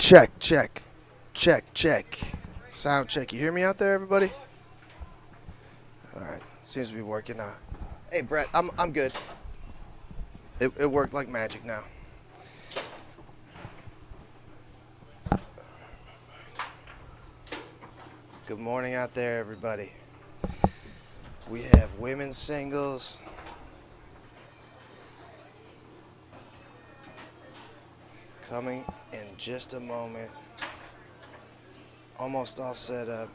Check, check, check, check. Sound check. You hear me out there, everybody? All right. Seems to be working now. Hey, Brett, I'm good. It worked like magic now. Good morning out there, everybody. We have women's singles. Coming in just a moment. Almost all set up.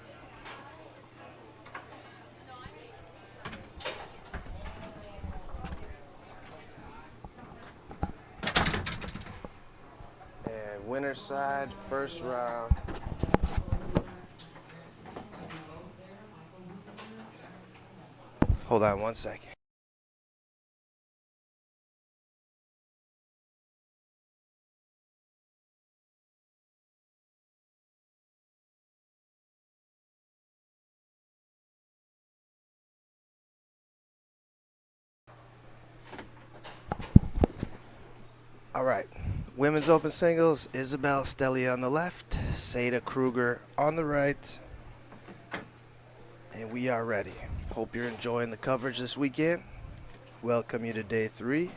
And winner's side, first round. Hold on one second. All right. Women's open singles, Isabel Stellia on the left, Seda Krueger on the right. And we are ready. Hope you're enjoying the coverage this weekend. Welcome you to day 3.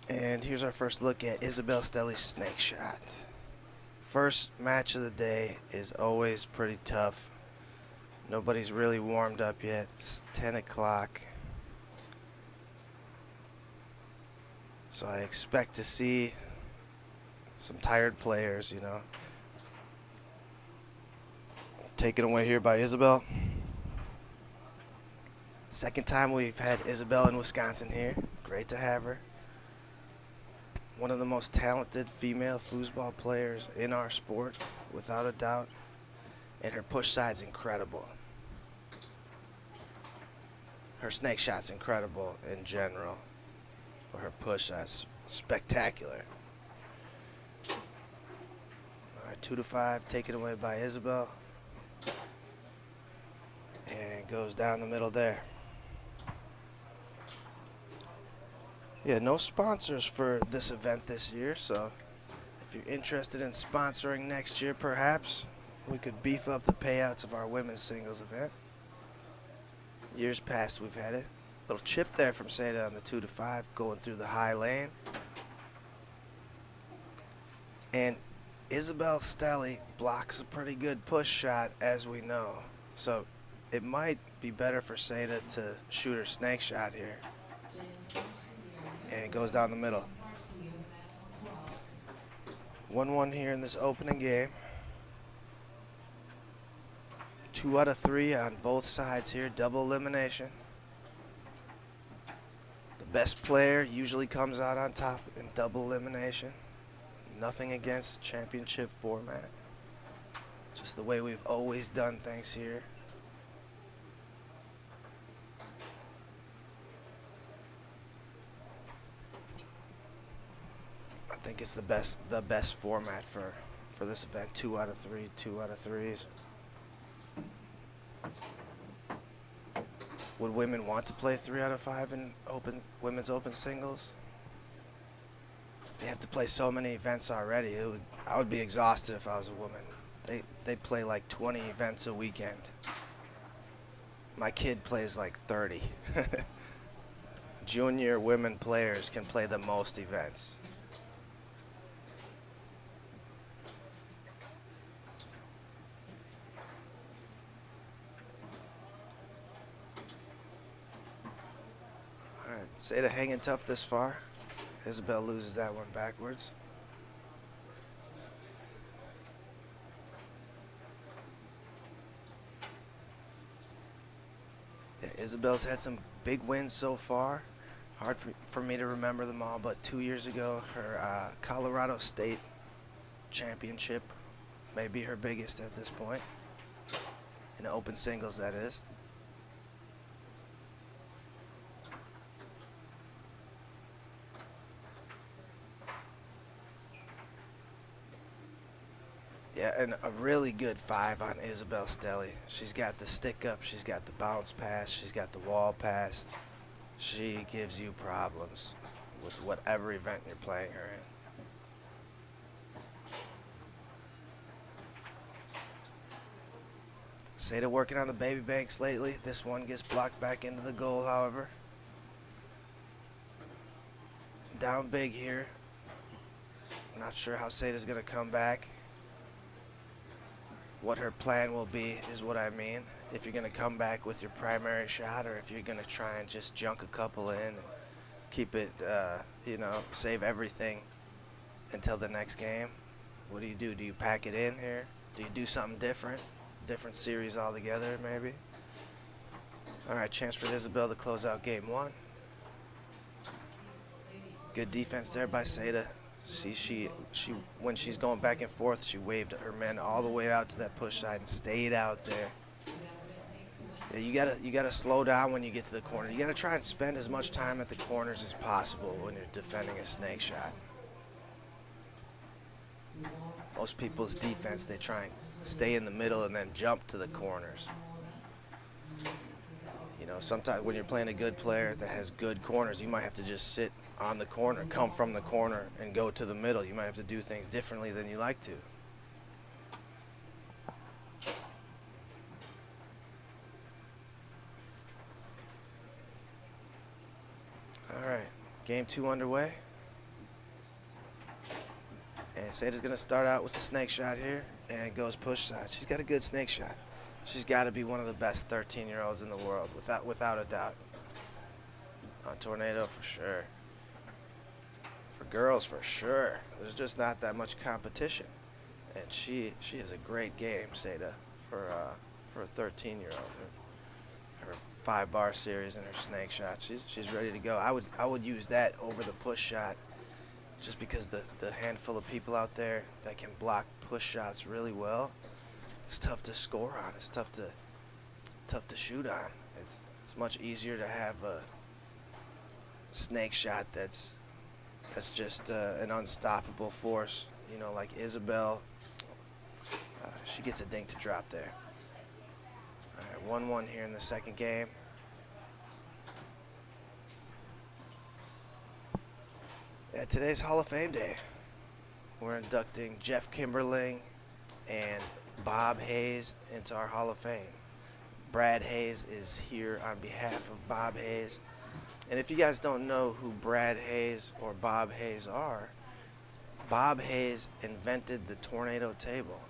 And here's our first look at Isabel Stellia's snake shot. First match of the day is always pretty tough. Nobody's really warmed up yet. It's 10 o'clock. So I expect to see some tired players, you know. Taken away here by Isabel. Second time we've had Isabel in Wisconsin here. Great to have her. One of the most talented female foosball players in our sport, without a doubt. And her push side's incredible. Her snake shot's incredible in general. But her push side's spectacular. All right, 2-5, taken away by Isabel. And goes down the middle there. Yeah, no sponsors for this event this year, so if you're interested in sponsoring next year, perhaps we could beef up the payouts of our women's singles event. Years past, we've had it. Little chip there from Seda on the 2-5, going through the high lane. And Isabel Stelli blocks a pretty good push shot, as we know. So it might be better for Seda to shoot her snake shot here. And it goes down the middle. 1-1 here in this opening game. 2 out of 3 on both sides here, double elimination. The best player usually comes out on top in double elimination. Nothing against championship format. Just the way we've always done things here. I think it's the best format for this event. 2 out of 3, 2 out of 3s. Would women want to play 3 out of 5 in women's open singles? They have to play so many events already. I would be exhausted if I was a woman. They play like 20 events a weekend. My kid plays like 30. Junior women players can play the most events. Seda hanging tough this far. Isabel loses that one backwards. Yeah, Isabel's had some big wins so far. Hard for me to remember them all, but 2 years ago, her Colorado State Championship may be her biggest at this point. In open singles, that is. Yeah, and a really good 5 on Isabel Stellia. She's got the stick up, she's got the bounce pass, she's got the wall pass. She gives you problems with whatever event you're playing her in. Seda working on the baby banks lately. This one gets blocked back into the goal, however. Down big here. Not sure how Seda's going to come back. What her plan will be is what I mean. If you're going to come back with your primary shot, or if you're going to try and just junk a couple in and keep it, you know, save everything until the next game. What do? Do you pack it in here? Do you do something different? Different series altogether, maybe? All right, chance for Isabel to close out game 1. Good defense there by Seda. See, she when she's going back and forth, she waved her men all the way out to that push side and stayed out there. Yeah, you gotta slow down when you get to the corner. You gotta try and spend as much time at the corners as possible when you're defending a snake shot. Most people's defense, they try and stay in the middle and then jump to the corners. You know, sometimes when you're playing a good player that has good corners, you might have to just sit on the corner, come from the corner, and go to the middle. You might have to do things differently than you like to. All right, game 2 underway. And Seda's going to start out with the snake shot here and goes push side. She's got a good snake shot. She's got to be one of the best 13-year-olds in the world, without a doubt. On Tornado, for sure. For girls, for sure. There's just not that much competition. And she has a great game, Seda, for a 13-year-old. Her 5-bar series and her snake shot. She's ready to go. I would use that over the push shot, just because the handful of people out there that can block push shots really well, it's tough to score on. It's tough to shoot on. It's much easier to have a snake shot that's just an unstoppable force. You know, like Isabel. She gets a dink to drop there. All right, 1-1 here in the second game. Yeah, today's Hall of Fame day. We're inducting Jeff Kimberling and Bob Hayes into our Hall of Fame. Brad Hayes is here on behalf of Bob Hayes. And if you guys don't know who Brad Hayes or Bob Hayes are, Bob Hayes invented the tornado table.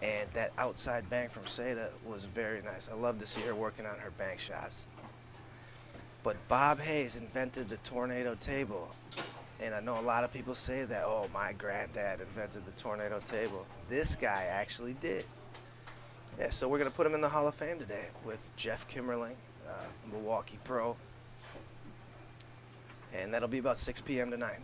And that outside bank from Seda was very nice. I love to see her working on her bank shots. But Bob Hayes invented the tornado table. And I know a lot of people say that, oh, my granddad invented the tornado table. This guy actually did. Yeah, so we're going to put him in the Hall of Fame today with Jeff Kimberling, Milwaukee pro. And that'll be about 6 p.m. tonight.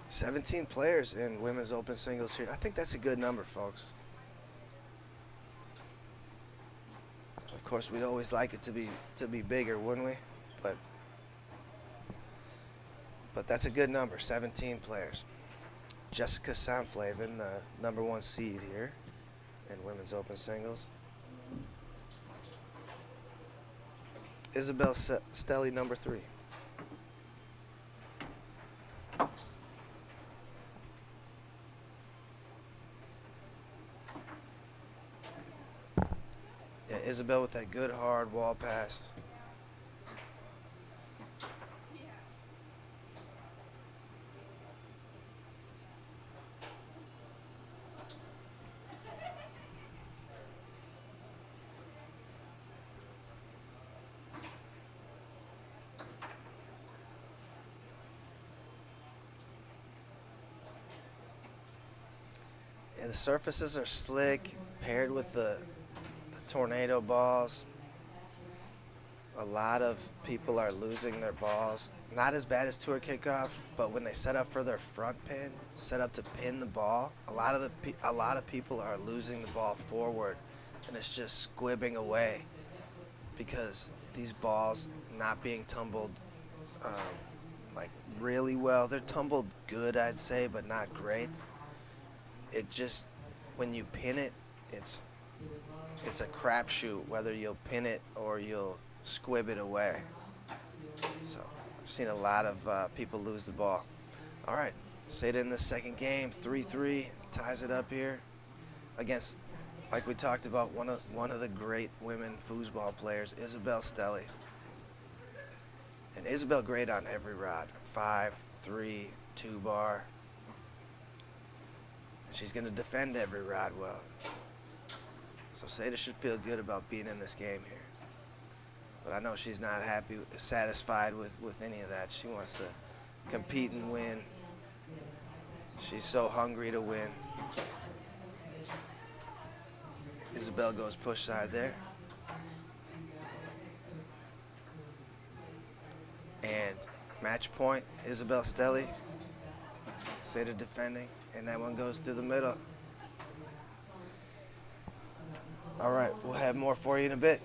"17 players in women's open singles here. I think that's a good number, folks. Of course, we'd always like it to be bigger, wouldn't we? But that's a good number, 17 players. Jessica Saflavin, the #1 seed here in women's open singles. Isabel Stellia, #3. Yeah, Isabel with that good hard wall pass. And the surfaces are slick, paired with the tornado balls. A lot of people are losing their balls. Not as bad as tour kickoff, but when they set up for their front pin, set up to pin the ball, a lot of people are losing the ball forward, and it's just squibbing away because these balls not being tumbled like really well. They're tumbled good, I'd say, but not great. It just, when you pin it, it's a crapshoot whether you'll pin it or you'll squib it away. So I've seen a lot of people lose the ball. All right, State in the second game, 3-3, ties it up here against, like we talked about, one of the great women foosball players, Isabel Stellia. And Isabel great on every rod, 5, 3, 2 bar. She's going to defend every rod well. So Seda should feel good about being in this game here. But I know she's not satisfied with any of that. She wants to compete and win. She's so hungry to win. Isabel goes push side there. And match point, Isabel Stellia. Seda defending, and that one goes through the middle. All right, we'll have more for you in a bit.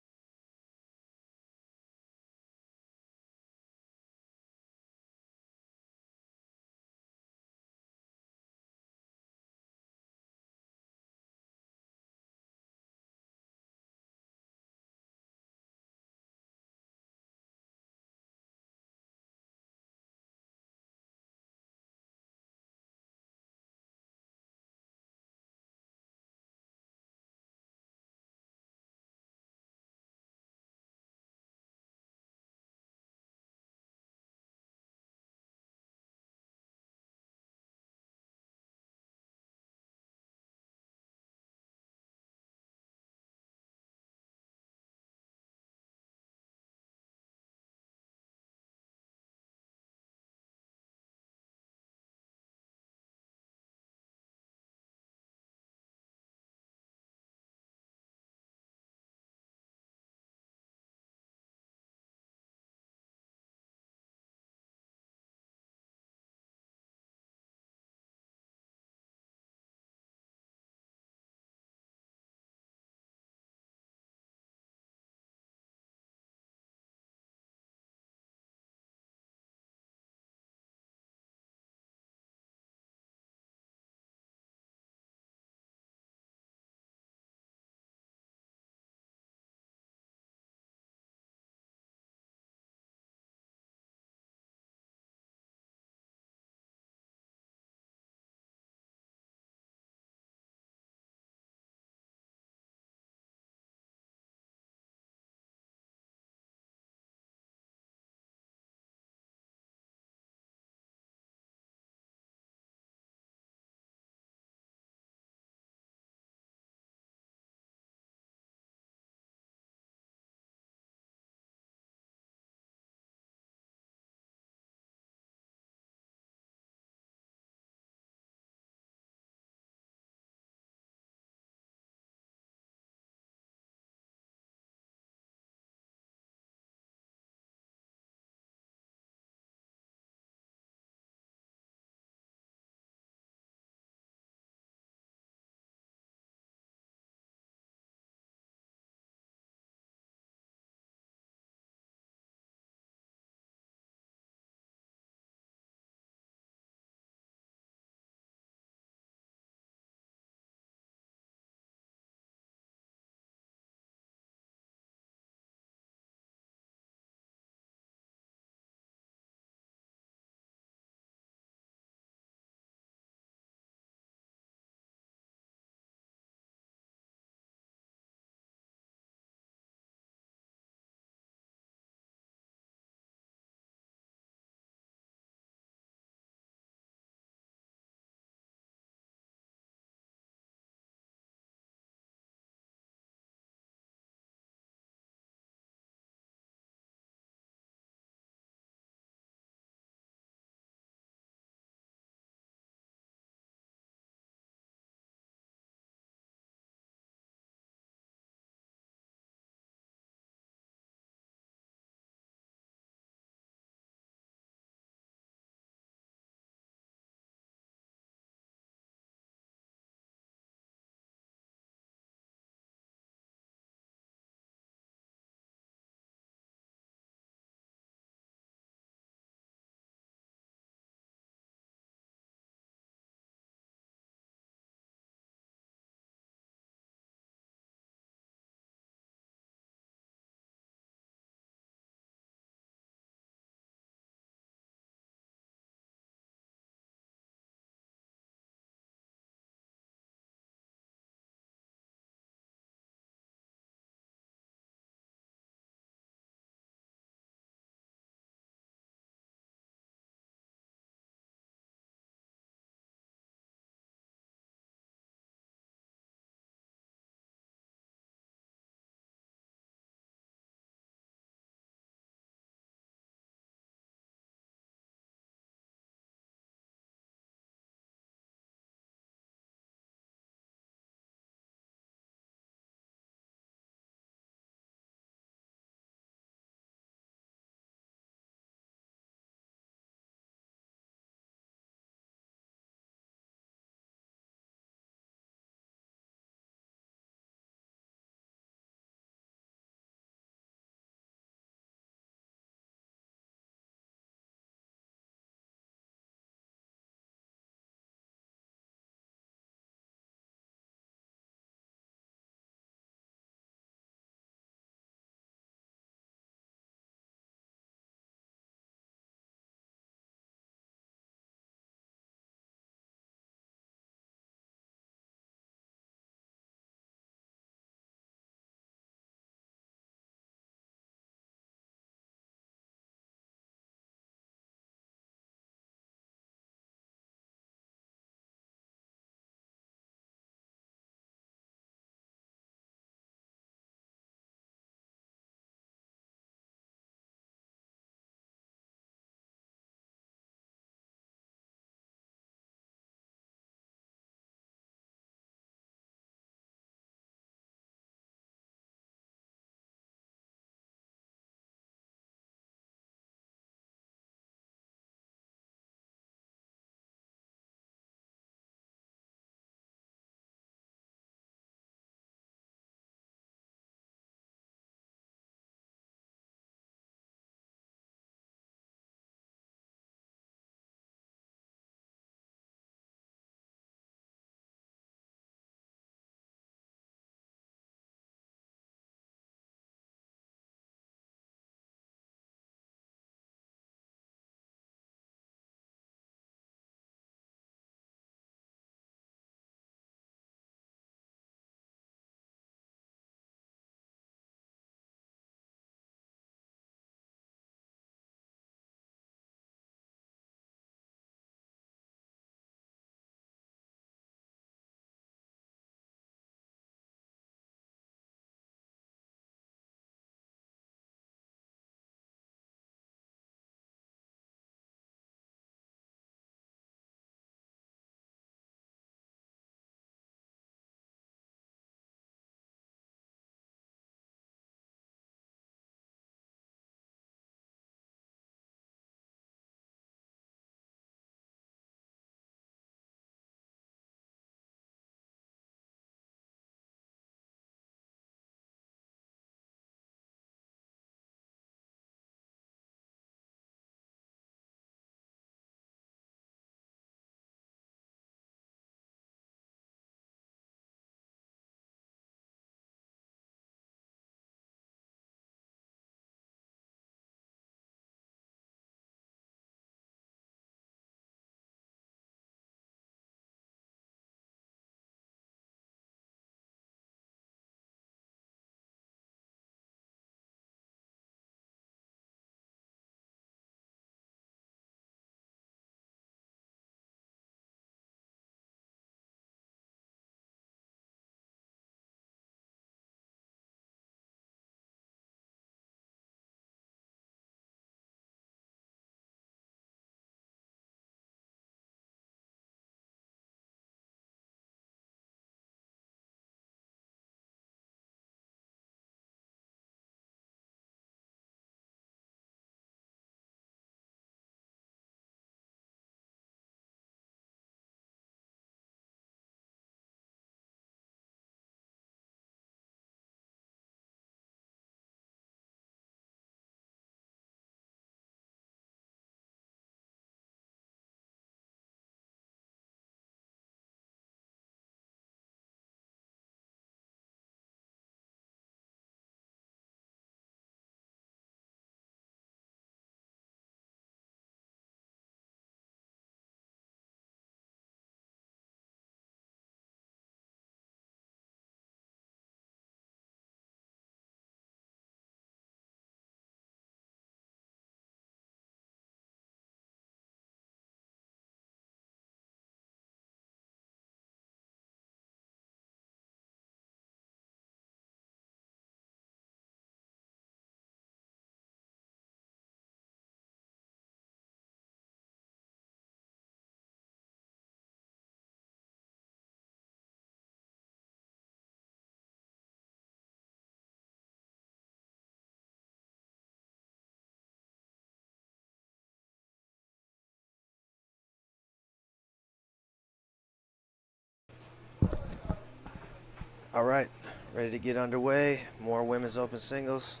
All right, ready to get underway. More women's open singles.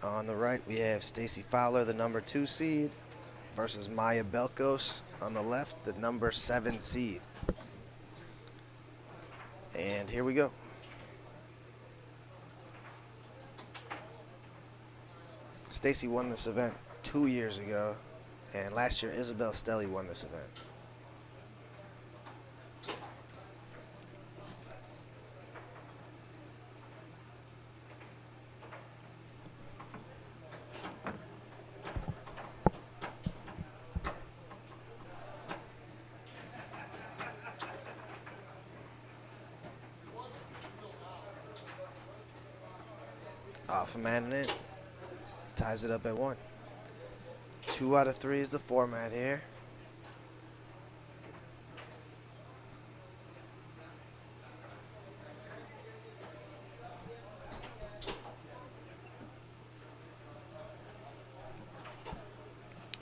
On the right, we have Stacy Fowler, the number 2 seed, versus Maya Belkos on the left, the number 7 seed. And here we go. Stacy won this event 2 years ago, and last year Isabel Stellia won this event. Off a man and in. Ties it up at 1. 2 out of 3 is the format here.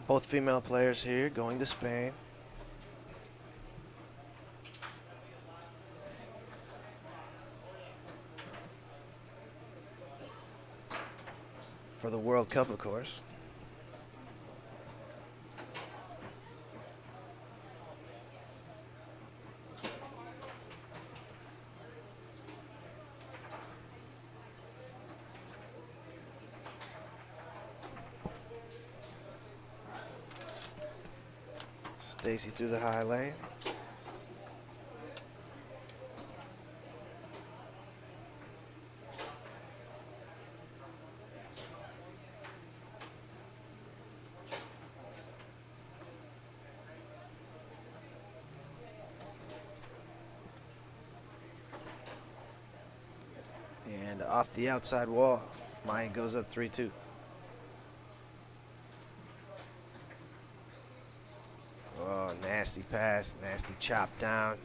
Both female players here going to Spain. For the World Cup, of course. Stacy through the high lane. And off the outside wall, Maya goes up 3-2. Oh, nasty pass, nasty chop down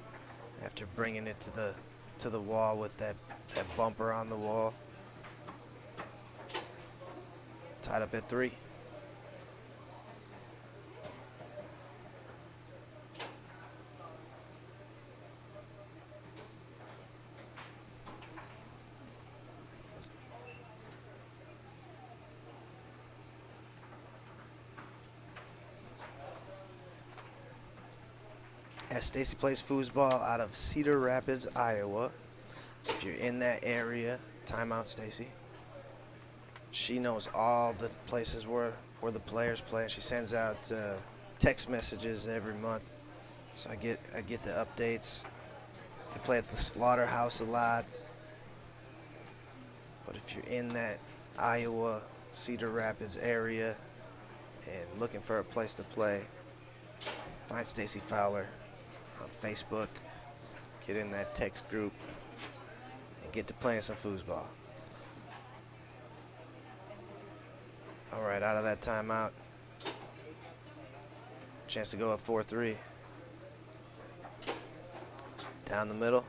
after bringing it to the wall with that bumper on the wall. Tied up at 3. As Stacy plays foosball out of Cedar Rapids, Iowa. If you're in that area, timeout Stacy. She knows all the places where the players play, and she sends out text messages every month. So I get the updates. They play at the Slaughterhouse a lot. But if you're in that Iowa, Cedar Rapids area and looking for a place to play, find Stacy Fowler on Facebook, get in that text group, and get to playing some foosball. All right, out of that timeout, chance to go up 4-3. Down the middle.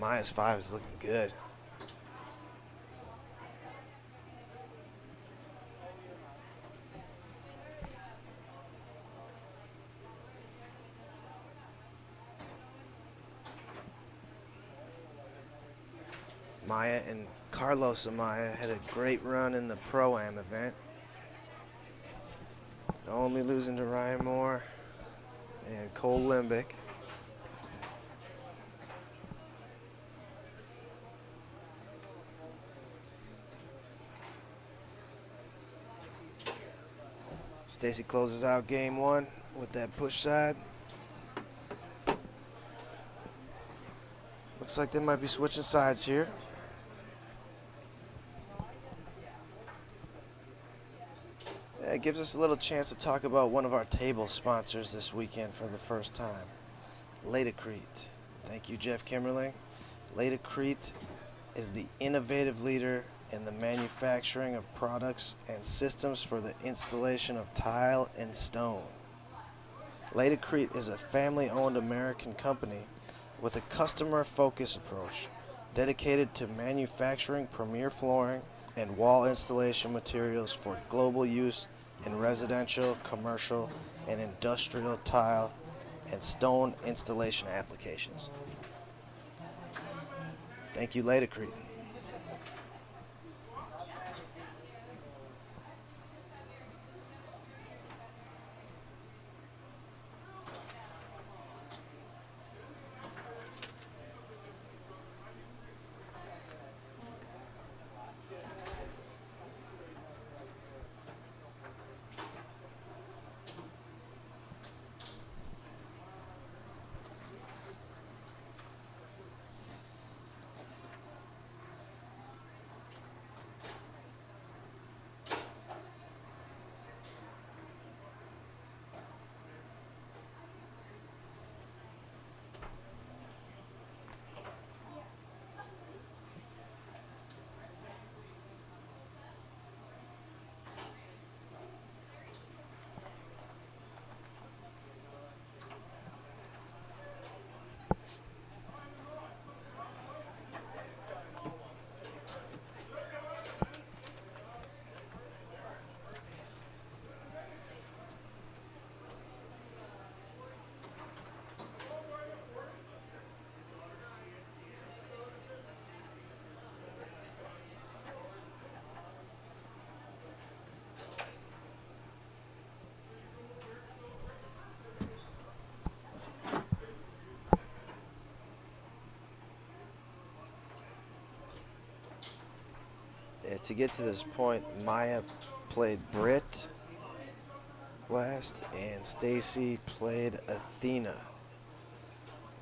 Maya's 5 is looking good. Maya and Carlos Amaya had a great run in the Pro-Am event. Only losing to Ryan Moore and Cole Limbick. Stacy closes out game 1 with that push side. Looks like they might be switching sides here. It gives us a little chance to talk about one of our table sponsors this weekend for the first time. Latacrete. Thank you, Jeff Kimmerling. Latacrete is the innovative leader in the manufacturing of products and systems for the installation of tile and stone. Latacrete is a family-owned American company with a customer-focused approach, dedicated to manufacturing premier flooring and wall installation materials for global use in residential, commercial, and industrial tile and stone installation applications. Thank you, Latacrete. To get to this point, Maya played Britt last, and Stacy played Athena.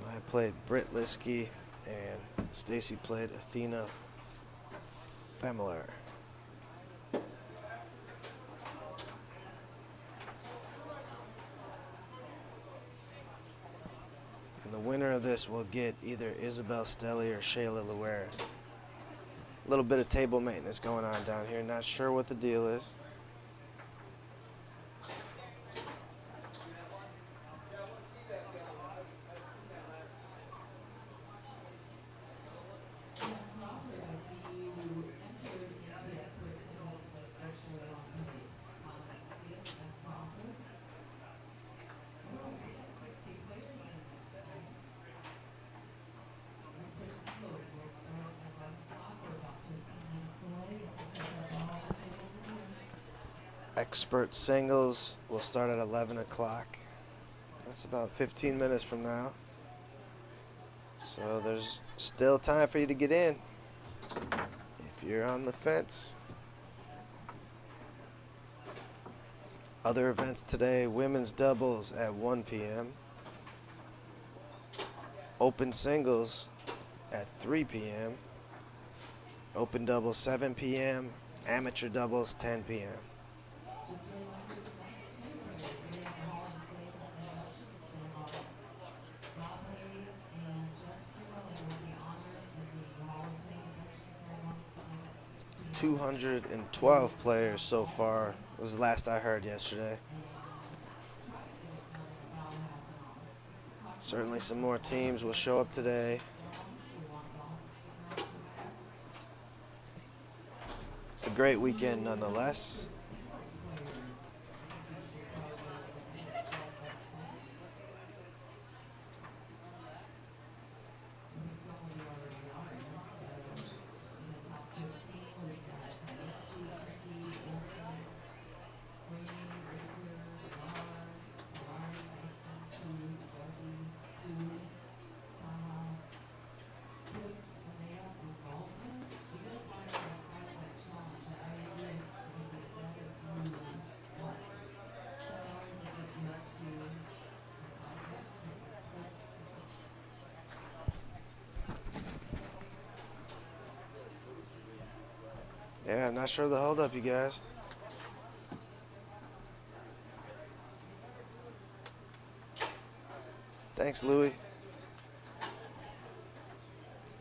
Maya played Britt Liskey, and Stacy played Athena Fowler. And the winner of this will get either Isabel Stellia or Shayla Luer. A little bit of table maintenance going on down here. Not sure what the deal is. Expert singles will start at 11 o'clock. That's about 15 minutes from now. So there's still time for you to get in if you're on the fence. Other events today: women's doubles at 1 p.m. Open singles at 3 p.m. Open doubles 7 p.m. Amateur doubles 10 p.m. $212 players so far was the last I heard yesterday. Certainly some more teams will show up today. A great weekend nonetheless. Yeah, I'm not sure the holdup, you guys. Thanks, Louie.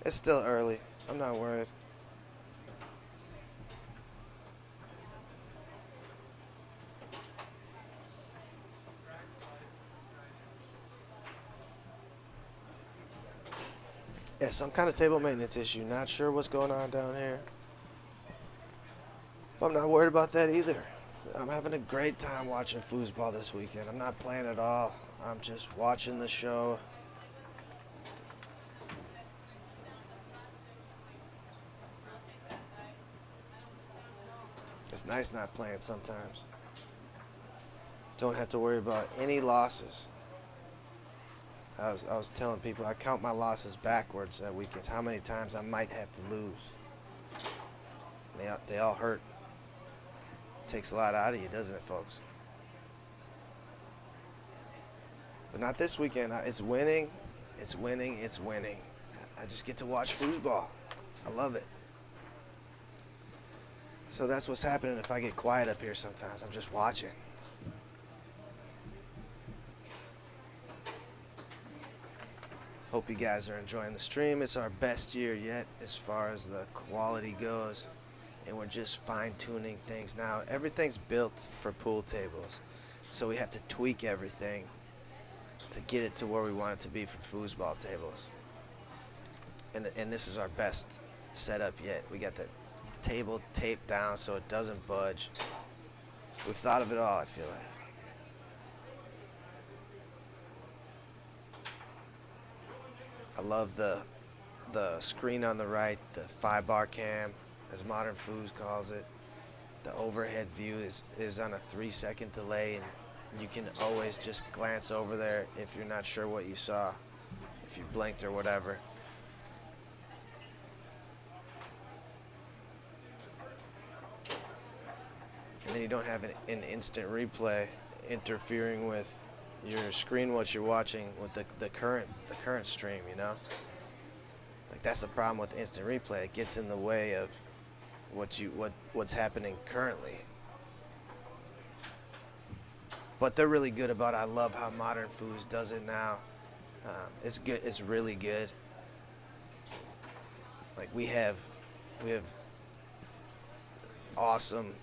It's still early. I'm not worried. Yeah, some kind of table maintenance issue. Not sure what's going on down here. But I'm not worried about that either. I'm having a great time watching foosball this weekend. I'm not playing at all. I'm just watching the show. It's nice not playing sometimes. Don't have to worry about any losses. I was telling people I count my losses backwards at weekends. How many times I might have to lose. They all hurt. Takes a lot out of you, doesn't it, folks? But not this weekend. It's winning. It's winning. It's winning. I just get to watch foosball. I love it. So that's what's happening if I get quiet up here sometimes. I'm just watching. Hope you guys are enjoying the stream. It's our best year yet as far as the quality goes. And we're just fine-tuning things now. Everything's built for pool tables. So we have to tweak everything to get it to where we want it to be for foosball tables. And this is our best setup yet. We got the table taped down so it doesn't budge. We've thought of it all, I feel like. I love the screen on the right, the 5-bar cam, as Modern Foos calls it. The overhead view is on a 3-second delay, and you can always just glance over there if you're not sure what you saw, if you blinked or whatever. And then you don't have an instant replay interfering with your screen, what you're watching with the current stream, you know? Like, that's the problem with instant replay. It gets in the way of what's happening currently. But they're really good about it. I love how Modern Foos does it now. It's good. It's really good. Like, we have awesome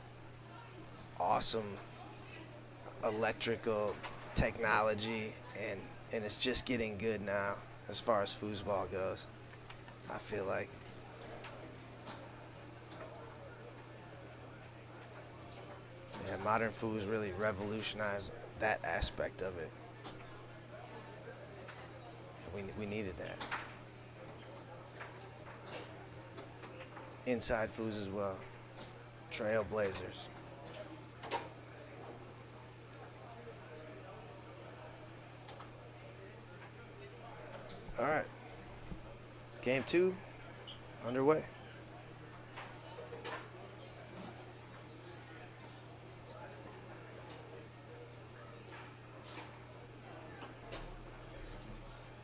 electrical technology, and it's just getting good now as far as foosball goes, I feel like. Yeah, Modern Foos really revolutionized that aspect of it. We needed that. Inside Foos as well. Trailblazers. All right. Game 2 underway.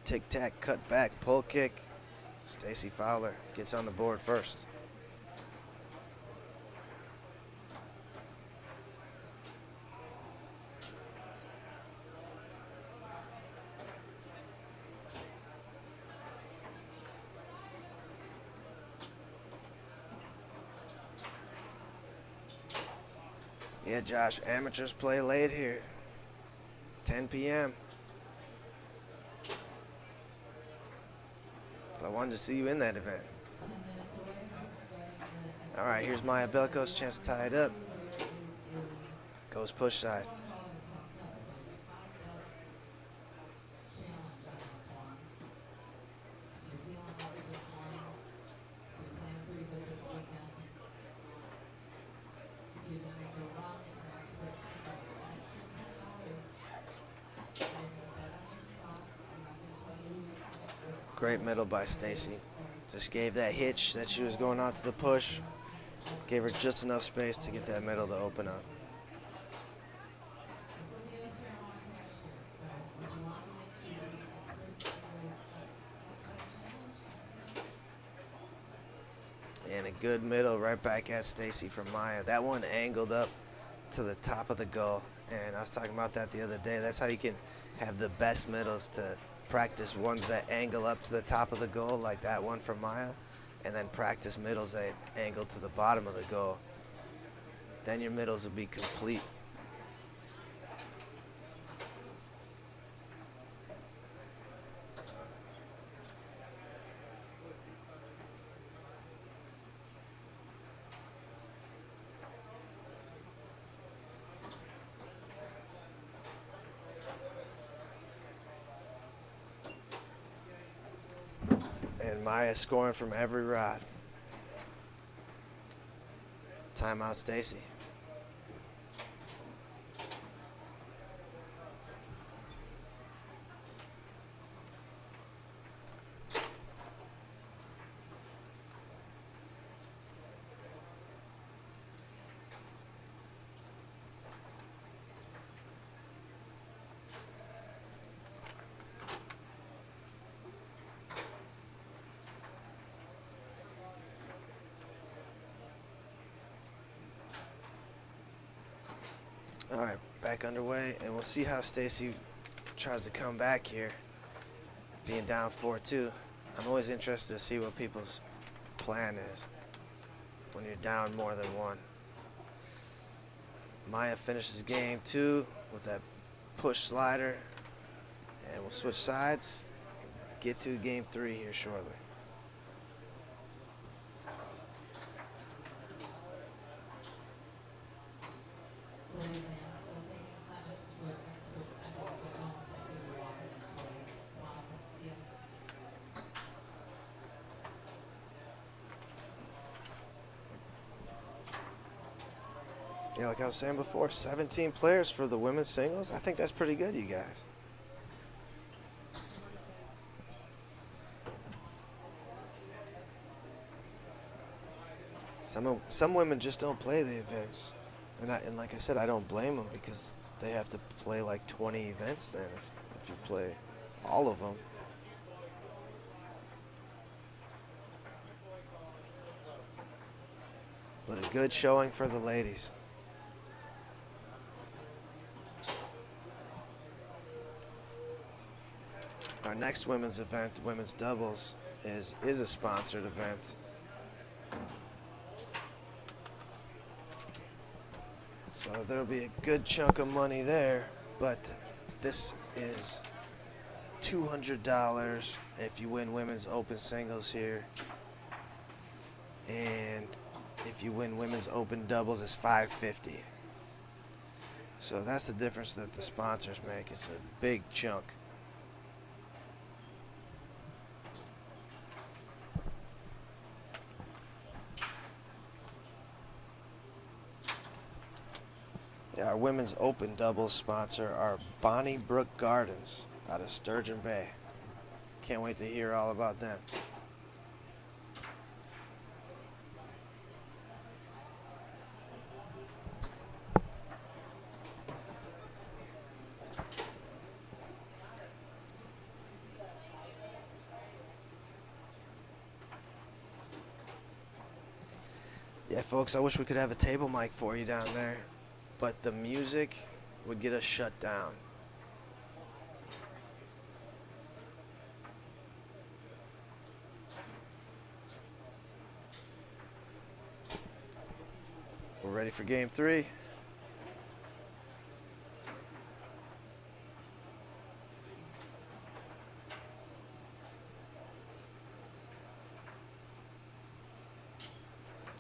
Tic-tac, cut back, pull kick. Stacy Fowler gets on the board first. Yeah, Josh, amateurs play late here. 10 p.m. But I wanted to see you in that event. All right, here's Maya Belko's chance to tie it up. Goes push side. Great middle by Stacy. Just gave that hitch that she was going out to the push. Gave her just enough space to get that middle to open up. And a good middle right back at Stacy from Maya. That one angled up to the top of the goal. And I was talking about that the other day. That's how you can have the best middles, to practice ones that angle up to the top of the goal, like that one from Maya, and then practice middles that angle to the bottom of the goal. Then your middles will be complete. Maya scoring from every rod. Timeout, Stacy. All right, back underway, and we'll see how Stacy tries to come back here, being down 4-2. I'm always interested to see what people's plan is when you're down more than one. Maya finishes game 2 with that push slider, and we'll switch sides and get to game 3 here shortly. Yeah, like I was saying before, 17 players for the women's singles. I think that's pretty good, you guys. Some women just don't play the events. And like I said, I don't blame them because they have to play like 20 events then if you play all of them. But a good showing for the ladies. Our next women's event, women's doubles, is a sponsored event. So there'll be a good chunk of money there, but this is $200 if you win women's open singles here. And if you win women's open doubles, it's $550. So that's the difference that the sponsors make. It's a big chunk. Yeah, our women's open doubles sponsor are Bonnie Brook Gardens out of Sturgeon Bay. Can't wait to hear all about them. Yeah, folks, I wish we could have a table mic for you down there, but the music would get us shut down. We're ready for game 3.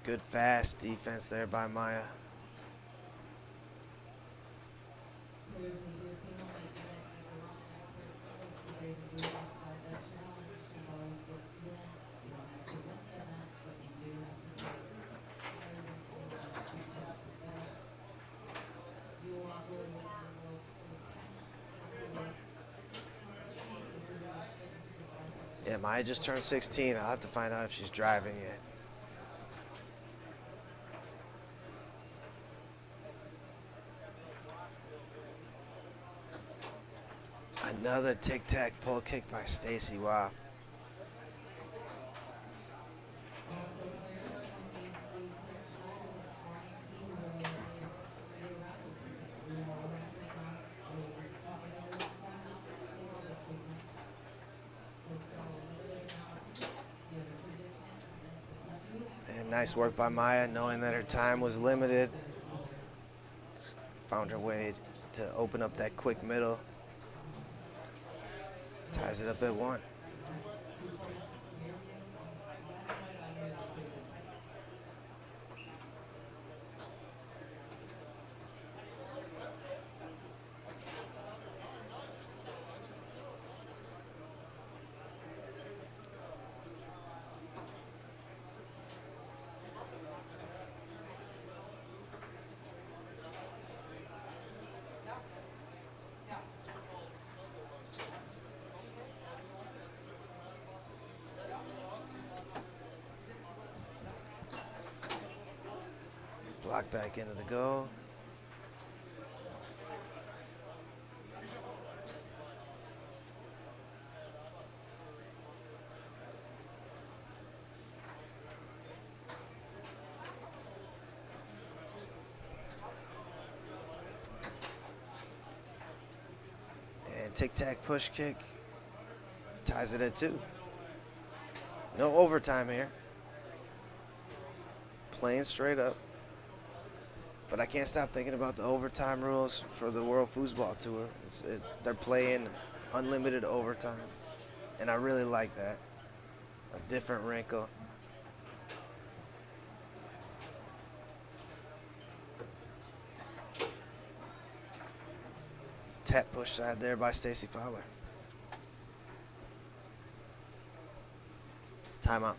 Good fast defense there by Maya. Yeah, Maya just turned 16. I'll have to find out if she's driving yet. Another tic-tac pull kick by Stacy. Wow. And nice work by Maya, knowing that her time was limited. Found her way to open up that quick middle. Ties it up at 1. Block back into the goal. And tic-tac push kick. Ties it at 2. No overtime here. Playing straight up. But I can't stop thinking about the overtime rules for the World Foosball Tour. They're playing unlimited overtime. And I really like that. A different wrinkle. Tap push side there by Stacy Fowler. Timeout.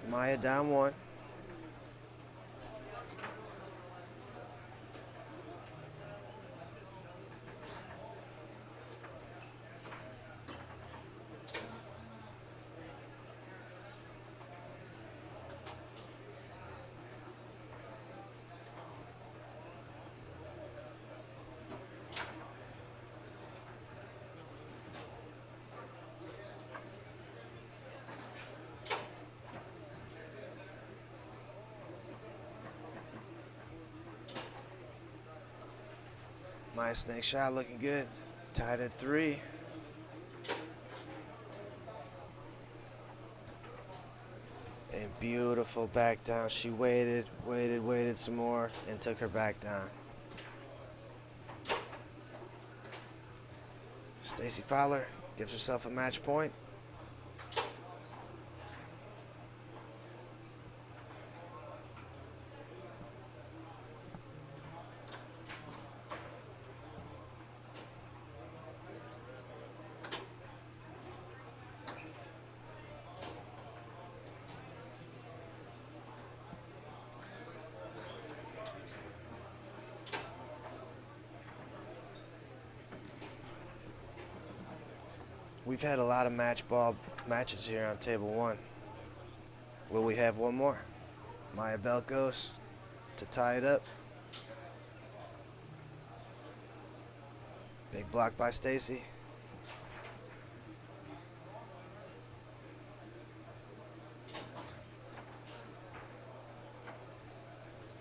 Maya down 1. Maya snake shot looking good. Tied at 3. And beautiful back down. She waited some more and took her back down. Stacy Fowler gives herself a match point. We've had a lot of match ball matches here on table 1. Will we have one more? Maya Belos to tie it up. Big block by Stacy.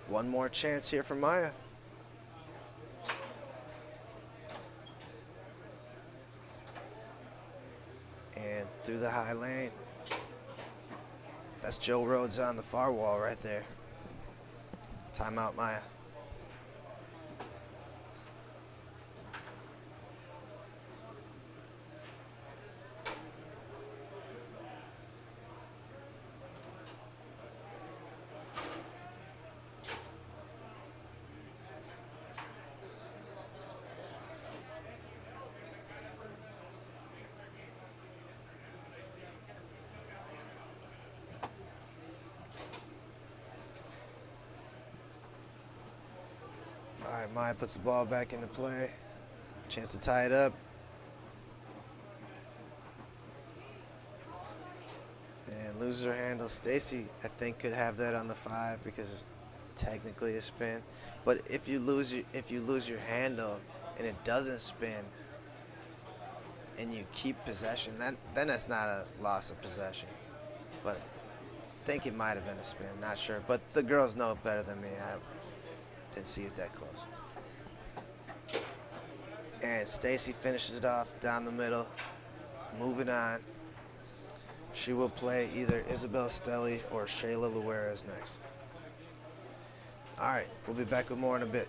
One more chance here for Maya. And through the high lane. That's Joe Rhodes on the far wall right there. Timeout, Maya. All right, Maya puts the ball back into play. Chance to tie it up. And loses her handle. Stacy, I think, could have that on the 5 because it's technically a spin. But if you lose your handle and it doesn't spin and you keep possession, then that's not a loss of possession. But I think it might have been a spin, not sure. But the girls know it better than me. I didn't see it that close. And Stacy finishes it off down the middle. Moving on. She will play either Isabel Stellia or Shayla Lueras next. All right, we'll be back with more in a bit.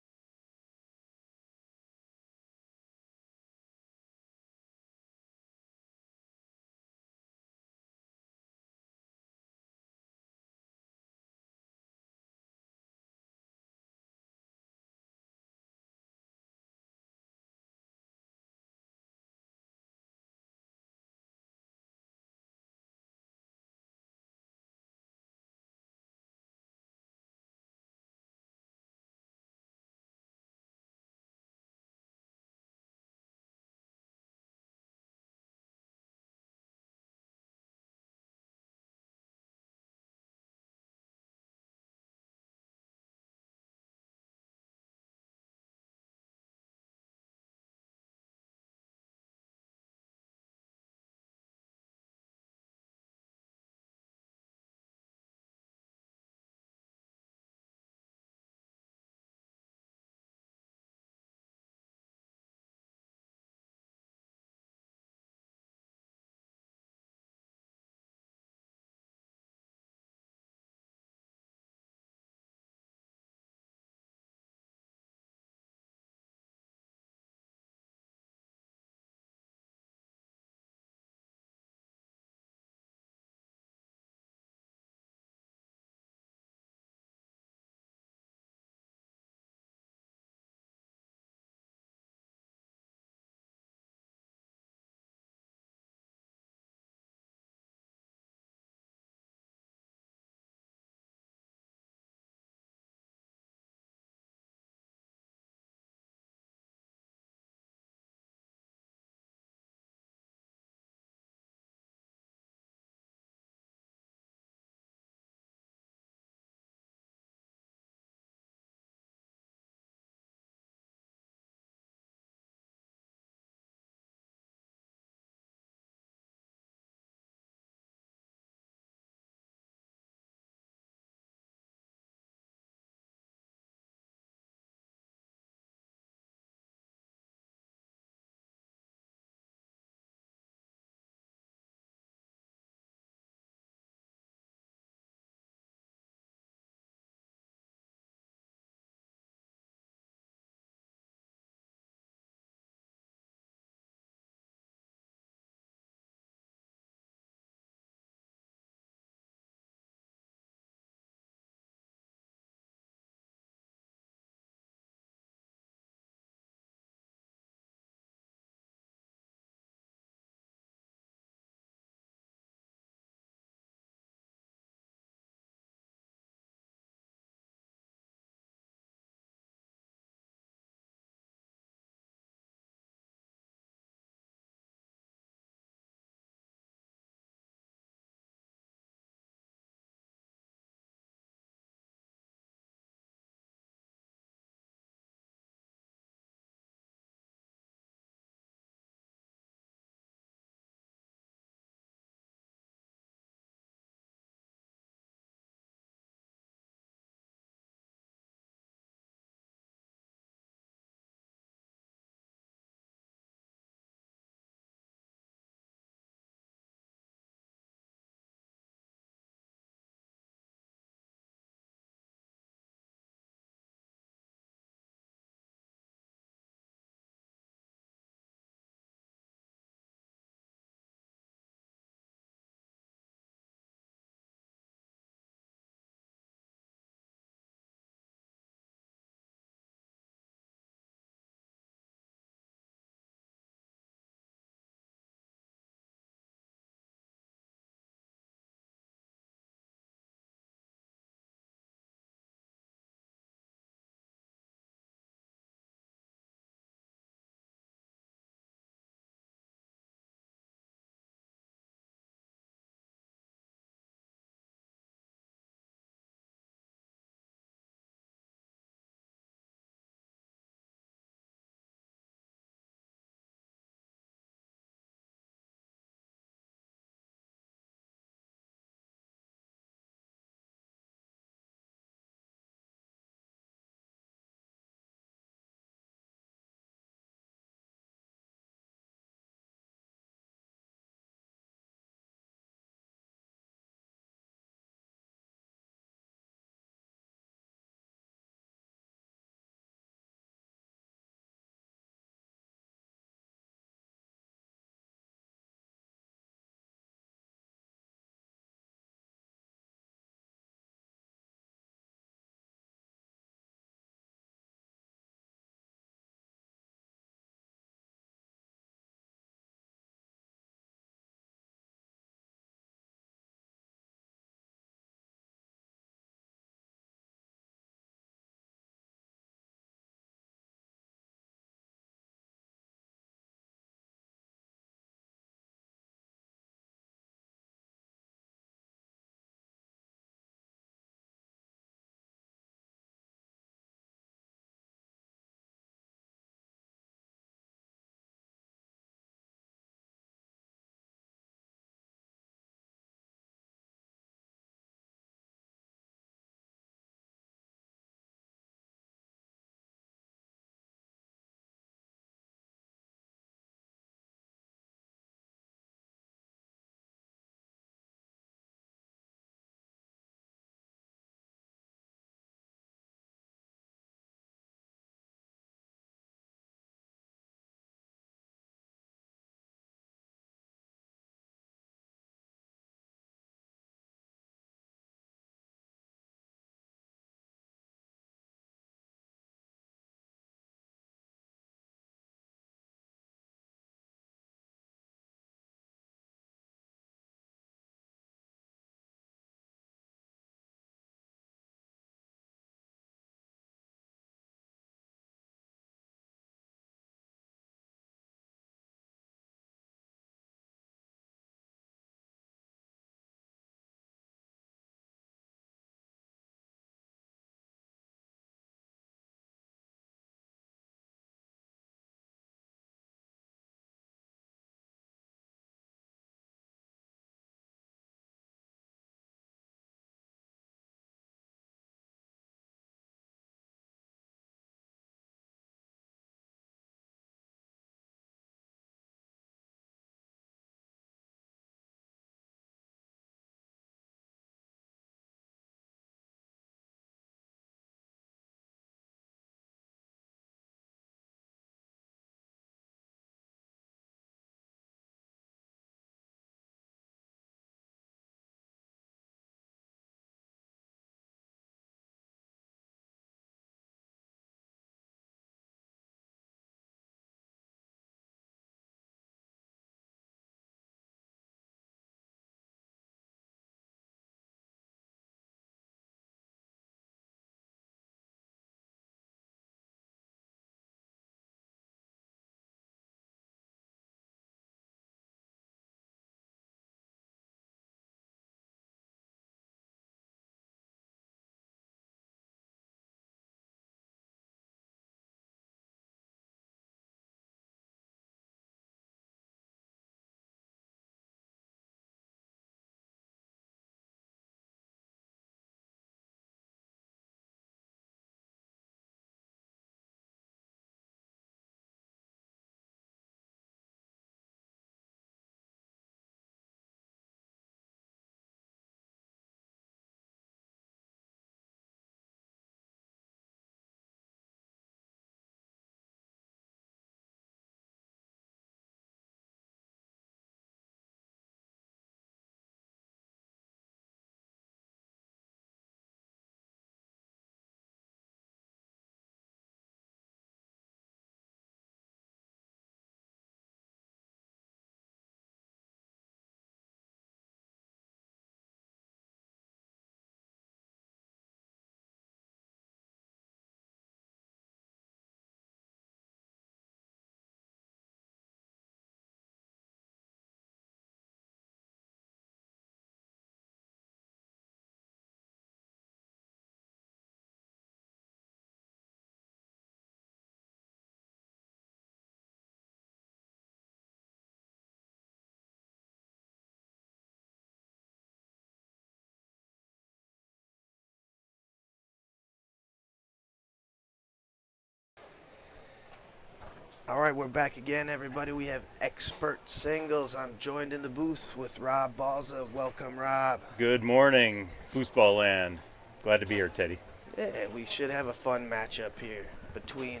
All right, we're back again, everybody. We have expert singles. I'm joined in the booth with Rob Balza. Welcome, Rob. Good morning, Foosball land. Glad to be here, Teddy. Yeah, we should have a fun matchup here between.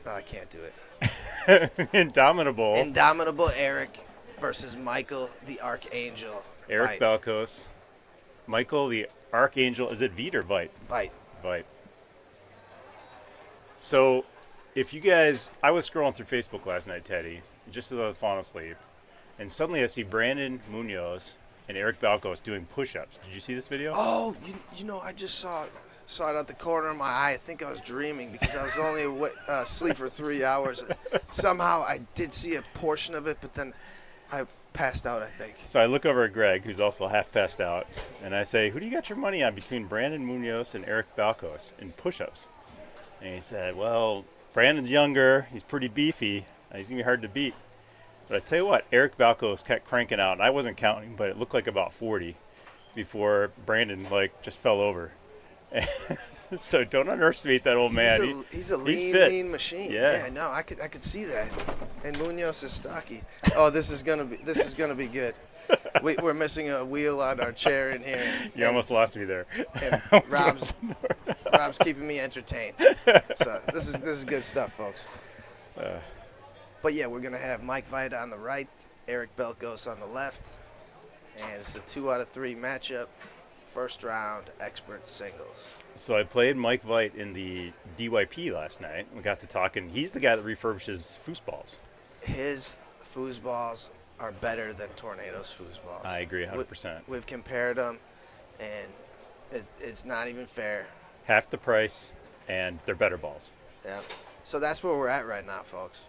Oh, I can't do it. Indomitable Eric versus Michael the Archangel. Eric Balkos. Michael the Archangel. Is it Vite or Vite? Vite. Vite. So, if you guys, I was scrolling through Facebook last night, Teddy, just as I was falling asleep, and suddenly I see Brandon Munoz and Eric Balkos doing push-ups. Did you see this video? Oh, you know, I just saw it out the corner of my eye. I think I was dreaming because I was only asleep for 3 hours. Somehow I did see a portion of it, but then I passed out, I think. So I look over at Greg, who's also half passed out, and I say, who do you got your money on between Brandon Munoz and Eric Balkos in push-ups? And he said, well, Brandon's younger. He's pretty beefy. He's going to be hard to beat. But I tell you what, Eric Balkos kept cranking out, and I wasn't counting, but it looked like about 40 before Brandon, just fell over. So don't underestimate that old man. He's a lean, mean machine. Yeah, no, I could see that. And Munoz is stocky. Oh, this is gonna be good. We're missing a wheel on our chair in here. You almost lost me there. And Rob's keeping me entertained. So this is good stuff, folks. But yeah, we're gonna have Mike Vite on the right, Eric Balkos on the left, and it's a 2 out of 3 matchup. First round expert singles. So I played Mike Vite in the DYP last night. We got to talking. He's the guy that refurbishes foosballs. His foosballs are better than Tornado's foosballs. I agree 100%. We've compared them, and it's not even fair. Half the price, and they're better balls. Yeah. So that's where we're at right now, folks.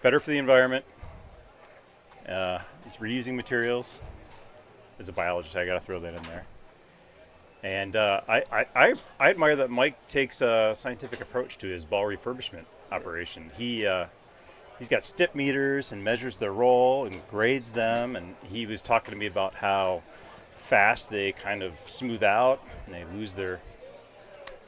Better for the environment. It's reusing materials. As a biologist, I got to throw that in there. And I admire that Mike takes a scientific approach to his ball refurbishment operation. He's got stip meters and measures their roll and grades them. And he was talking to me about how fast they kind of smooth out and they lose their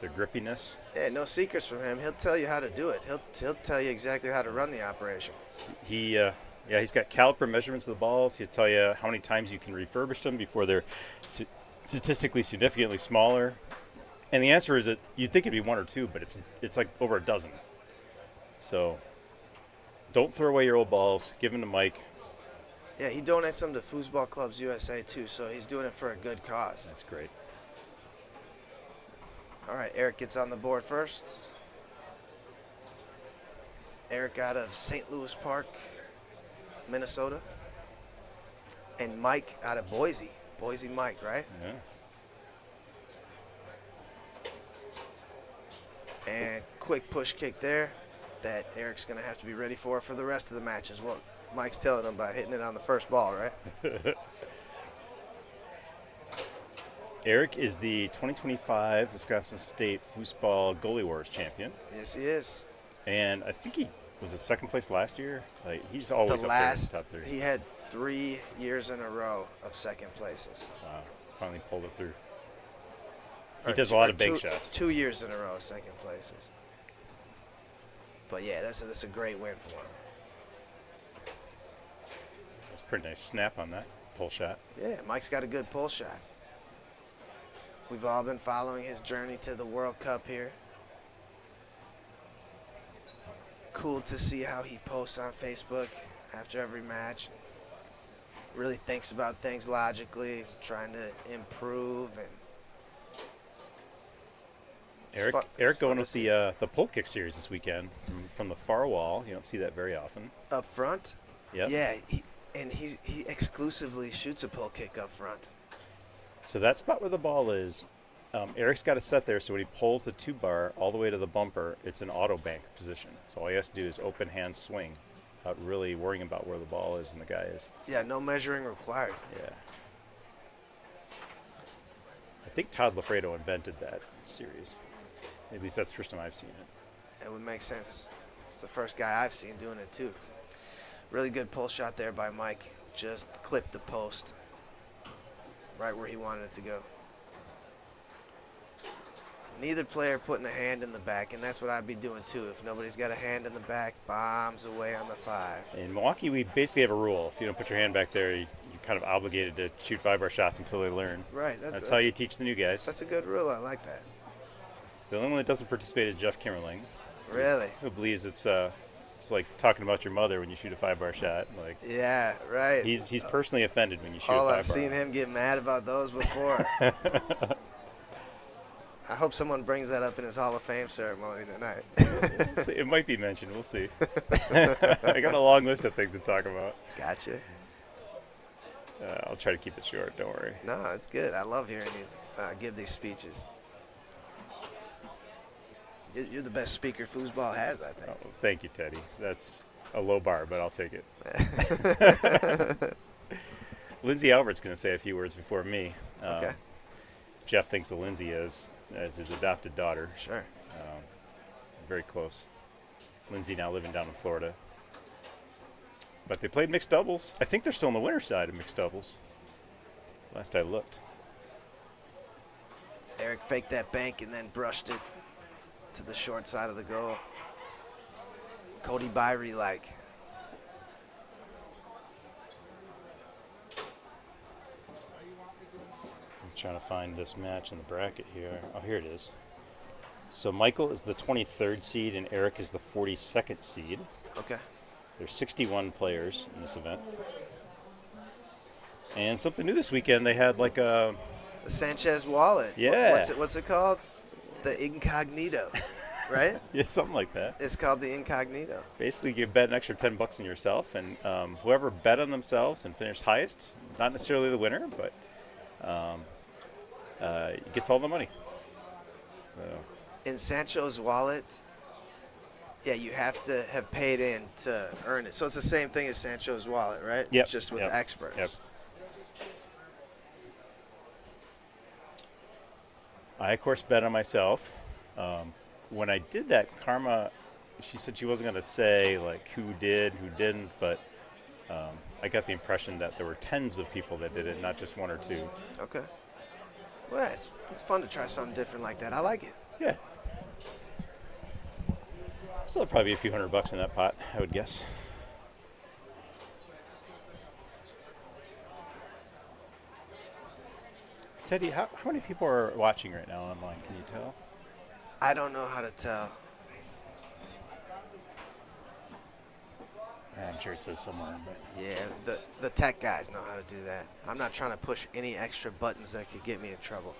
grippiness. Yeah, no secrets from him. He'll tell you how to do it. He'll tell you exactly how to run the operation. He's got caliper measurements of the balls. He'll tell you how many times you can refurbish them before they're statistically significantly smaller. And the answer is that you'd think it'd be 1 or 2, but it's like over a dozen. So don't throw away your old balls. Give them to Mike. Yeah, he donates them to Foosball Clubs USA too, so he's doing it for a good cause. That's great. All right, Eric gets on the board first. Eric out of St. Louis Park, Minnesota. And Mike out of Boise. Boise Mike, right? Yeah. And quick push kick there that Eric's going to have to be ready for the rest of the match is what Mike's telling him by hitting it on the first ball, right? Eric is the 2025 Wisconsin State Foosball Goalie Wars champion. Yes, he is. And I think he was at second place last year. He's always up there in the top 3. He had 3 years in a row of second places. Wow, finally pulled it through. He does a lot of big shots. 2 years in a row of second places. But yeah, that's a great win for him. That's a pretty nice snap on that pull shot. Yeah, Mike's got a good pull shot. We've all been following his journey to the World Cup here. Cool to see how he posts on Facebook after every match. Really thinks about things logically, trying to improve. And Eric going with the pull kick series this weekend from the far wall. You don't see that very often. Up front? Yep. Yeah, he exclusively shoots a pull kick up front. So that spot where the ball is, Eric's got it set there so when he pulls the 2-bar all the way to the bumper, it's an auto bank position. So all he has to do is open hand swing without really worrying about where the ball is and the guy is. Yeah, no measuring required. Yeah. I think Todd Lafredo invented that series. At least that's the first time I've seen it. It would make sense. It's the first guy I've seen doing it too. Really good pull shot there by Mike. Just clipped the post right where he wanted it to go. Neither player putting a hand in the back, and that's what I'd be doing too. If nobody's got a hand in the back, bombs away on the 5. In Milwaukee, we basically have a rule. If you don't put your hand back there, you're kind of obligated to shoot 5-bar shots until they learn. Right. That's how you teach the new guys. That's a good rule. I like that. The only one that doesn't participate is Jeff Kimmerling. Really? Who believes it's like talking about your mother when you shoot a 5-bar shot. Like, yeah, right. He's personally offended when you shoot Oh, a 5-bar. I've seen him get mad about those before. I hope someone brings that up in his Hall of Fame ceremony tonight. It might be mentioned. We'll see. I got a long list of things to talk about. Gotcha. I'll try to keep it short. Don't worry. No, it's good. I love hearing you give these speeches. You're the best speaker foosball has, I think. Oh, thank you, Teddy. That's a low bar, but I'll take it. Lindsay Albert's going to say a few words before me. Okay. Jeff thinks of Lindsay as his adopted daughter. Sure. Very close. Lindsay now living down in Florida. But they played mixed doubles. I think they're still on the winner's side of mixed doubles. Last I looked. Eric faked that bank and then brushed it to the short side of the goal. Cody Byrie-like. I'm trying to find this match in the bracket here. Oh, here it is. So Michael is the 23rd seed and Eric is the 42nd seed. Okay. There's 61 players in this event. And something new this weekend, they had like a... The Sanchez wallet. Yeah. What's it called? The Incognito, right? Yeah, something like that. It's called the Incognito. Basically, you bet an extra $10 on yourself, and whoever bet on themselves and finished highest, not necessarily the winner, but gets all the money. So. In Sancho's wallet, yeah, you have to have paid in to earn it. So it's the same thing as Sancho's wallet, right? Yep. Just with Yep. experts. Yep. I, of course, bet on myself. When I did that, Karma, she said she wasn't going to say like who did, who didn't, but I got the impression that there were tens of people that did it, not just one or two. Okay. Well, it's fun to try something different like that. I like it. Yeah. Still probably a few $100 in that pot, I would guess. Teddy, how many people are watching right now online? Can you tell? I don't know how to tell. I'm sure it says somewhere, but Yeah, the tech guys know how to do that. I'm not trying to push any extra buttons that could get me in trouble.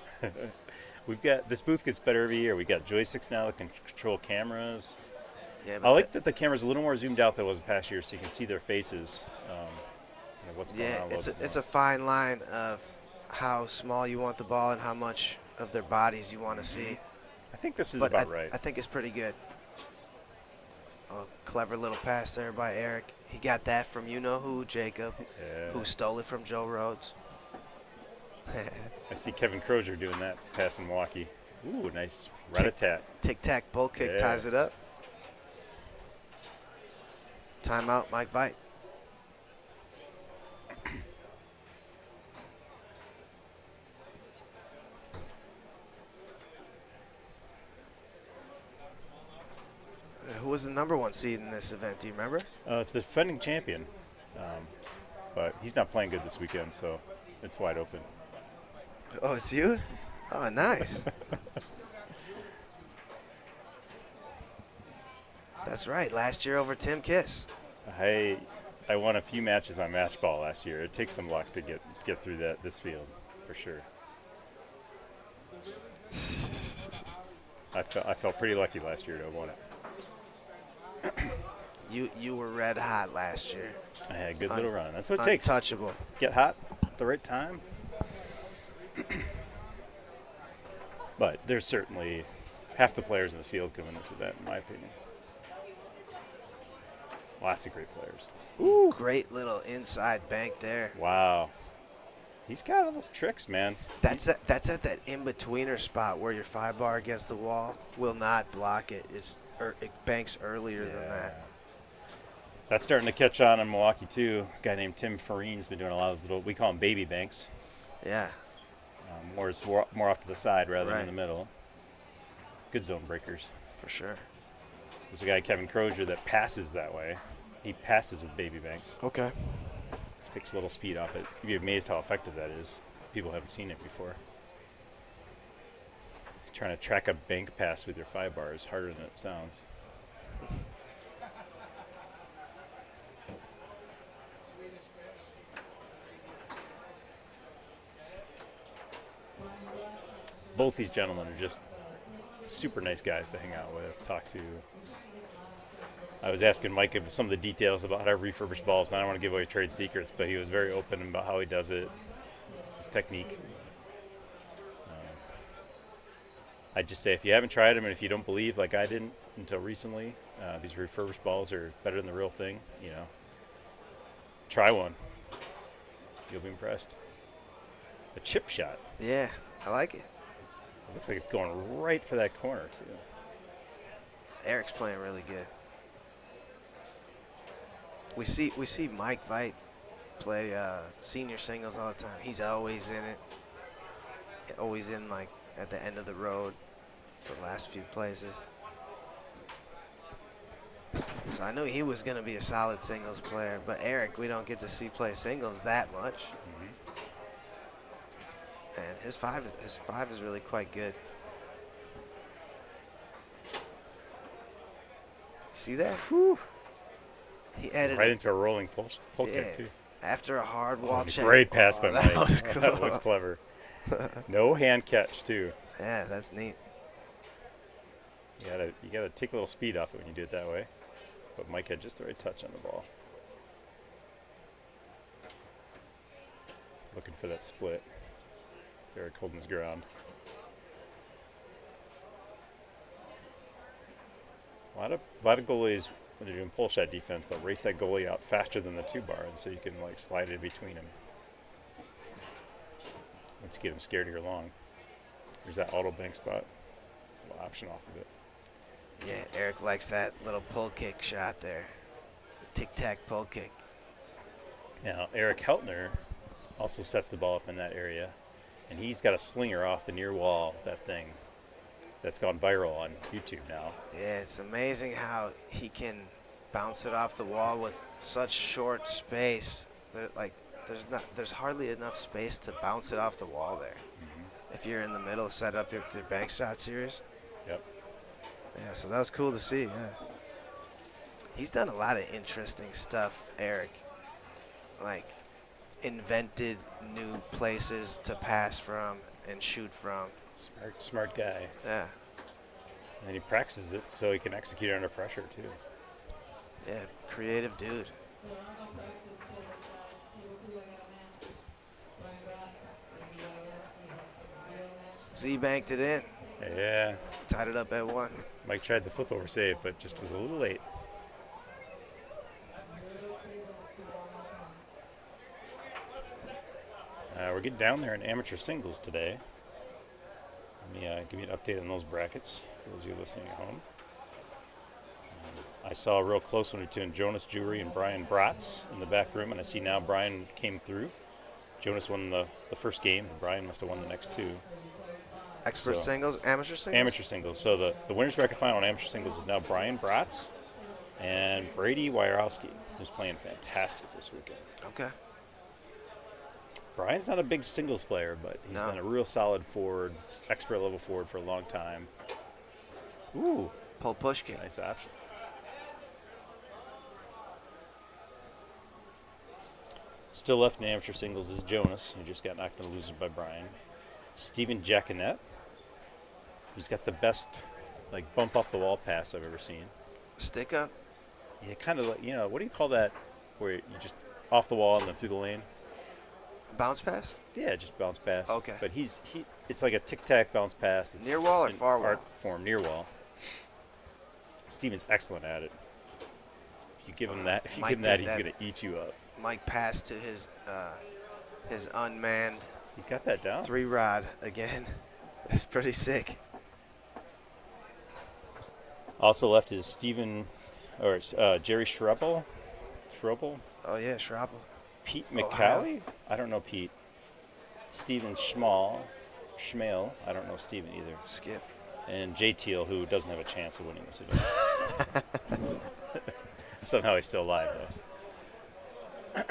we've got this booth gets better every year. We got joysticks now that can control cameras. Yeah, I like that the camera's a little more zoomed out than it was past year, so you can see their faces. What's going yeah, on? it's a fine line of how small you want the ball and how much of their bodies you want to see. I think this is But about right. I think it's pretty good. Oh, clever little pass there by Eric. He got that from you-know-who, Jacob, Yeah. who stole it from Joe Rhodes. I see Kevin Krueger doing that pass in Milwaukee. Ooh, nice rat-a-tat. Tic-tac bull kick Yeah. ties it up. Timeout, Mike Vite. Who was the number 1 seed in this event? Do you remember? It's the defending champion, but he's not playing good this weekend, so it's wide open. Oh, it's you? Oh, nice. That's right. Last year over Tim Kiss. I won a few matches on match ball last year. It takes some luck to get through this field, for sure. I felt pretty lucky last year to have won it. You were red hot last year. I had a good little run. That's what it takes. Untouchable. Get hot at the right time. But there's certainly half the players in this field could win this event, in my opinion. Lots of great players. Ooh, great little inside bank there. Wow. He's got all those tricks, man. That's at that in-betweener spot where your 5-bar against the wall will not block it. It banks earlier than that. That's starting to catch on in Milwaukee, too. A guy named Tim Fareen's been doing a lot of those little, we call them baby banks. Yeah. More off to the side rather than Right. in the middle. good zone breakers. For sure. There's a guy, Kevin Krueger, that passes that way. He passes with baby banks. Okay. Takes a little speed off it. You'd be amazed how effective that is. People haven't seen it before. Trying to track a bank pass with your 5 bar is harder than it sounds. Both these gentlemen are just super nice guys to hang out with, talk to. I was asking Mike some of the details about how to refurbish balls, and I don't want to give away trade secrets, but he was very open about how he does it, his technique. I'd just say if you haven't tried them and if you don't believe, like I didn't until recently, these refurbished balls are better than the real thing, you know. Try one. You'll be impressed. A chip shot. Yeah, I like it. It looks like it's going right for that corner, too. Eric's playing really good. We see Mike Vite play senior singles all the time. He's always in it. Always in, like, at the end of the road, the last few places. So I knew he was going to be a solid singles player, but Eric, we don't get to see play singles that much. Mm-hmm. And his five is really quite good. See that? Whew. He added right into a rolling pull kick, too. After a hard wall check. Great pass by Mike. That was cool. That was clever. No hand catch, too. Yeah, that's neat. You gotta take a little speed off it when you do it that way. But Mike had just the right touch on the ball. Looking for that split. Eric holding his ground. A lot of goalies, when they're doing pull shot defense, they'll race that goalie out faster than the 2 bar, and so you can like slide it in between them. Once you get them scared of your long. There's that auto bank spot. Little option off of it. Yeah, Eric likes that little pull kick shot there. Tic-tac pull kick. Now, Eric Heltner also sets the ball up in that area, and he's got a slinger off the near wall, that thing that's gone viral on YouTube now. Yeah, it's amazing how he can bounce it off the wall with such short space. There's hardly enough space to bounce it off the wall there. Mm-hmm. If you're in the middle, set up your bank shot series. Yep. Yeah, so that was cool to see, yeah. He's done a lot of interesting stuff, Eric. Like, invented new places to pass from and shoot from. Smart guy. Yeah. And he practices it so he can execute under pressure, too. Yeah, creative dude. Z banked it in. Yeah. Tied it up at 1. Mike tried the flip over save, but just was a little late. We're getting down there in amateur singles today. Let me give you an update on those brackets for those of you listening at home. I saw a real close one between Jonas Jury and Brian Bratz in the back room, and I see now Brian came through. Jonas won the first game, and Brian must have won the next 2. Expert singles, amateur singles? Amateur singles. So the winner's bracket final in amateur singles is now Brian Bratz and Brady Wierowski, who's playing fantastic this weekend. Okay. Brian's not a big singles player, but he's been a real solid forward, expert level forward for a long time. Ooh. Pull push kick. Nice option. Still left in amateur singles is Jonas, who just got knocked on the loser by Brian. Steven Jacquinet, who's got the best like bump off the wall pass I've ever seen. Stick up? Yeah, kind of like, what do you call that where you just off the wall and then through the lane? Bounce pass? Yeah, just bounce pass. Okay. But it's like a tic-tac bounce pass. That's near wall or far wall? Art form, near wall. Steven's excellent at it. If you give him that, he's going to eat you up. Mike passed to his unmanned. He's got that down. 3-rod again. That's pretty sick. Also left is Jerry Schruppel. Oh, yeah, Schruppel. Pete McCallie? I don't know Pete. Steven Schmale. I don't know Steven either. Skip. and Jay Teal, who doesn't have a chance of winning this event. Somehow he's still alive, though.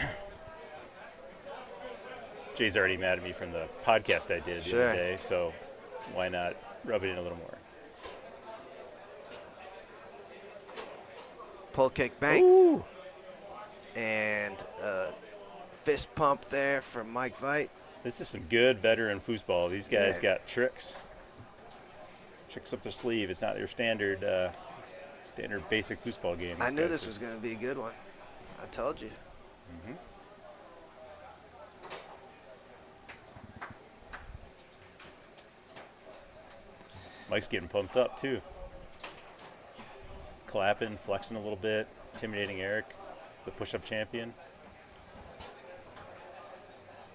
Jay's already mad at me from the podcast I did the other day, so why not rub it in a little more? Pull kick bank. Ooh. And fist pump there from Mike Vite. This is some good veteran foosball. These guys got tricks up their sleeve. It's not your standard basic foosball game. I knew this was going to be a good one. I told you. Mm-hmm. Mike's getting pumped up, too. He's clapping, flexing a little bit, intimidating Eric, the push-up champion.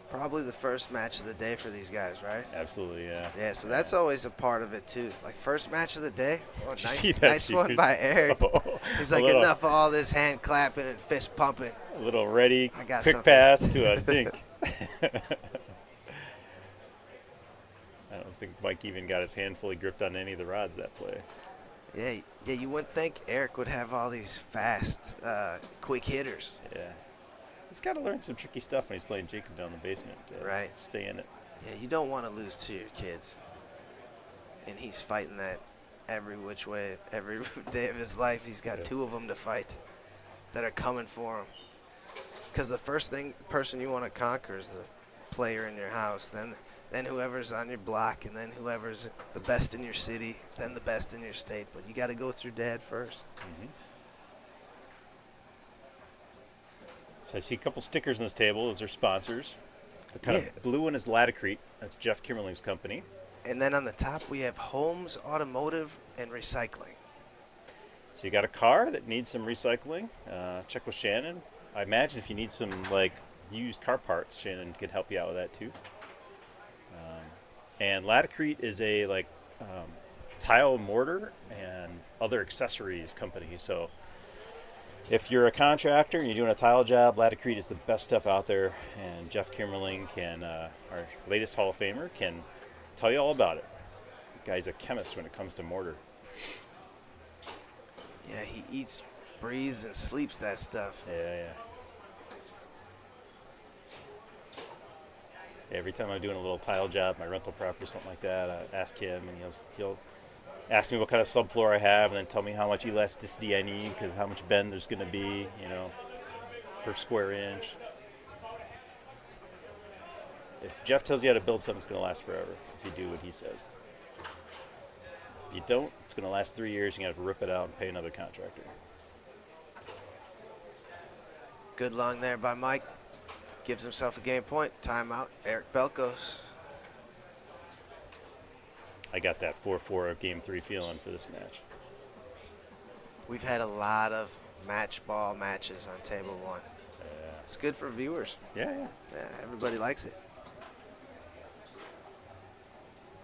Probably the first match of the day for these guys, right? Absolutely, yeah. Yeah, so that's always a part of it, too. Like, first match of the day. Oh, nice one one by Eric. Oh, He's like, enough of all this hand clapping and fist pumping. A little ready, quick something. pass to a dink. I don't think Mike even got his hand fully gripped on any of the rods that play. Yeah, you wouldn't think Eric would have all these fast, quick hitters. Yeah. He's got to learn some tricky stuff when he's playing Jacob down the basement. Right. Stay in it. Yeah, you don't want to lose to your kids. And he's fighting that every which way, every day of his life. He's got two of them to fight that are coming for him. Because the person you want to conquer is the player in your house, then whoever's on your block, and then whoever's the best in your city, then the best in your state. But you got to go through Dad first. Mm-hmm. So I see a couple stickers on this table. Those are sponsors. The kind of blue one is Latacrete. That's Jeff Kimmerling's company. And then on the top, we have Holmes Automotive and Recycling. So you got a car that needs some recycling. Check with Shannon. I imagine if you need some used car parts, Shannon could help you out with that too. And Latacrete is a tile mortar and other accessories company. So if you're a contractor and you're doing a tile job, Latacrete is the best stuff out there. And Jeff Kimmerling our latest Hall of Famer, can tell you all about it. The guy's a chemist when it comes to mortar. Yeah, he eats, breathes, and sleeps that stuff. Yeah. Every time I'm doing a little tile job, my rental property, something like that, I ask him, and he'll ask me what kind of subfloor I have, and then tell me how much elasticity I need, because how much bend there's going to be, per square inch. If Jeff tells you how to build something, it's going to last forever if you do what he says. If you don't, it's going to last 3 years. You're going to have to rip it out and pay another contractor. Good long there by Mike. Gives himself a game point. Timeout. Eric Belkos. I got that 4-4 of Game 3 feeling for this match. We've had a lot of match ball matches on Table 1. It's good for viewers. Yeah, everybody likes it.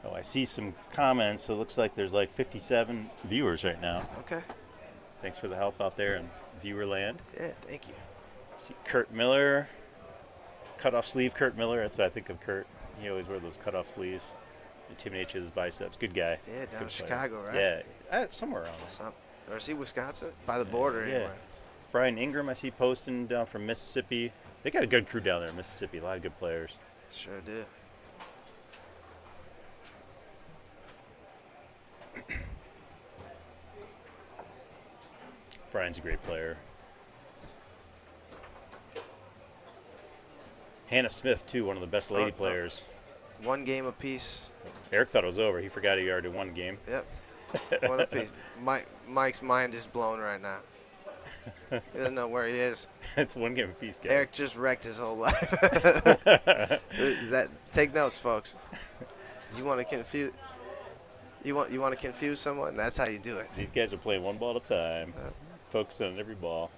Oh, I see some comments. So it looks like there's 57 viewers right now. Okay. Thanks for the help out there in viewer land. Yeah, thank you. See Kurt Miller. Cut-off sleeve Kurt Miller. That's what I think of Kurt. He always wears those cut-off sleeves. Intimidates you with his biceps. Good guy. Yeah, down in player. Chicago, right? Yeah, somewhere around there. Or is he Wisconsin? By the border, anyway. Brian Ingram, I see posting down from Mississippi. They got a good crew down there in Mississippi. A lot of good players. Sure do. Brian's a great player. Hannah Smith, too, one of the best lady players. One game apiece. Eric thought it was over. He forgot he already won a game. Yep. One apiece. Mike's mind is blown right now. He doesn't know where he is. It's one game apiece, guys. Eric just wrecked his whole life. Take notes, folks. You want to confuse? You want to confuse someone? That's how you do it. These guys are playing one ball at a time, focusing on every ball.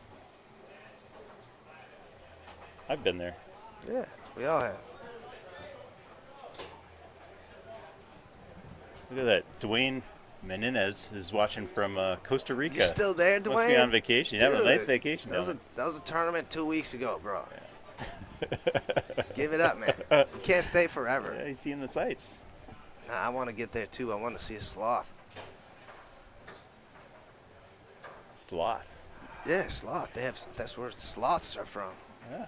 I've been there. Yeah, we all have. Look at that. Dwayne Menendez is watching from Costa Rica. You still there, Dwayne? Must be on vacation. You have a nice vacation. That was a tournament 2 weeks ago, bro. Yeah. Give it up, man. You can't stay forever. Yeah, he's seeing the sights. Nah, I want to get there, too. I want to see a sloth. Sloth. Yeah, sloth. That's where sloths are from. Yeah.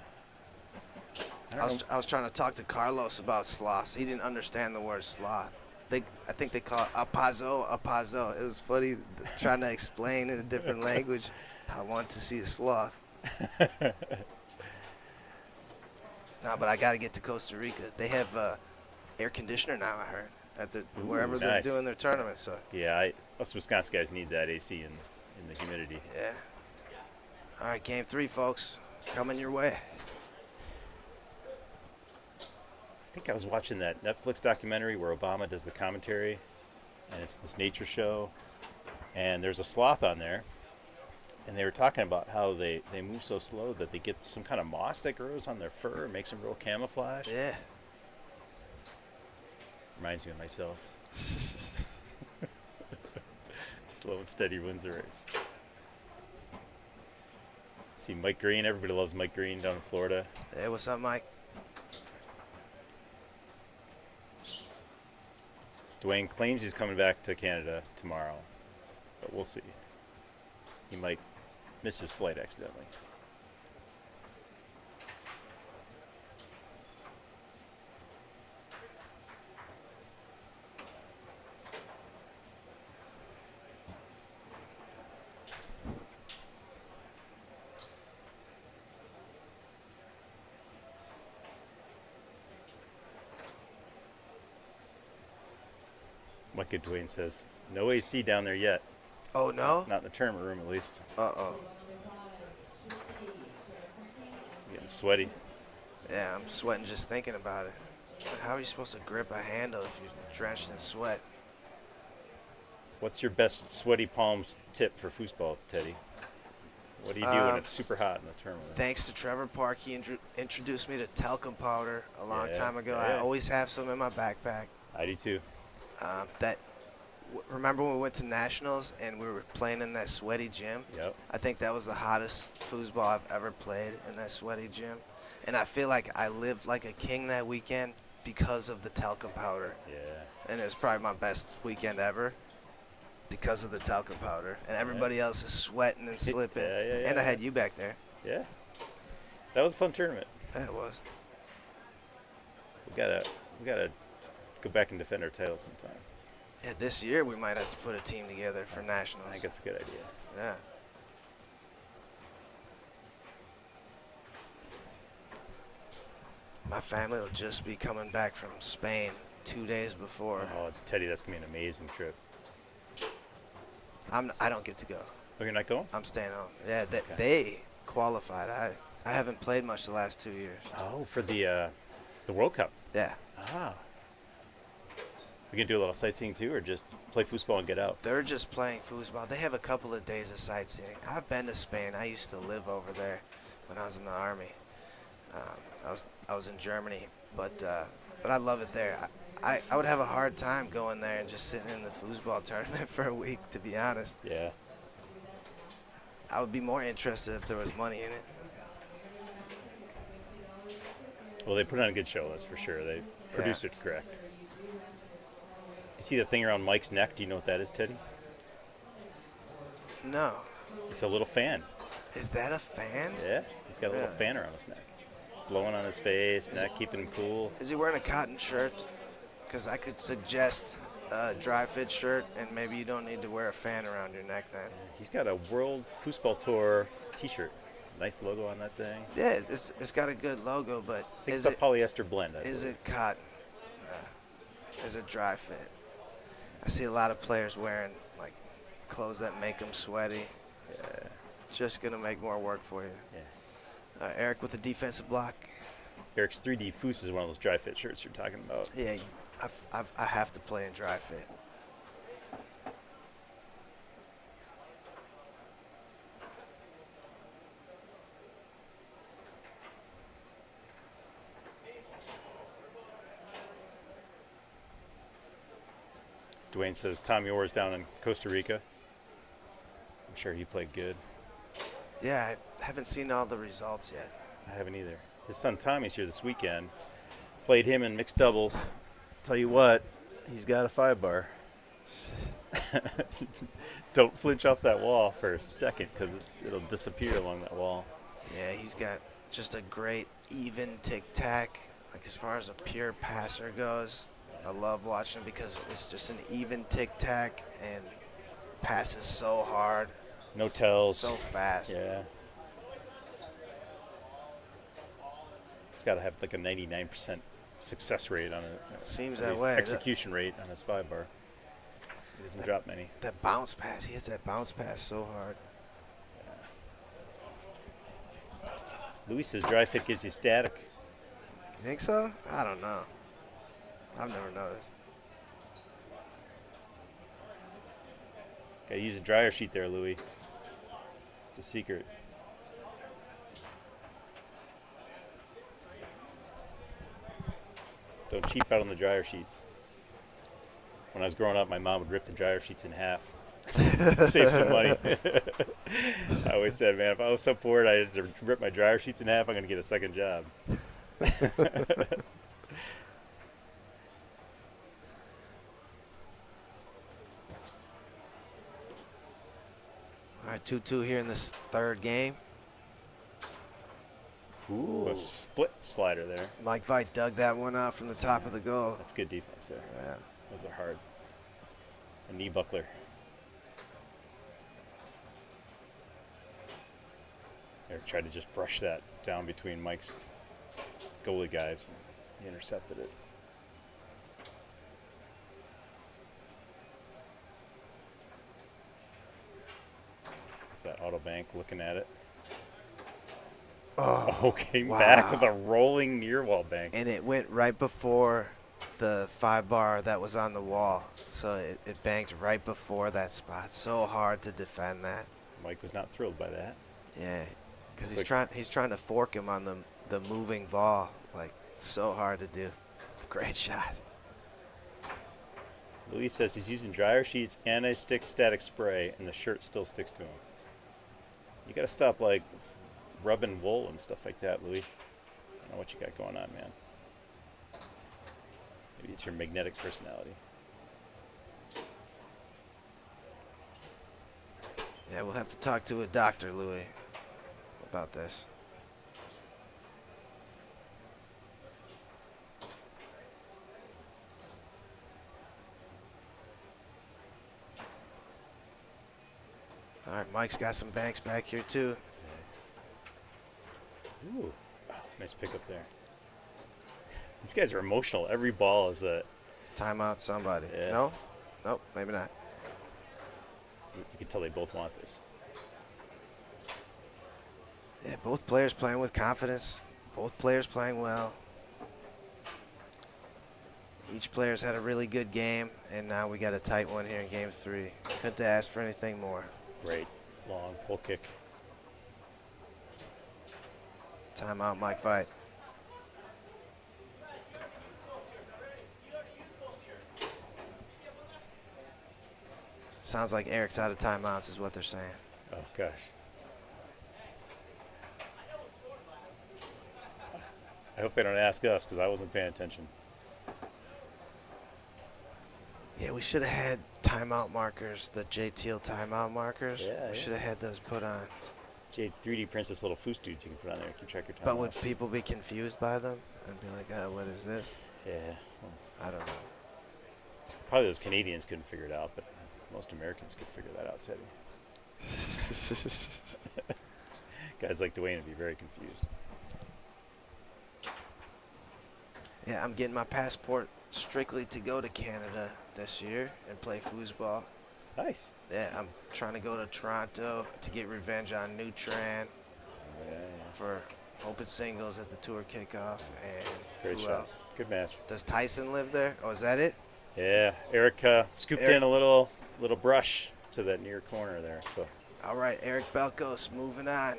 I was trying to talk to Carlos about sloths. He didn't understand the word sloth. I think they call it apazo. It was funny trying to explain in a different language. I want to see a sloth. No, but I got to get to Costa Rica. They have air conditioner now, I heard, at wherever they're nice. doing their tournament. So Yeah, us Wisconsin guys need that AC in the humidity. yeah. All right, game 3, folks, coming your way. I think I was watching that Netflix documentary where Obama does the commentary, and it's this nature show, and there's a sloth on there, and they were talking about how they move so slow that they get some kind of moss that grows on their fur and makes them real camouflage. Yeah. Reminds me of myself. Slow and steady wins the race. See Mike Green. Everybody loves Mike Green down in Florida. Hey, what's up, Mike? Dwayne claims he's coming back to Canada tomorrow, but we'll see. He might miss his flight accidentally. Like Dwayne says, no AC down there yet. Oh, no? Not in the tournament room, at least. Uh-oh. Getting sweaty. Yeah, I'm sweating just thinking about it. How are you supposed to grip a handle if you're drenched in sweat? What's your best sweaty palms tip for foosball, Teddy? What do you do when it's super hot in the tournament? Thanks to Trevor Park, he introduced me to talcum powder a long time ago. Yeah. I always have some in my backpack. I do too. Remember when we went to nationals and we were playing in that sweaty gym? Yep. I think that was the hottest foosball I've ever played, in that sweaty gym. And I feel like I lived like a king that weekend because of the talcum powder. Yeah. And it was probably my best weekend ever because of the talcum powder. And everybody else is sweating and slipping. Yeah. And I had you back there. Yeah. That was a fun tournament. Yeah, it was. We gotta go back and defend our title sometime. Yeah, this year we might have to put a team together for nationals. I think that's a good idea. Yeah. My family will just be coming back from Spain 2 days before. Oh, Teddy, that's gonna be an amazing trip. I don't get to go. Oh, you're not going? I'm staying home. Yeah, they qualified. I haven't played much the last 2 years. Oh, for the World Cup. Yeah. Ah. We can do a little sightseeing too, or just play foosball and get out? They're just playing foosball. They have a couple of days of sightseeing. I've been to Spain. I used to live over there when I was in the Army. I was in Germany, but I love it there. I would have a hard time going there and just sitting in the foosball tournament for a week, to be honest. Yeah. I would be more interested if there was money in it. Well, they put on a good show, that's for sure. They produce it correct. You see the thing around Mike's neck? Do you know what that is, Teddy? No. It's a little fan. Is that a fan? Yeah, he's got a little fan around his neck. It's blowing on his face, neck, keeping him cool. Is he wearing a cotton shirt? Because I could suggest a dry fit shirt, and maybe you don't need to wear a fan around your neck then. He's got a World Foosball Tour t-shirt. Nice logo on that thing. Yeah, it's got a good logo, but I think it's a polyester blend. Is it cotton? Is it dry fit? I see a lot of players wearing like clothes that make them sweaty. It's just gonna make more work for you. Yeah. Eric with the defensive block. Eric's 3D Foos is one of those dry fit shirts you're talking about. Yeah, I have to play in dry fit. Dwayne says Tommy Orr's down in Costa Rica. I'm sure he played good. Yeah, I haven't seen all the results yet. I haven't either. His son Tommy's here this weekend. Played him in mixed doubles. Tell you what, he's got a 5-bar. Don't flinch off that wall for a second because it'll disappear along that wall. Yeah, he's got just a great even tic-tac. Like as far as a pure passer goes, I love watching him because it's just an even tic-tac and passes so hard. No tells. So fast. Yeah. He's got to have like a 99% success rate on it. Seems that way. Execution rate on his 5-bar. He doesn't drop many. That bounce pass. He hits that bounce pass so hard. Louis says dry fit gives you static. You think so? I don't know. I've never noticed. Gotta use a dryer sheet there, Louis. It's a secret. Don't cheap out on the dryer sheets. When I was growing up, my mom would rip the dryer sheets in half. Save some money. I always said, man, if I was so poor I had to rip my dryer sheets in half, I'm going to get a second job. All right, 2-2 here in this third game. Ooh, a split slider there. Mike Vite dug that one out from the top of the goal. That's good defense there. Yeah. Those are hard. A knee buckler. Eric tried to just brush that down between Mike's goalie guys. He intercepted it. Is that Autobank looking at it? Oh, came wow. back with a rolling near wall bank. And it went right before the 5-bar that was on the wall. So it banked right before that spot. So hard to defend that. Mike was not thrilled by that. Yeah, because he's trying to fork him on the moving ball. Like, so hard to do. Great shot. Louis says he's using dryer sheets, anti-stick static spray, and the shirt still sticks to him. You got to stop, like, rubbing wool and stuff like that, Louis. I don't know what you got going on, man. Maybe it's your magnetic personality. Yeah, we'll have to talk to a doctor, Louis, about this. All right, Mike's got some banks back here, too. Ooh, oh, nice pickup there. These guys are emotional. Every ball is a Timeout somebody. Yeah. No? Nope, maybe not. You can tell they both want this. Yeah, both players playing with confidence. Both players playing well. Each player's had a really good game, and now we got a tight one here in game 3. Couldn't ask for anything more. Great. Long pull kick. Timeout, Mike Vite. Sounds like Eric's out of timeouts is what they're saying. Oh, gosh. I hope they don't ask us because I wasn't paying attention. Yeah, we should have had timeout markers, the JTL timeout markers. Yeah, we should have had those put on. 3D prints this little foos dudes you can put on there. Keep track of your time. But would people be confused by them and be like, oh, what is this? Yeah. Well, I don't know. probably those Canadians couldn't figure it out, but most Americans could figure that out, Teddy. Guys like Dwayne would be very confused. Yeah, I'm getting my passport strictly to go to Canada this year and play foosball. Nice. Yeah, I'm trying to go to Toronto to get revenge on Nutran for open singles at the tour kickoff. And Great who shot. else? Good match. Does Tyson live there? Oh, is that it? Yeah, Eric scooped in a little brush to that near corner there. So. All right, Eric Belkos, moving on.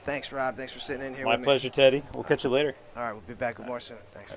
Thanks, Rob. Thanks for sitting in here My with me. pleasure, Teddy. We'll catch you later. All right, we'll be back with more soon. Thanks.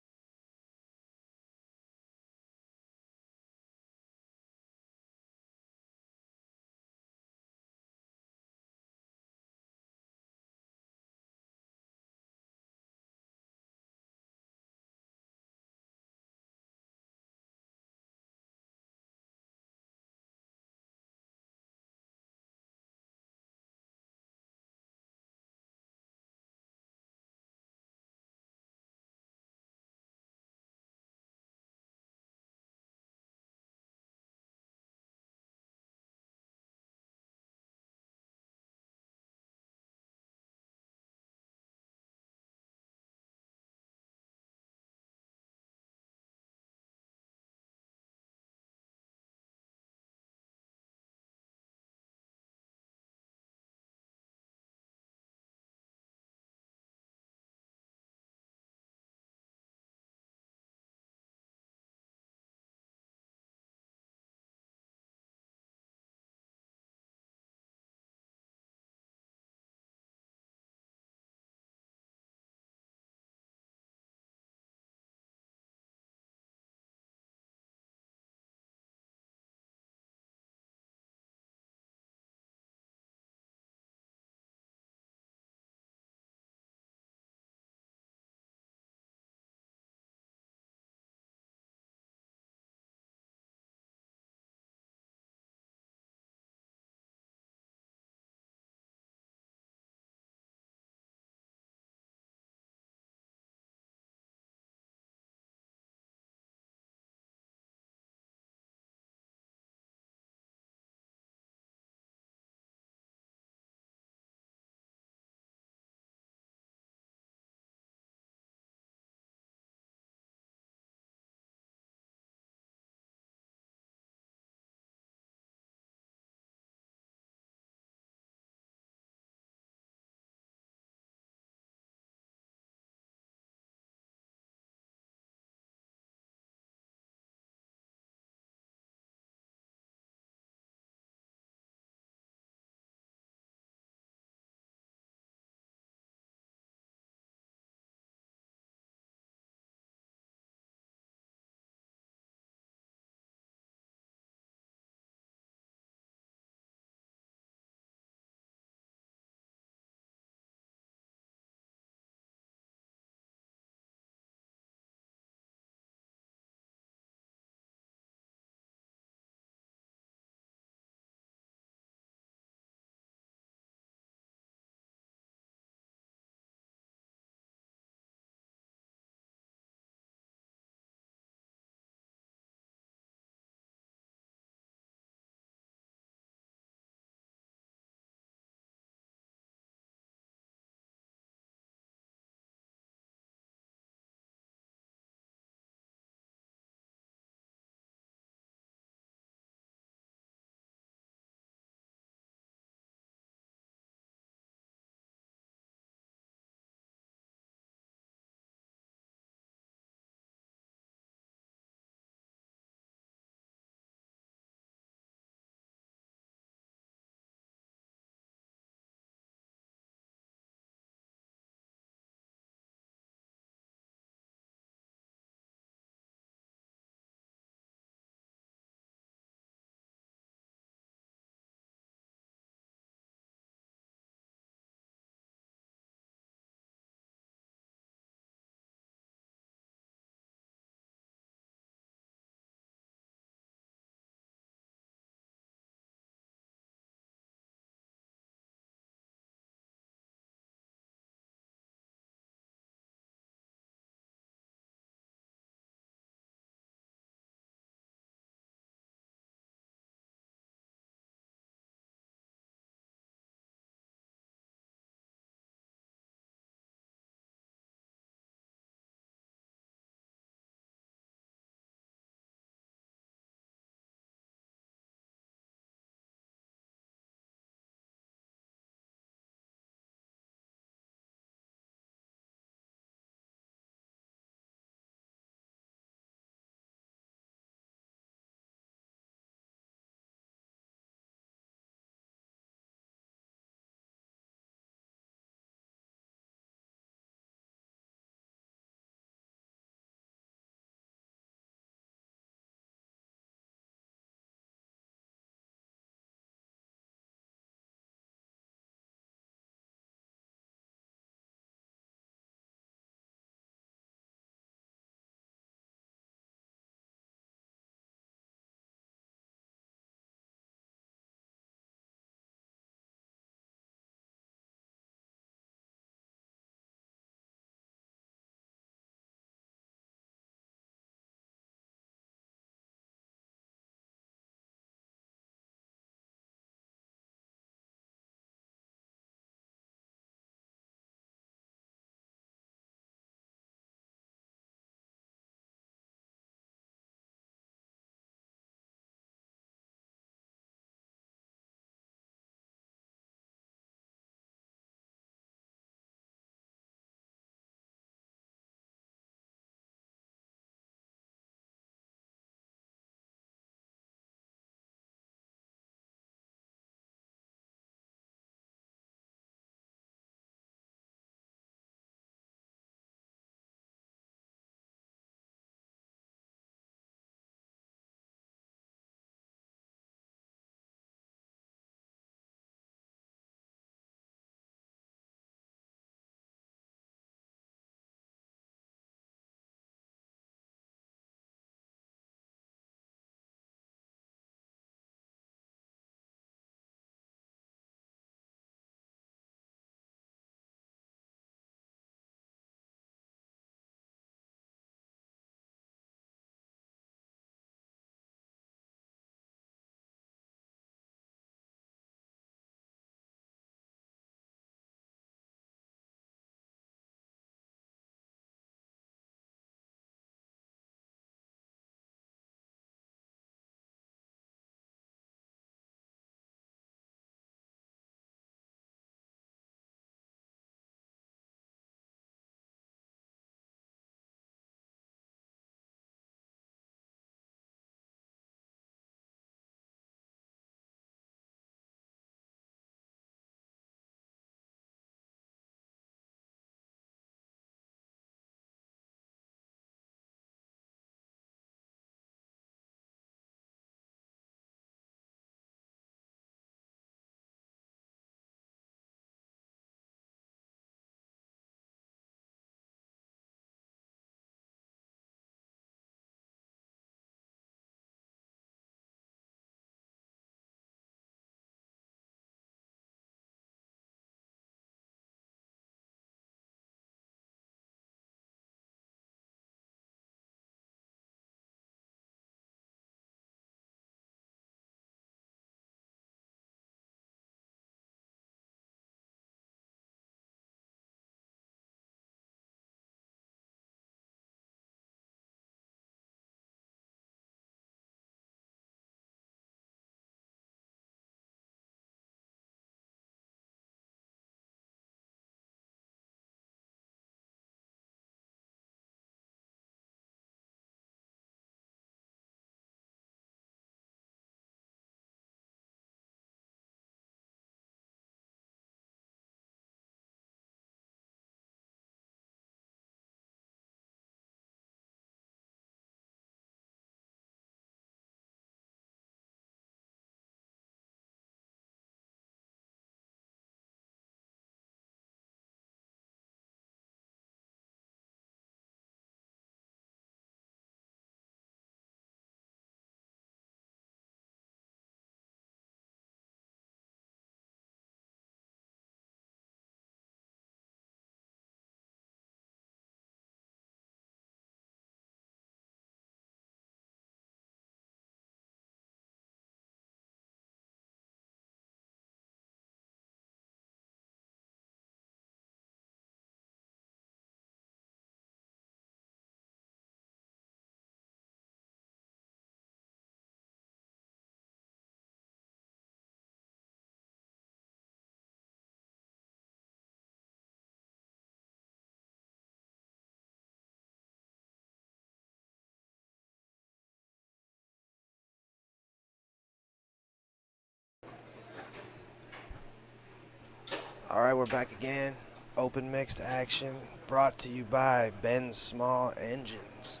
All right, we're back again. Open mixed action brought to you by Ben's Small Engines.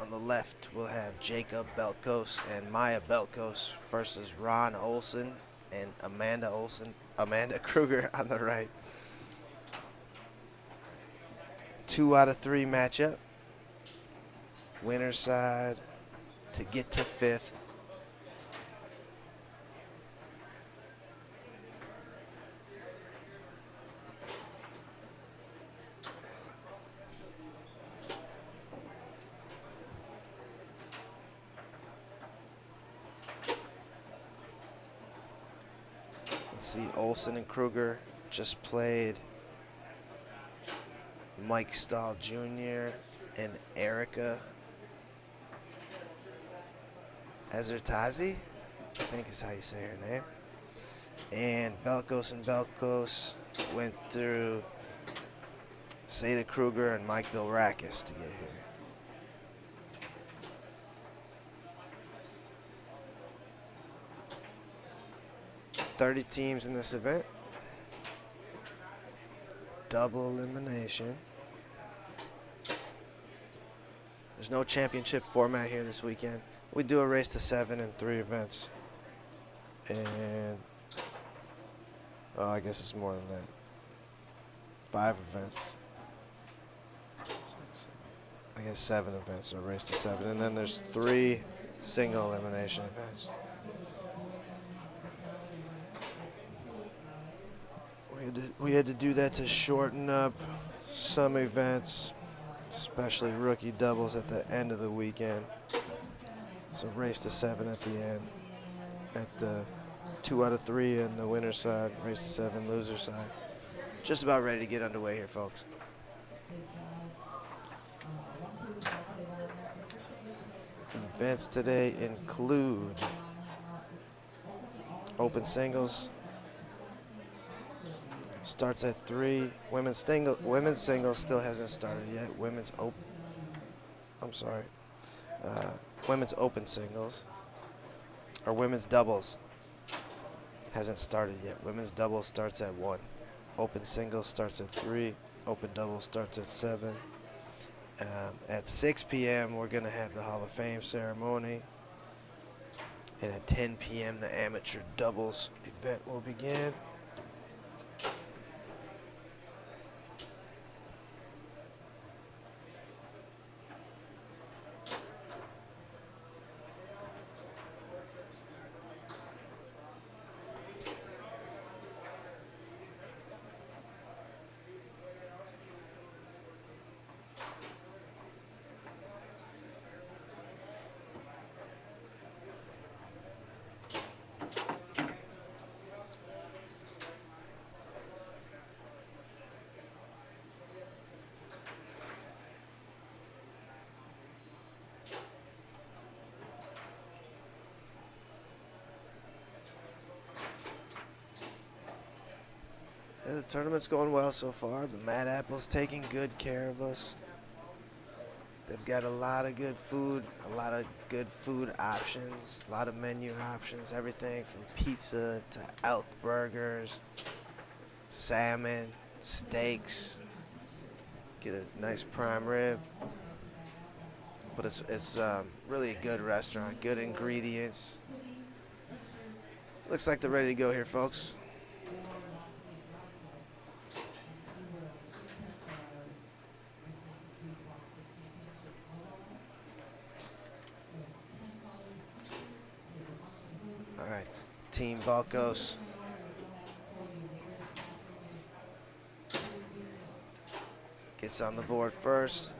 On the left, we'll have Jacob Belkos and Maya Belkos versus Ron Olsen and Amanda Krueger on the right. 2 out of 3 matchup. Winner's side to get to 5th. Let's see, Olsen and Krueger just played. Mike Stahl Jr. and Erica Ezertazi, I think is how you say her name. And Belkos went through Seda Krueger and Mike Bilrakis to get here. 30 teams in this event. Double elimination. There's no championship format here this weekend. We do a race to 7 in 3 events. And, oh, I guess it's more than that. 5 events. I guess 7 events, so a race to 7. And then there's 3 single elimination events. We had to do that to shorten up some events, especially rookie doubles at the end of the weekend. So race to 7 at the end. At the 2 out of 3 on the winner's side, race to 7 loser side. Just about ready to get underway here, folks. Events today include open singles. Starts at 3. Women's singles still hasn't started yet. Women's open singles. Or women's doubles hasn't started yet. Women's doubles starts at 1. Open singles starts at 3. Open doubles starts at 7. At 6 p.m. we're going to have the Hall of Fame ceremony. And at 10 p.m. the amateur doubles event will begin. Yeah, the tournament's going well so far. The Mad Apple's taking good care of us. They've got a lot of good food options, a lot of menu options, everything from pizza to elk burgers, salmon, steaks. Get a nice prime rib. But it's really a good restaurant, good ingredients. Looks like they're ready to go here, folks. All right, Team Belkos. Gets on the board first.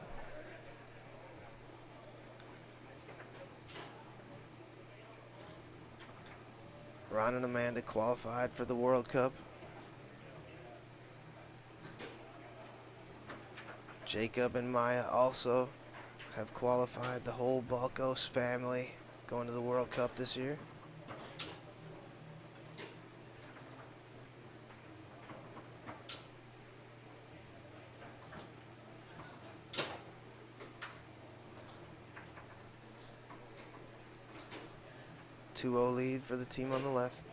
Ron and Amanda qualified for the World Cup. Jacob and Maya also have qualified. The whole Belkos family going to the World Cup this year. (2-0 lead for the team on the left.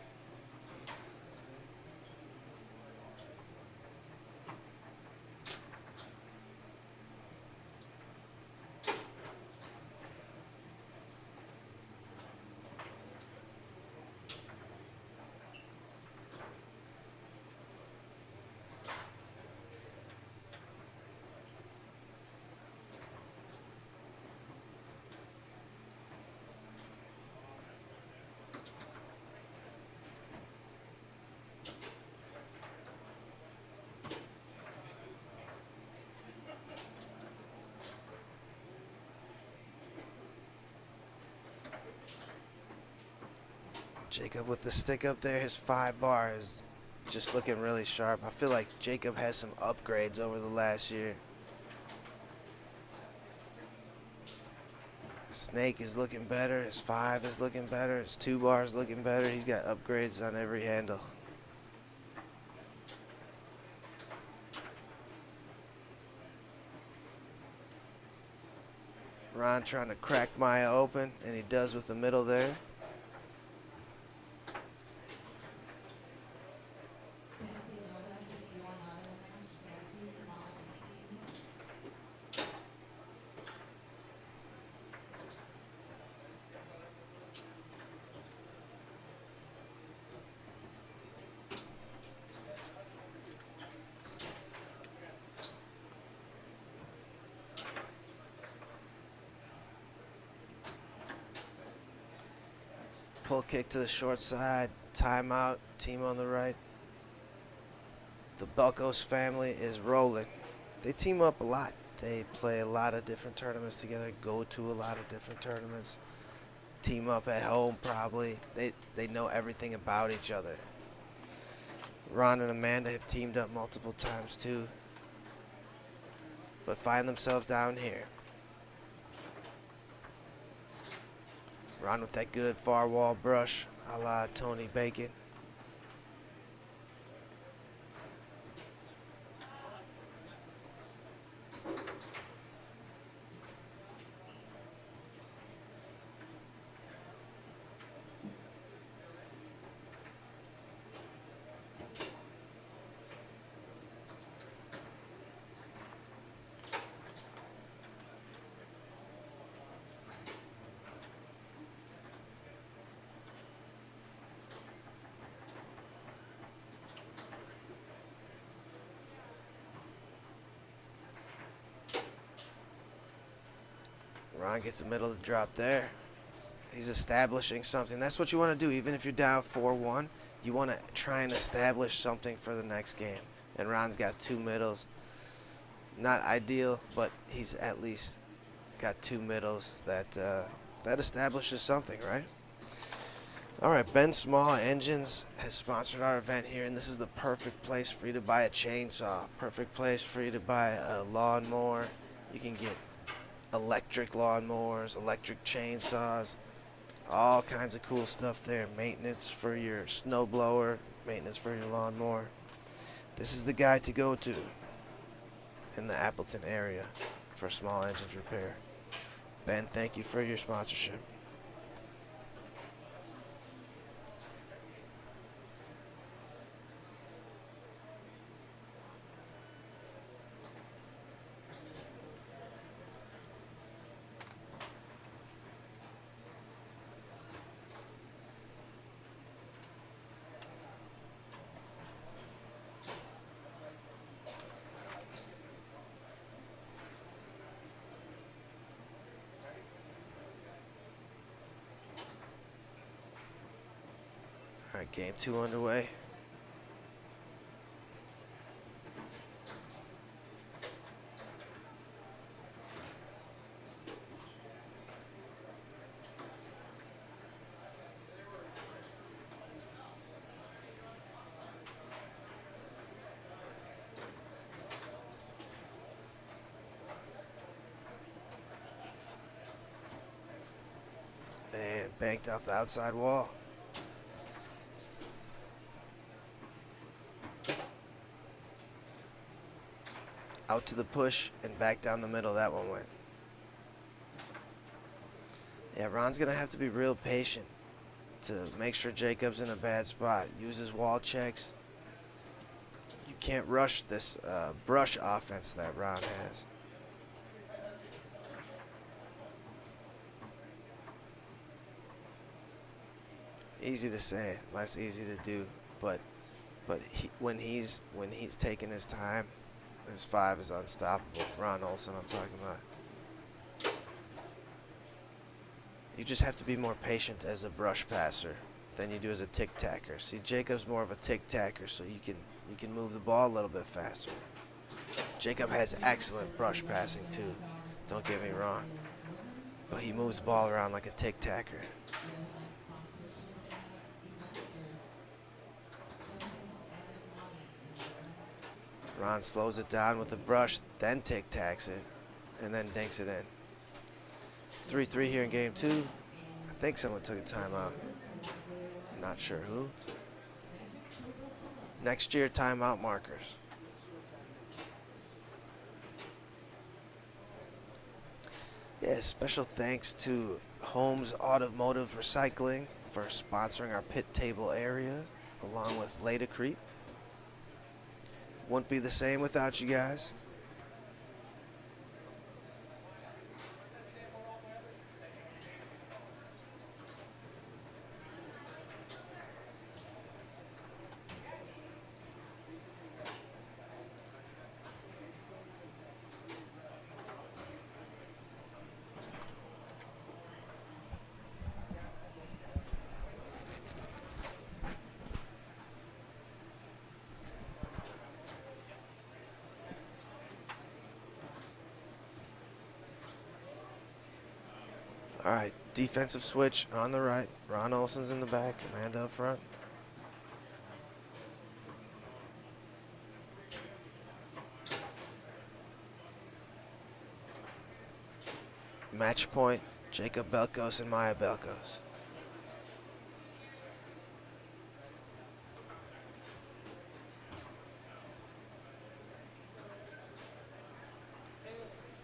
Jacob with the stick up there. His 5-bar is just looking really sharp. I feel like Jacob has some upgrades over the last year. Snake is looking better. His 5 is looking better. His 2-bar is looking better. He's got upgrades on every handle. Ron trying to crack Maya open, and he does with the middle there. Pull kick to the short side, timeout, team on the right. The Belos family is rolling. They team up a lot. They play a lot of different tournaments together, go to a lot of different tournaments, team up at home probably. They know everything about each other. Ron and Amanda have teamed up multiple times too, but find themselves down here. Ron with that good far wall brush, a la Tony Bacon. Ron gets a middle to drop there. He's establishing something. That's what you want to do. Even if you're down 4-1, you want to try and establish something for the next game. And Ron's got 2 middles. Not ideal, but he's at least got 2 middles that establishes something, right? All right, Ben Small Engines has sponsored our event here, and this is the perfect place for you to buy a chainsaw. Perfect place for you to buy a lawnmower. You can get electric lawnmowers, electric chainsaws, all kinds of cool stuff there. Maintenance for your snow blower, maintenance for your lawnmower. This is the guy to go to in the Appleton area for small engines repair. Ben, thank you for your sponsorship. All right, game 2 underway. And banked off the outside wall. Out to the push and back down the middle, that one went. Yeah, Ron's gonna have to be real patient to make sure Jacob's in a bad spot. Use his wall checks. You can't rush this brush offense that Ron has. Easy to say, less easy to do, but when he's taking his time, his 5 is unstoppable. Ron Olsen, I'm talking about. You just have to be more patient as a brush passer than you do as a tic-tacker. See, Jacob's more of a tic-tacker, so you can move the ball a little bit faster. Jacob has excellent brush passing too, don't get me wrong, but he moves the ball around like a tic-tacker. Ron slows it down with the brush, then tic-tacs it, and then dinks it in. 3-3 here in game 2. I think someone took a timeout. Not sure who. Next year, timeout markers. Yeah, special thanks to Holmes Automotive Recycling for sponsoring our pit table area, along with Leda Creep. Wouldn't be the same without you guys. All right, defensive switch on the right. Ron Olsen's in the back, Amanda up front. Match point, Jacob Belkos and Maya Belkos.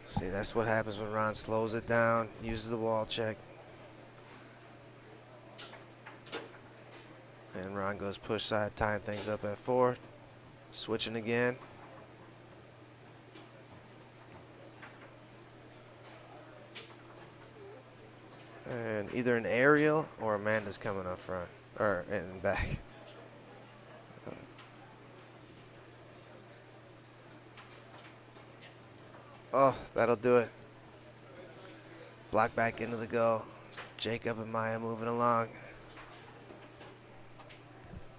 See, that's what happens when Ron slows it down, uses the wall check. And Ron goes push side, tying things up at 4. Switching again. And either an aerial or Amanda's coming up front, or in back. Oh, that'll do it. Block back into the goal. Jacob and Maya moving along.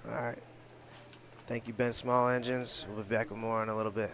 All right. Thank you, Ben Small Engines. We'll be back with more in a little bit.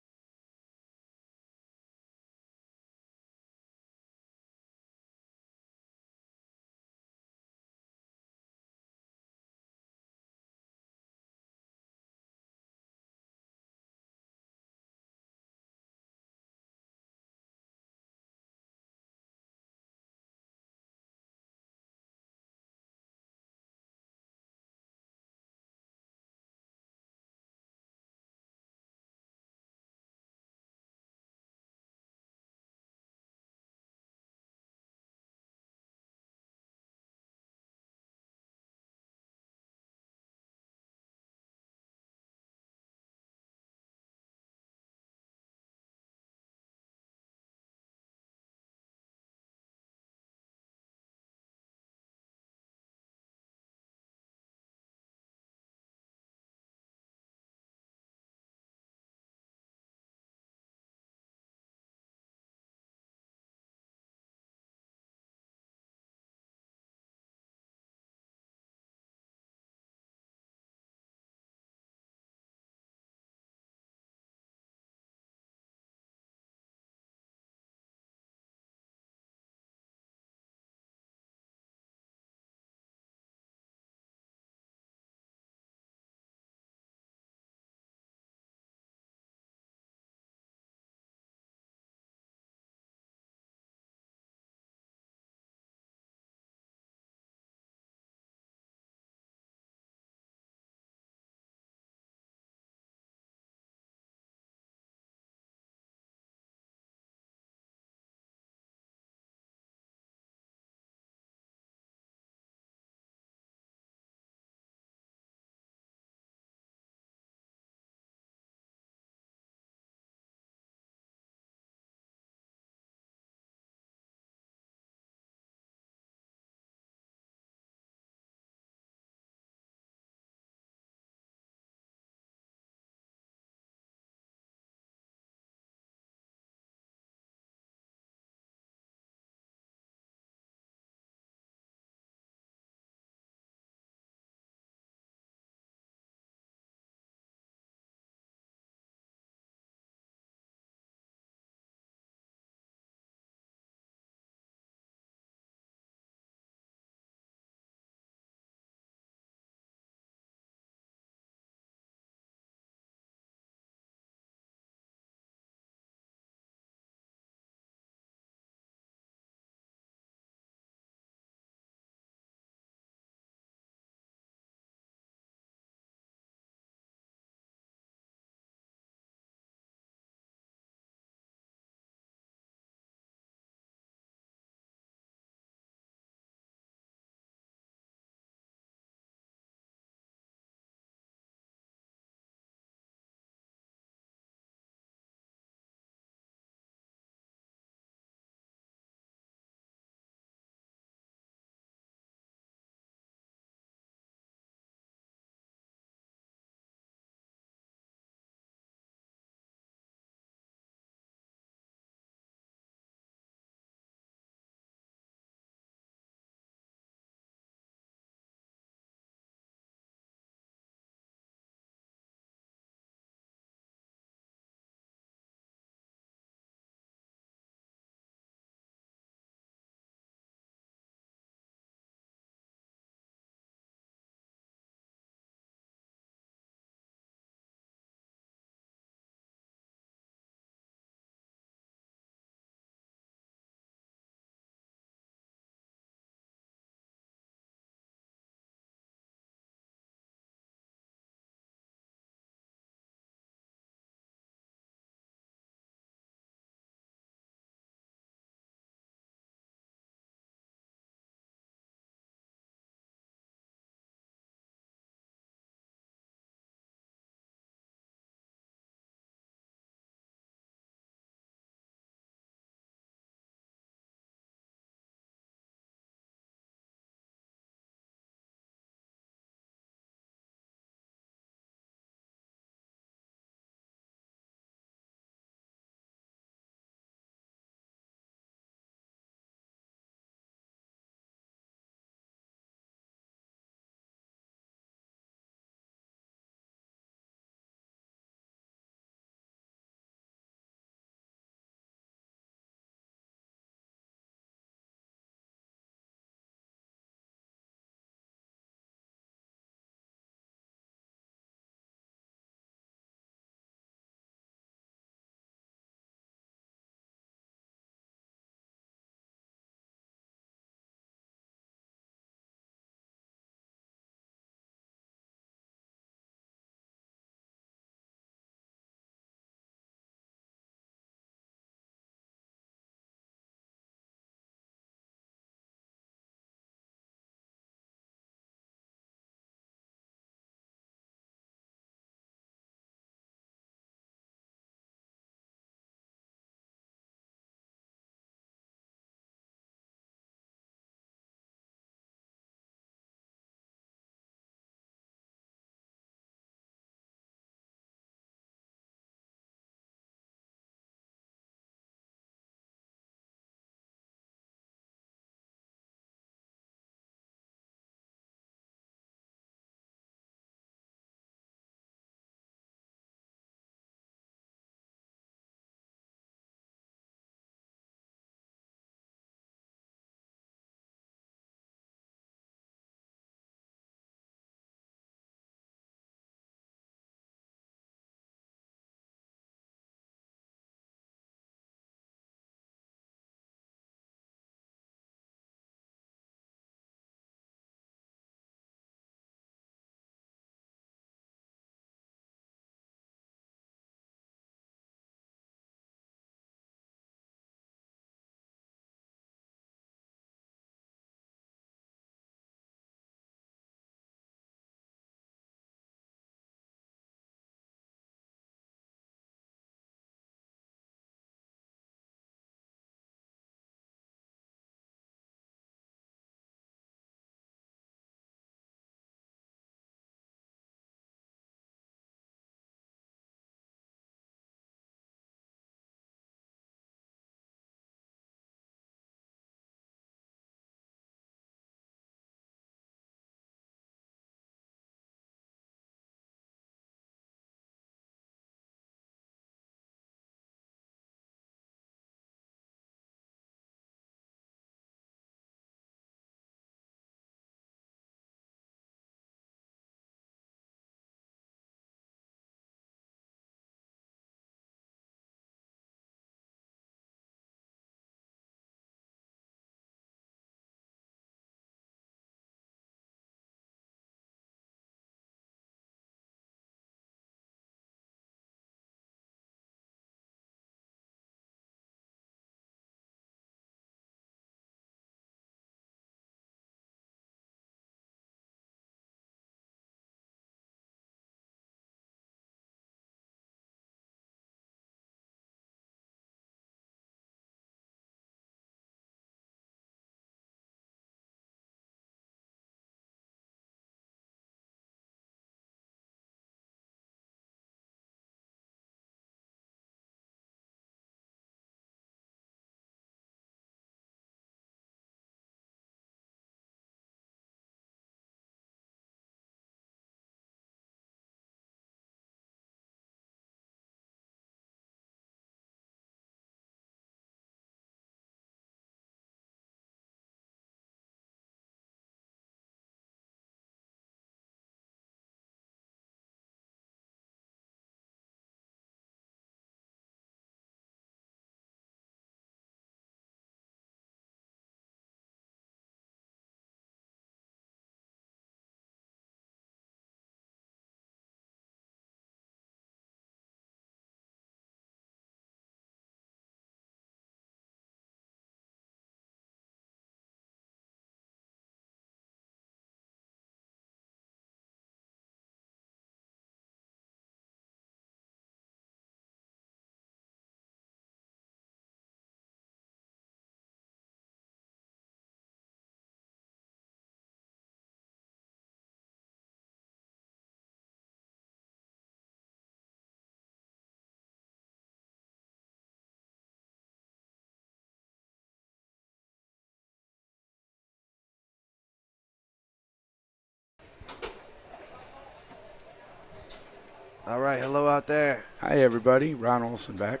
All right, hello out there. Hi, everybody. Ron Olsen back.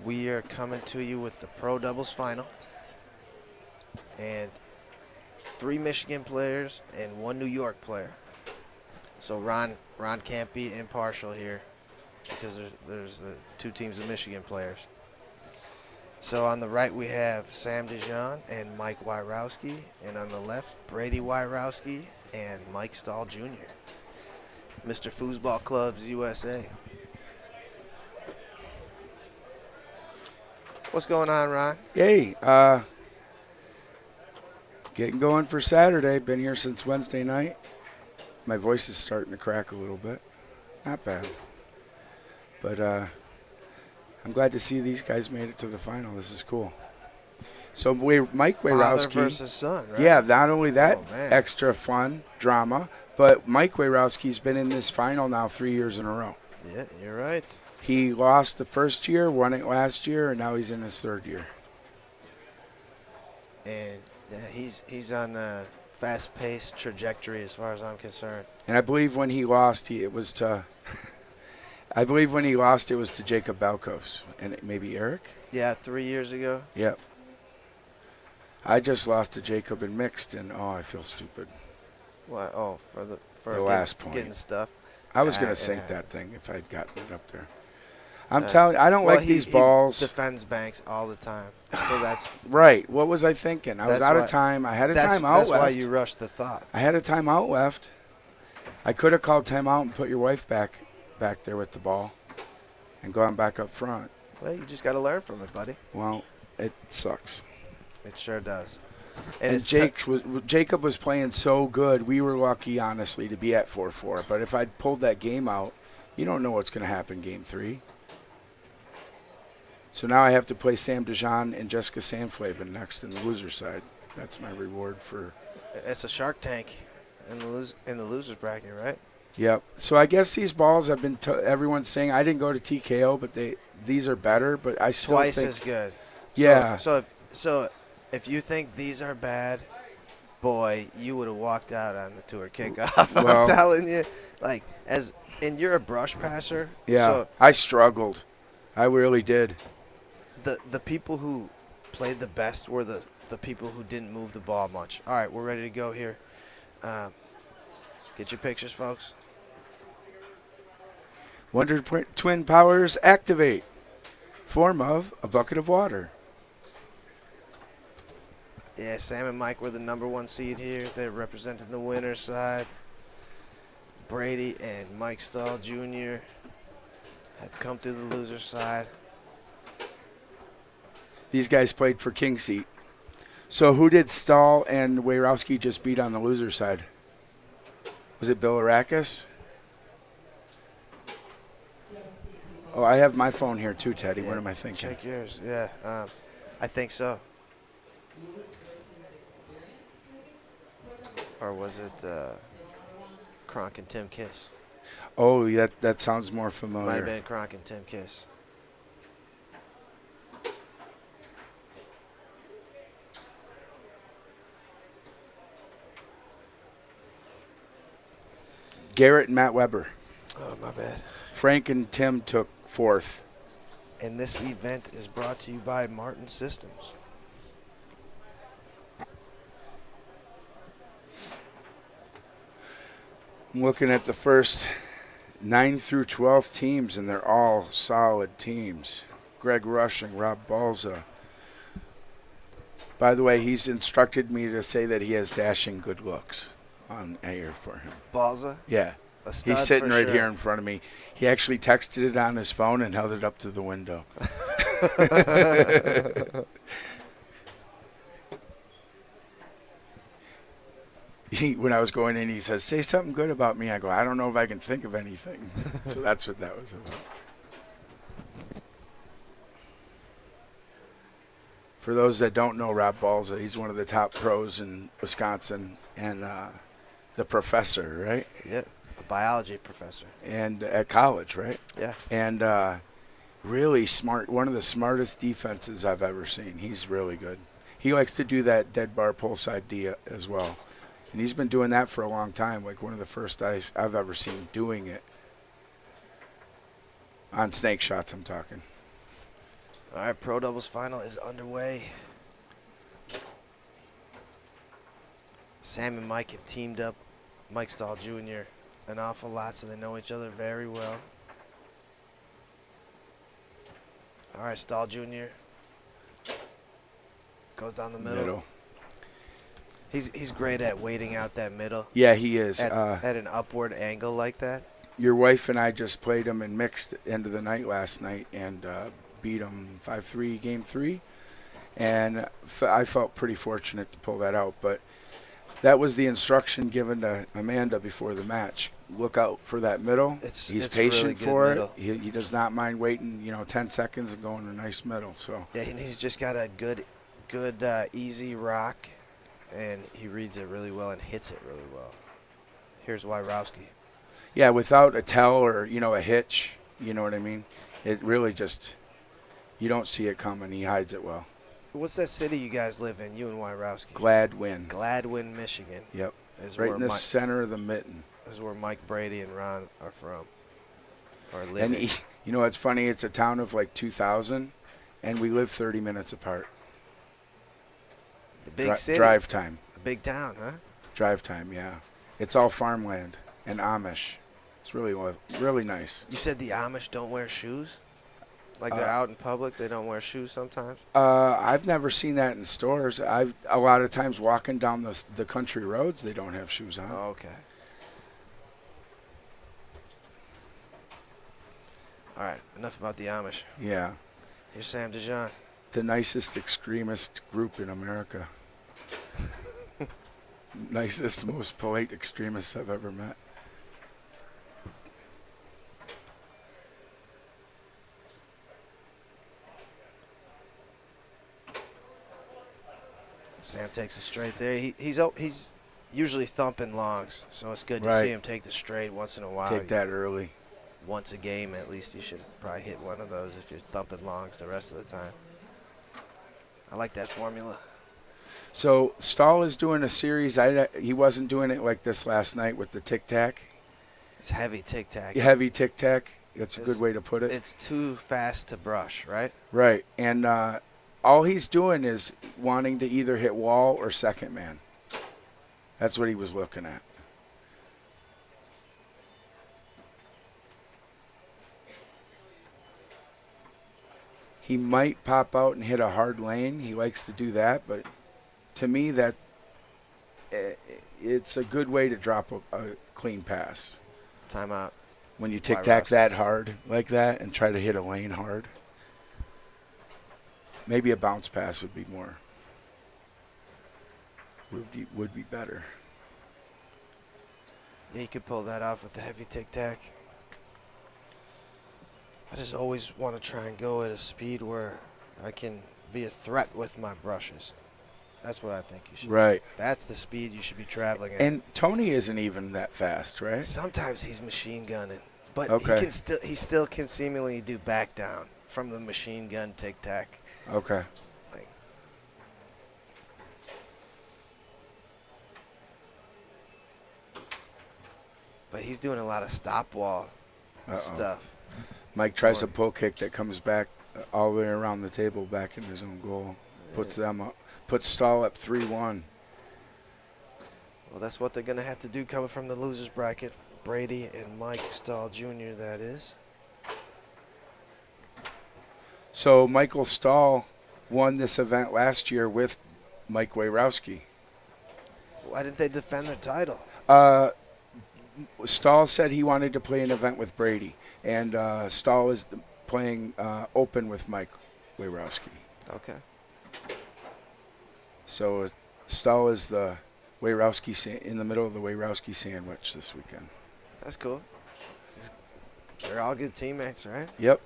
We are coming to you with the Pro Doubles Final. And 3 Michigan players and 1 New York player. So Ron can't be impartial here because there's 2 teams of Michigan players. So on the right we have Sam DeJean and Mike Wyrowski, and on the left Brady Wyrowski and Mike Stahl Jr. Mr. Foosball Clubs USA. What's going on, Ron? Hey, getting going for Saturday. Been here since Wednesday night. My voice is starting to crack a little bit. Not bad. But I'm glad to see these guys made it to the final. This is cool. So Mike Wyrowski. Father versus son, right? Yeah, not only that, man. extra fun, drama, but Mike Wyrowski's been in this final now 3 years in a row. Yeah, you're right. He lost the first year, won it last year, and now he's in his 3rd year. And yeah, he's on a fast-paced trajectory as far as I'm concerned. And I believe when he lost, it was to Jacob Belkos and maybe Eric. Yeah, 3 years ago. Yep. I just lost to Jacob in mixed, and I feel stupid. What? Oh, for The last point. getting stuff. I was going to it sink happened. that thing if I'd gotten it up there. I'm telling you, I don't like these He balls. defends banks all the time, so that's Right. What was I thinking? I was That's out why- of time. I had a that's timeout that's left. why you rush the thought. I had a timeout left. I could have called timeout and put your wife back there with the ball and gone back up front. Well, you just got to learn from it, buddy. Well, it sucks. It sure does. And it's Jacob was playing so good. We were lucky, honestly, to be at 4-4. But if I'd pulled that game out, you don't know what's going to happen game 3. So now I have to play Sam DeJean and Jessica Saflavin next in the loser side. That's my reward for. It's a Shark Tank in the losers bracket, right? Yep. So I guess these balls have been. Everyone's saying I didn't go to TKO, but these are better. But I still Twice think, as good. Yeah. So if you think these are bad, boy, you would have walked out on the tour kickoff. Well, I'm telling you, and you're a brush passer. Yeah. So I struggled. I really did. the people who played the best were the people who didn't move the ball much. All right, we're ready to go here. Get your pictures, folks. Wonder Twin powers activate. Form of a bucket of water. Yeah, Sam and Mike were the #1 seed here. They're representing the winner's side. Brady and Mike Stahl Jr. have come through the loser's side. These guys played for King Seat. So who did Stahl and Wyrowski just beat on the loser side? Was it Bill Arakis? Oh, I have my phone here too, Teddy. What am I thinking? Check yours. Yeah, I think so. Or was it Kronk and Tim Kiss? Oh, that sounds more Might have familiar. been Kronk and Tim Kiss. Garrett and Matt Weber. Oh, my bad. Frank and Tim took 4th. And this event is brought to you by Martin Systems. I'm looking at the first 9 through 12 teams, and they're all solid teams. Greg Rushing, Rob Balza. By the way, he's instructed me to say that he has dashing good looks on air for him. Balza? Yeah. A stud He's sitting for right sure. here in front of me. He actually texted it on his phone and held it up to the window. When I was going in, he says, "Say something good about me." I go, "I don't know if I can think of anything." So that's what that was about. For those that don't know Rob Balza, he's one of the top pros in Wisconsin and the professor, right? Yep, a biology professor. And at college, right? Yeah. And really smart, one of the smartest defenses I've ever seen. He's really good. He likes to do that dead bar pull side D as well. And he's been doing that for a long time, like one of the first I've ever seen doing it. On snake shots, I'm talking. All right, Pro Doubles final is underway. Sam and Mike have teamed up. Mike Stahl Jr. an awful lot, so they know each other very well. All right, Stahl Jr. goes down the middle. He's great at waiting out that middle. Yeah, he is. At an upward angle like that. Your wife and I just played him in mixed end of the night last night and beat him 5-3 game 3. And I felt pretty fortunate to pull that out. But that was the instruction given to Amanda before the match. Look out for that middle. He's patient really for middle. it. He does not mind waiting, 10 seconds and going a nice middle. So yeah, and he's just got a good, easy rock, and he reads it really well and hits it really well. Here's Wyrowski. Yeah, without a tell or, a hitch, you know what I mean? It really just, you don't see it coming. He hides it well. What's that city you guys live in, you and Wyrowski? Gladwyn, Michigan. Yep. Is right in the center of the mitten. Is where Mike Brady and Ron are from, or live. And it's funny, it's a town of like 2,000, and we live 30 minutes apart. The big city. Drive time. A big town, huh? Drive time, yeah. It's all farmland and Amish. It's really nice. You said the Amish don't wear shoes? Like they're out in public, they don't wear shoes sometimes? I've never seen that in stores. A lot of times walking down the country roads, they don't have shoes on. Oh, okay. All right, enough about the Amish. Yeah. Here's Sam DeJean. The nicest extremist group in America. Nicest, most polite extremists I've ever met. Sam takes a straight there. He's usually thumping longs, so it's good to see him take the straight once in a while. Take that early. Once a game, at least, you should probably hit one of those if you're thumping longs the rest of the time. I like that formula. So Stahl is doing a series. He wasn't doing it like this last night with the tic-tac. It's heavy tic-tac. Heavy tic-tac. That's a good way to put it. It's too fast to brush, right? Right. And all he's doing is wanting to either hit wall or second man. That's what he was looking at. He might pop out and hit a hard lane. He likes to do that, but to me, that it's a good way to drop a clean pass. Timeout. When you tic-tac that hard like that and try to hit a lane hard. Maybe a bounce pass would be would be better. Yeah, you could pull that off with the heavy tic-tac. I just always want to try and go at a speed where I can be a threat with my brushes. That's what I think you should. Right. That's the speed you should be traveling at. And Tony isn't even that fast, right? Sometimes he's machine gunning, but okay. he still can seemingly do back down from the machine gun tic-tac. Okay. But he's doing a lot of stop wall stuff. Mike tries a pull kick that comes back all the way around the table back in his own goal. Puts them up. Puts Stahl up 3-1. Well, that's what they're going to have to do coming from the losers bracket. Brady and Mike Stahl Jr., that is. So Michael Stahl won this event last year with Mike Wyrowski. Why didn't they defend their title? Stahl said he wanted to play an event with Brady, and Stahl is playing open with Mike Wyrowski. Okay. So Stahl is the Wyrowski in the middle of the Wyrowski sandwich this weekend. That's cool. They're all good teammates, right? Yep.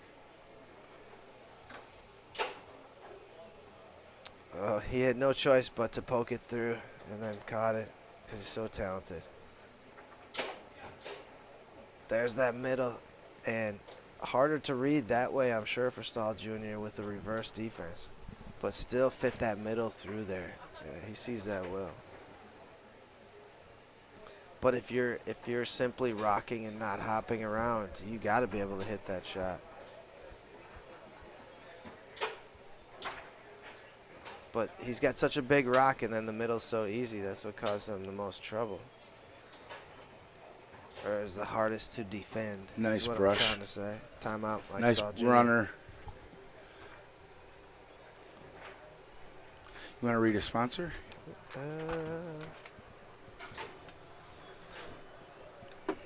Well, he had no choice but to poke it through and then caught it because he's so talented. There's that middle, and harder to read that way, I'm sure, for Stahl Jr. with the reverse defense, but still fit that middle through there. Yeah, he sees that well. But if you're simply rocking and not hopping around, you got to be able to hit that shot. But he's got such a big rock, and then the middle's so easy. That's what caused him the most trouble. Or is the hardest to defend. Nice is what brush. I'm trying to say. Timeout. Mike Nice Stahl Jr. runner. You want to read a sponsor?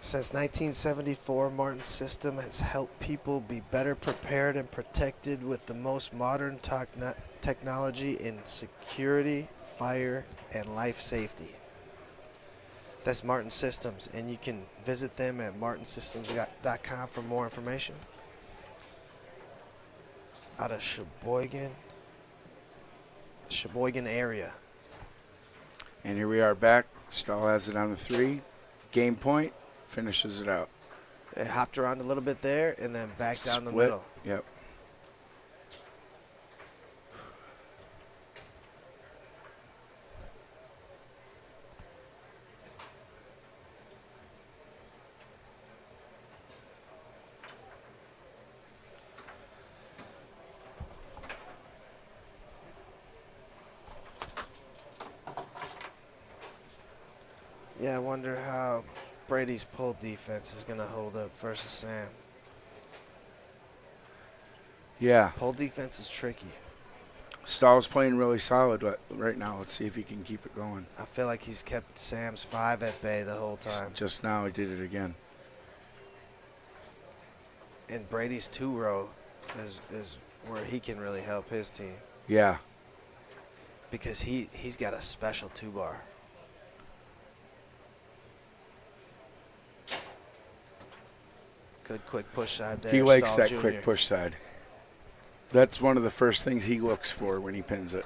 Since 1974, Martin's system has helped people be better prepared and protected with the most modern technology in security, fire, and life safety. That's Martin Systems, and you can visit them at martinsystems.com for more information. Out of Sheboygan area. And here we are back. Stahl has it on the 3. Game point. Finishes it out. It hopped around a little bit there and then back down the Split. middle. Yep. Yeah, I wonder how Brady's pull defense is going to hold up versus Sam. Yeah. Pull defense is tricky. Stahl's playing really solid right now. Let's see if he can keep it going. I feel like he's kept Sam's 5 at bay the whole time. Just now he did it again. And Brady's 2-row is where he can really help his team. Yeah. Because he's got a special 2-bar. Good quick push side there. He likes Stahl that Jr. quick push side. That's one of the first things he looks for when he pins it.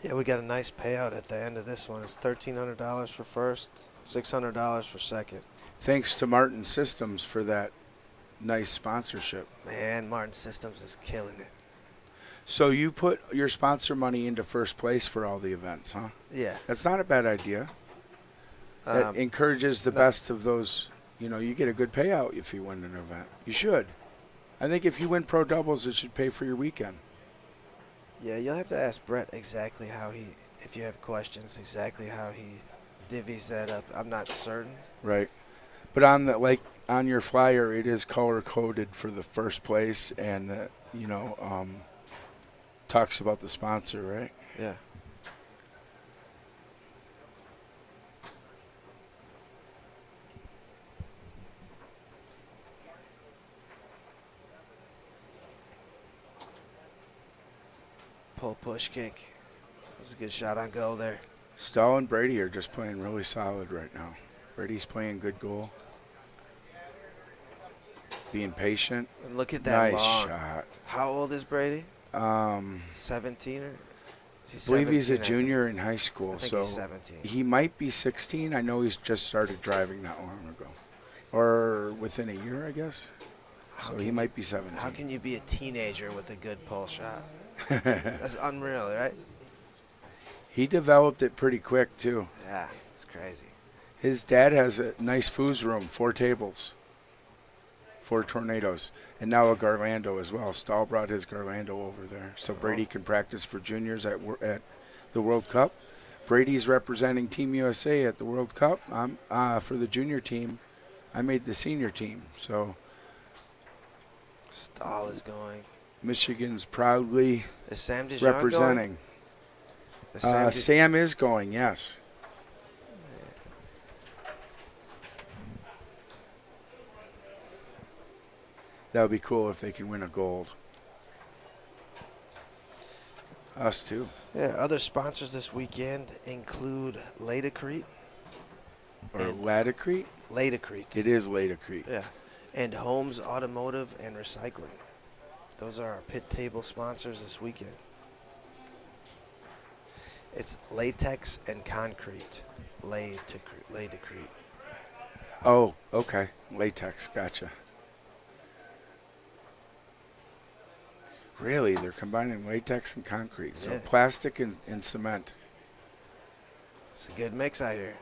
Yeah, we got a nice payout at the end of this one. It's $1,300 for first, $600 for second. Thanks to Martin Systems for that nice sponsorship. Man, Martin Systems is killing it. So you put your sponsor money into first place for all the events, huh? Yeah. That's not a bad idea. That encourages the best of those. You know, you get a good payout if you win an event. You should. I think if you win pro doubles, it should pay for your weekend. Yeah, you'll have to ask Brett exactly how he, if you have questions, exactly how he divvies that up. I'm not certain. Right. But on the on your flyer, it is color coded for the first place, and the, talks about the sponsor, right? Yeah. Pull push kick. That's a good shot on goal there. Stahl and Brady are just playing really solid right now. Brady's playing good goal. Being patient. And look at that nice long. shot. How old is Brady? 17 or? I believe he's a junior in high school, I think so he's 17. he might be 16. I know he's just started driving not long ago, or within a year, I guess. So he might be 17. How can you be a teenager with a good pull shot? That's unreal, right? He developed it pretty quick, too. Yeah, it's crazy. His dad has a nice foos room, 4 tables, 4 tornadoes, and now a Garlando as well. Stahl brought his Garlando over there so Brady can practice for juniors at the World Cup. Brady's representing Team USA at the World Cup. I'm for the junior team. I made the senior team, so Stahl is going. Michigan's proudly Is Sam Dijon representing. going? Sam is going, yes. That would be cool if they can win a gold. Us too. Yeah, other sponsors this weekend include Ladacrete. Or Ladacrete? Ladacrete. It is Ladacrete. Yeah. And Holmes Automotive and Recycling. Those are our pit table sponsors this weekend. It's latex and concrete. Laticrete. Oh, okay. Latex, gotcha. Really? They're combining latex and concrete. So Yeah. plastic and cement. It's a good mix out here.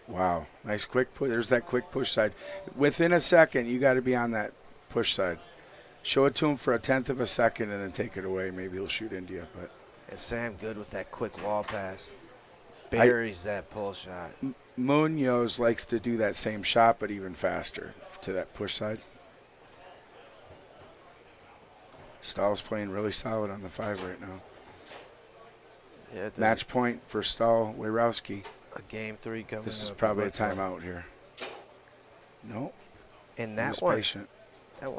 Wow. Nice quick push. There's that quick push side. Within a second, you got to be on that push side. Show it to him for 1/10 of a second and then take it away. Maybe he'll shoot into you. But And Sam good with that quick wall pass. Buries that pull shot. Munoz likes to do that same shot, but even faster to that push side. Stahl's playing really solid on the 5 right now. Yeah, this Match point for Stahl Wejrowski. a game 3 coming. This is up, probably a looks like. timeout here. No, And he that was one, patient. that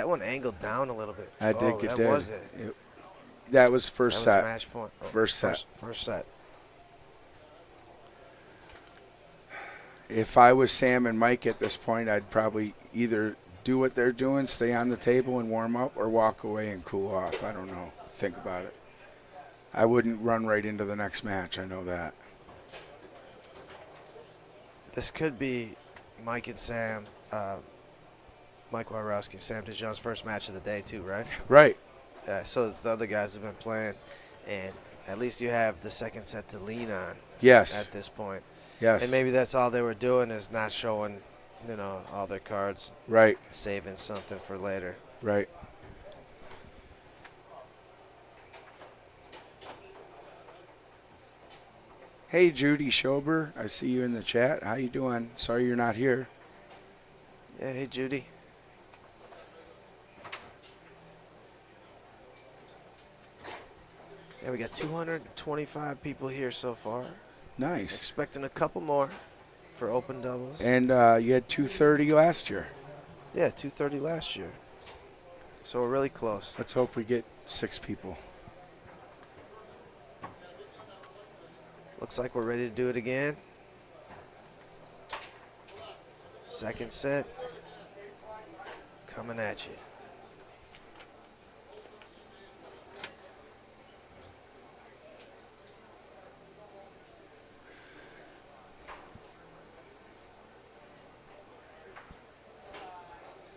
one angled down a little bit. I think it that did. was it. That was first That was set. match point. Oh, First set. First set. If I was Sam and Mike at this point, I'd probably either do what they're doing, stay on the table and warm up, or walk away and cool off. I don't know. Think about it. I wouldn't run right into the next match. I know that. This could be Mike and Sam, Mike Wejrowski and Sam DeJohn's first match of the day too, right? Right. So the other guys have been playing, and at least you have the second set to lean on Yes. at this point. Yes. And maybe that's all they were doing is not showing, all their cards, Right. saving something for later. Right. Hey, Judy Schober. I see you in the chat. How you doing? Sorry you're not here. Yeah, hey, Judy. Yeah, we got 225 people here so far. Nice. Expecting a couple more for open doubles. And you had 230 last year. Yeah, 230 last year. So we're really close. Let's hope we get 6 people. Looks like we're ready to do it again. Second set. Coming at you.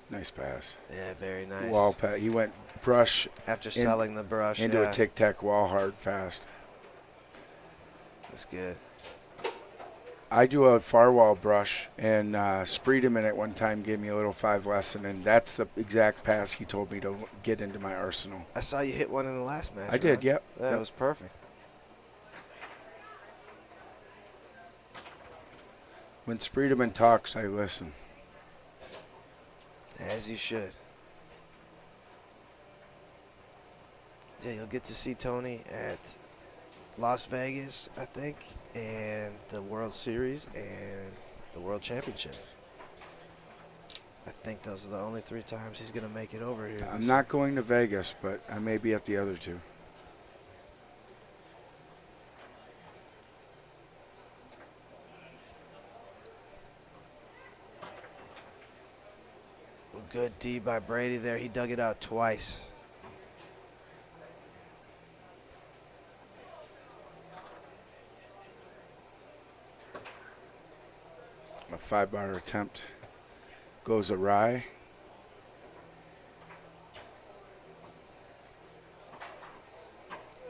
Nice pass. Yeah, very nice. Wall pass. He went brush After selling the brush, into yeah. a tic-tac wall hard fast. That's good. I do a far wall brush, and Spreedeman at one time gave me a little 5 lesson, and that's the exact pass he told me to get into my arsenal. I saw you hit one in the last match. I did, right? yep. That Yep. was perfect. When Spreedeman talks, I listen. As you should. Yeah, you'll get to see Tony at Las Vegas, I think, and the World Series and the World Championships. I think those are the only 3 times he's going to make it over here. I'm not going to Vegas, but I may be at the other 2. Good D by Brady there. He dug it out twice. A 5-bar attempt goes awry.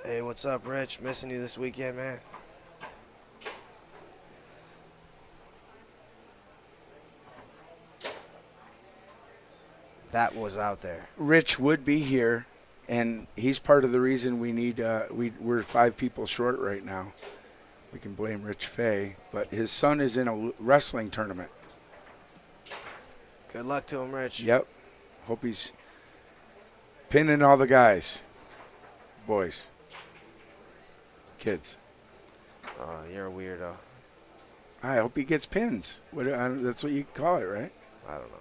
Hey, what's up, Rich? Missing you this weekend, man. That was out there. Rich would be here, and he's part of the reason we need. We're 5 people short right now. We can blame Rich Fay, but his son is in a wrestling tournament. Good luck to him, Rich. Yep. Hope he's pinning all the guys, boys, kids. Oh, you're a weirdo. I hope he gets pins. That's what you call it, right? I don't know.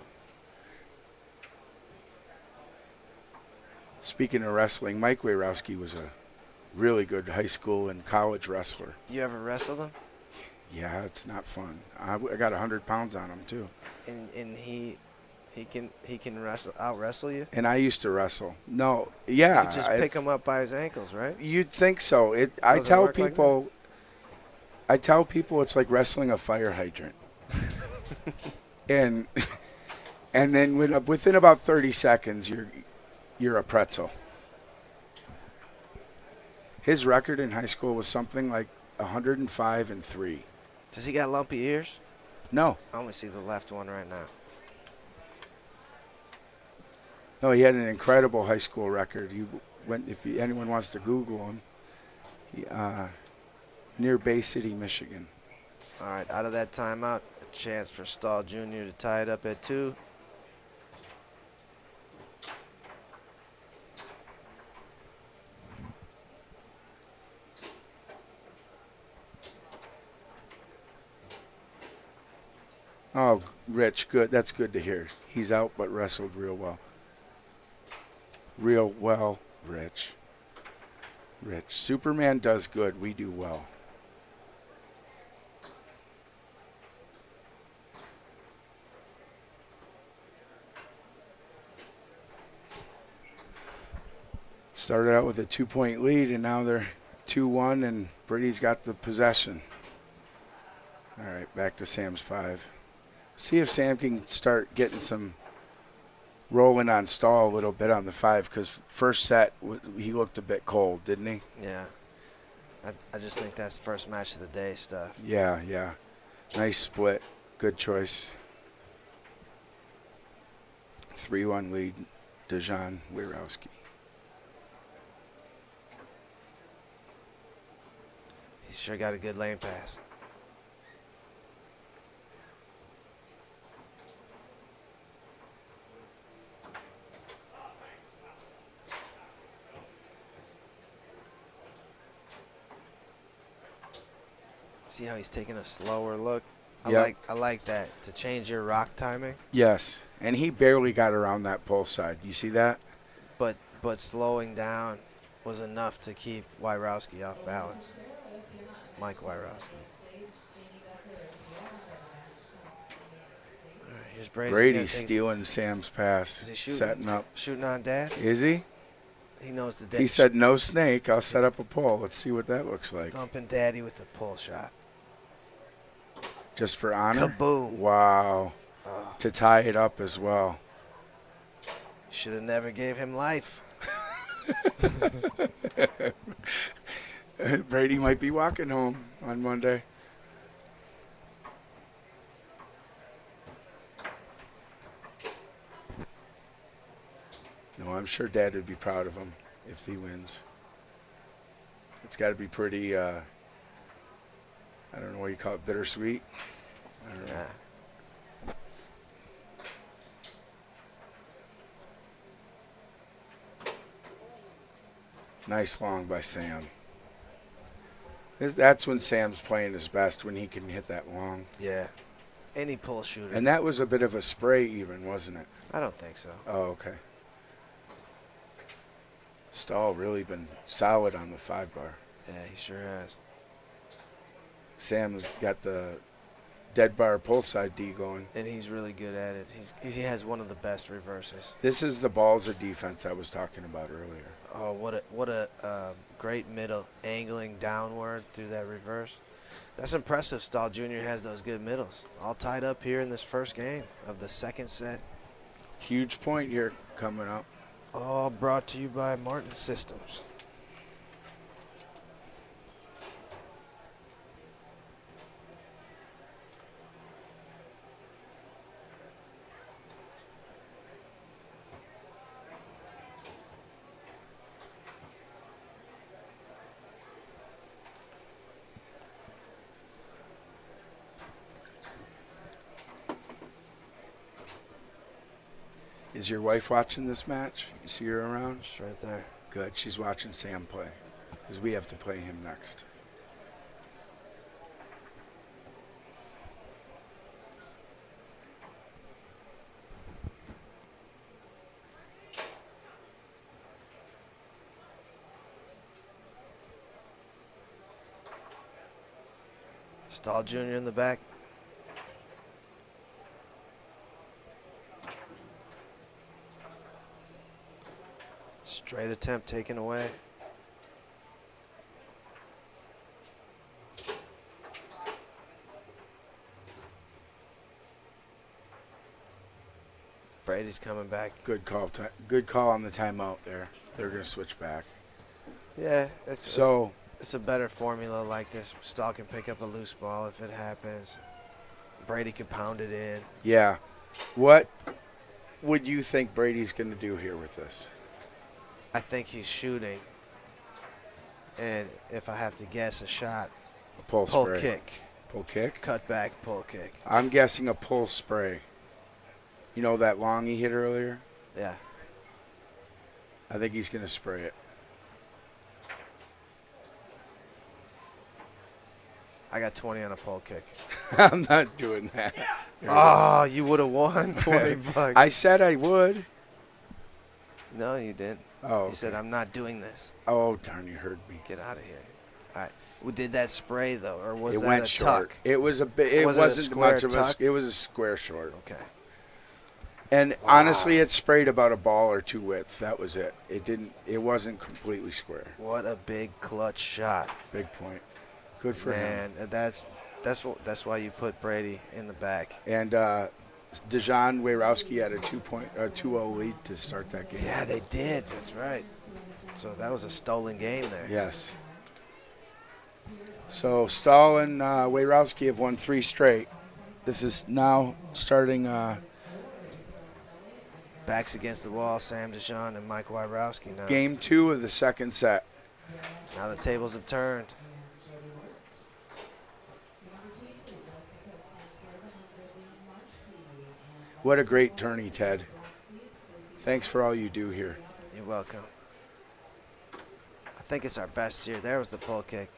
Speaking of wrestling, Mike Wejrowski was a really good high school and college wrestler. You ever wrestled him? Yeah, it's not fun. I got 100 pounds on him, too. And he He can out wrestle you. And I used to wrestle. No, yeah. You just pick him up by his ankles, right? You'd think so. I tell people it's like wrestling a fire hydrant. and then within about 30 seconds, you're a pretzel. His record in high school was something like 105-3. Does he got lumpy ears? No. I only see the left one right now. No, he had an incredible high school record. Anyone wants to Google him, near Bay City, Michigan. All right, out of that timeout, a chance for Stahl Jr. to tie it up at 2. Oh, Rich, good. That's good to hear. He's out, but wrestled real well. Real well, Rich. Superman does good. We do well. Started out with a 2-point lead, and now they're 2-1, and Brady's got the possession. All right, back to Sam's 5. See if Sam can start getting some rolling on Stahl a little bit on the 5, because first set he looked a bit cold, didn't he? Yeah. I just think that's first match of the day stuff. Yeah. Nice split. Good choice. 3-1 lead, Dejan Wirowski. He's sure got a good lane pass. See how he's taking a slower look? I like that, to change your rock timing. Yes, and he barely got around that pole side. You see that? But slowing down was enough to keep Wirowski off balance. Mike Wirowski. All right, here's Brady. Brady's stealing Sam's pass. Is he shooting? Setting up. Shooting on Dad? Is he? He knows the dad. He said, no snake. I'll set up a pole. Let's see what that looks like. Thumping Daddy with the pull shot. Just for honor? Kaboom. Wow. To tie it up as well. Should have never gave him life. Brady might be walking home on Monday. No, I'm sure Dad would be proud of him if he wins. It's got to be pretty, I don't know what you call it, bittersweet. I don't know. Yeah. Nice long by Sam. That's when Sam's playing his best, when he can hit that long. Yeah. Any pull shooter. And that was a bit of a spray even, wasn't it? I don't think so. Oh, okay. Stahl really been solid on the 5-bar. Yeah, he sure has. Sam's got the dead bar pull side D going. And he's really good at it. He has one of the best reverses. This is the balls of defense I was talking about earlier. Oh, what a great middle, angling downward through that reverse. That's impressive. Stahl Jr. has those good middles. All tied up here in this first game of the second set. Huge point here coming up. All brought to you by Martin Systems. Is your wife watching this match? You see her around? She's right there. Good. She's watching Sam play, because we have to play him next. Stahl Jr. in the back. Straight attempt taken away. Brady's coming back. Good call. Good call on the timeout there. They're going to switch back. Yeah, it's a better formula like this. Stahl can pick up a loose ball if it happens. Brady could pound it in. Yeah. What would you think Brady's going to do here with this? I think he's shooting. And if I have to guess, a shot. A pull spray. Kick. Pull kick? Cut back, pull kick. I'm guessing a pull spray. You know that long he hit earlier? Yeah. I think he's going to spray it. I got 20 on a pull kick. I'm not doing that. Oh, you would have won 20 bucks. I said I would. No, you didn't. Oh. You said, I'm not doing this. Oh, darn, you heard me. Get out of here. All right. Well, did that spray, though, or was it that went a short. tuck? It was a bit. It wasn't much of a. It was a square short. Okay. And honestly, it sprayed about a ball or two width. That was it. It didn't. It wasn't completely square. What a big clutch shot. Big point. Good for him. Man, that's why you put Brady in the back. And Dejan Wejrowski had a 2-0 lead to start that game. Yeah, they did. That's right. So that was a stolen game there. Yes. So Stahl and Wejrowski have won 3 straight. This is now starting. Backs against the wall, Sam Dejan and Mike Wejrowski now. Game 2 of the second set. Now the tables have turned. What a great tourney, Ted. Thanks for all you do here. You're welcome. I think it's our best year. There was the pull kick.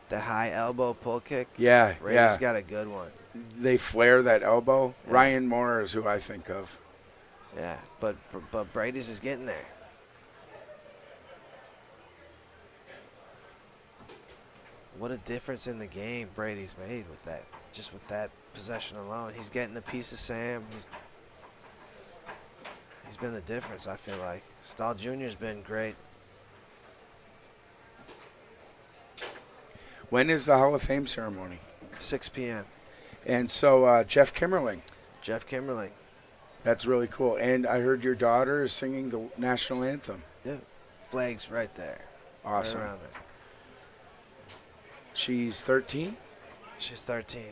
The high elbow pull kick. Yeah, Brady's got a good one. They flare that elbow. Yeah. Ryan Moore is who I think of. Yeah, but Brady's is getting there. What a difference in the game Brady's made with that. Just with that possession alone. He's getting a piece of Sam. He's been the difference, I feel like. Stahl Jr.'s been great. When is the Hall of Fame ceremony? 6 p.m. And so Jeff Kimmerling. Jeff Kimmerling. That's really cool. And I heard your daughter is singing the national anthem. Yeah. Flag's right there. Awesome. Right around there. She's 13? She's 13.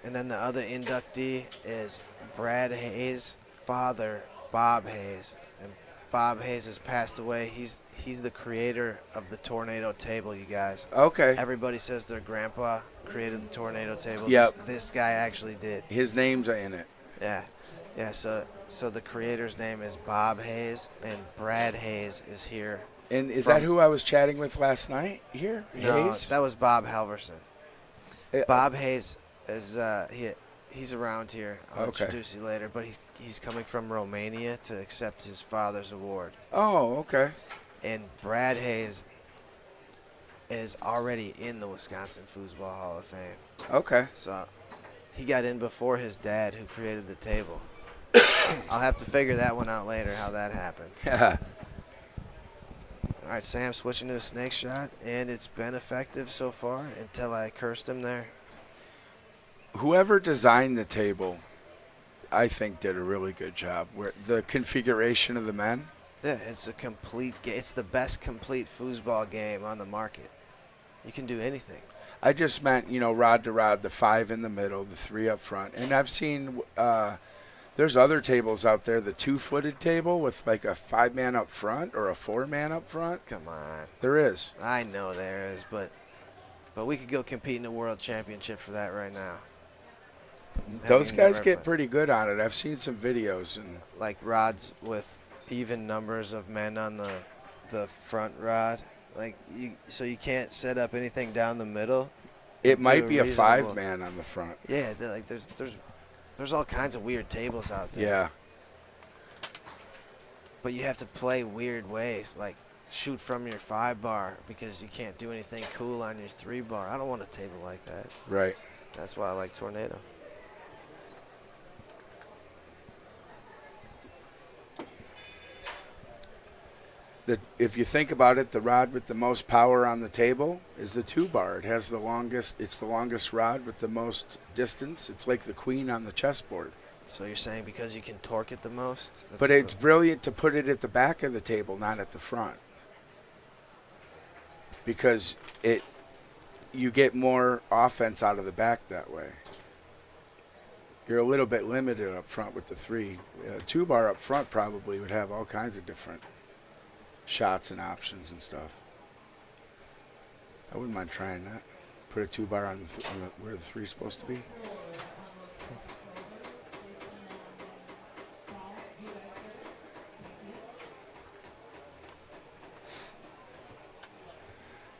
And then the other inductee is Brad Hayes' father, Bob Hayes. And Bob Hayes has passed away. He's the creator of the tornado table, you guys. Okay. Everybody says their grandpa created the tornado table. Yep. This guy actually did. His name's in it. Yeah. Yeah, so the creator's name is Bob Hayes, and Brad Hayes is here. And is that who I was chatting with last night here? No, Hayes? that was Bob Halverson. Bob Hayes is he's around here. I'll introduce you later, but he's coming from Romania to accept his father's award. Oh, okay. And Brad Hayes is already in the Wisconsin Foosball Hall of Fame. Okay. So he got in before his dad, who created the table. I'll have to figure that one out later, how that happened. Yeah. All right, Sam switching to a snake shot, and it's been effective so far until I cursed him there. Whoever designed the table, I think, did a really good job. Where the configuration of the men. Yeah, it's a complete game. It's the best complete foosball game on the market. You can do anything. I just meant, rod to rod, the 5 in the middle, the 3 up front. And I've seen there's other tables out there, the 2-footed table with like a 5-man up front or a 4-man up front. Come on. There is. I know there is, but we could go compete in a world championship for that right now. Those guys get pretty good on it. I've seen some videos. And like rods with even numbers of men on the front rod. So you can't set up anything down the middle. It might be a 5-man on the front. Yeah, there's all kinds of weird tables out there. Yeah. But you have to play weird ways, like shoot from your 5-bar because you can't do anything cool on your 3-bar. I don't want a table like that. Right. That's why I like Tornado. If you think about it, the rod with the most power on the table is the 2-bar. It has the longest. It's the longest rod with the most distance. It's like the queen on the chessboard. So you're saying because you can torque it the most? But it's brilliant to put it at the back of the table, not at the front, because you get more offense out of the back that way. You're a little bit limited up front with the 3. 2-bar up front probably would have all kinds of different shots and options and stuff. I wouldn't mind trying that. Put a 2-bar on where the 3 is supposed to be.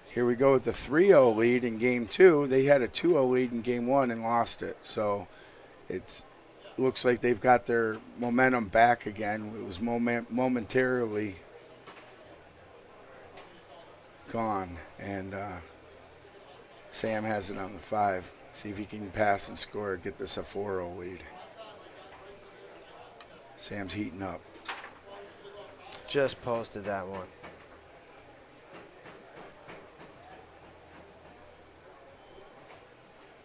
Here we go with the 3-0 lead in game 2. They had a 2-0 lead in game 1 and lost it. So it looks like they've got their momentum back again. It was momentarily gone. And Sam has it on the 5. See if he can pass and score, get this a 4-0 lead. Sam's heating up. Just posted that one.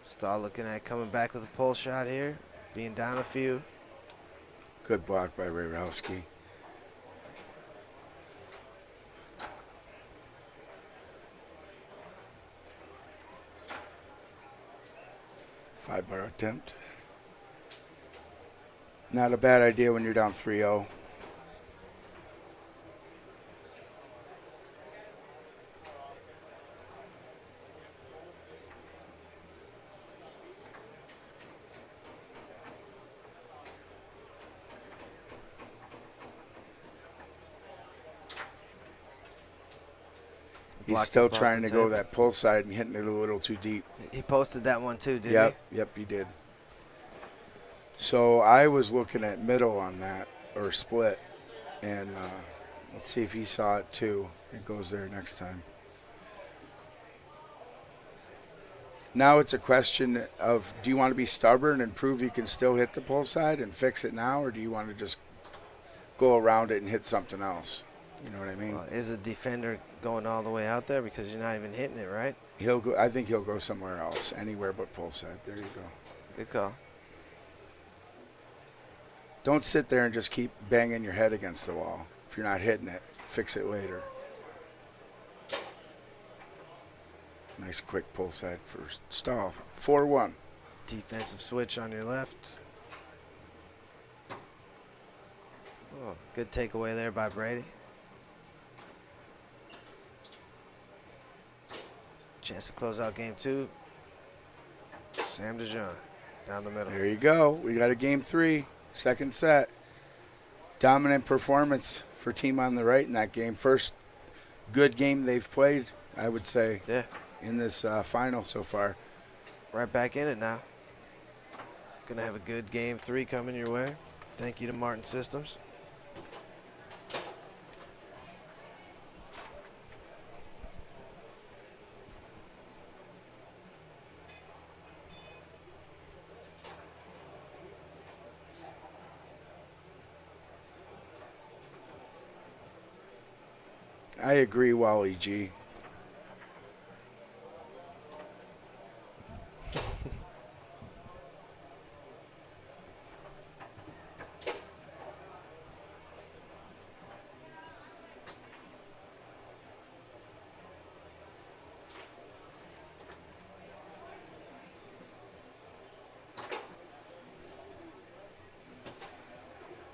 Stahl looking at coming back with a pull shot here, being down a few. Good block by Rarowski. Five-bar attempt. Not a bad idea when you're down 3-0. He's still trying to go that pull side and hitting it a little too deep. He posted that one too, didn't he? Yep, he did. So I was looking at middle on that, or split, and let's see if he saw it too. It goes there next time. Now it's a question of, do you want to be stubborn and prove you can still hit the pull side and fix it now, or do you want to just go around it and hit something else? You know what I mean? Well, is the defender going all the way out there because you're not even hitting it, right? He'll go. I think he'll go somewhere else, anywhere but pull side. There you go. Good call. Don't sit there and just keep banging your head against the wall. If you're not hitting it, fix it later. Nice quick pull side for Stahl. 4-1. Defensive switch on your left. Oh, good takeaway there by Brady. Chance to close out game 2. Sam DeJean down the middle. There you go. We got a game 3, second set. Dominant performance for team on the right in that game. First good game they've played, I would say, in this final so far. Right back in it now. Gonna have a good game 3 coming your way. Thank you to Martin Systems. I agree, Wally G.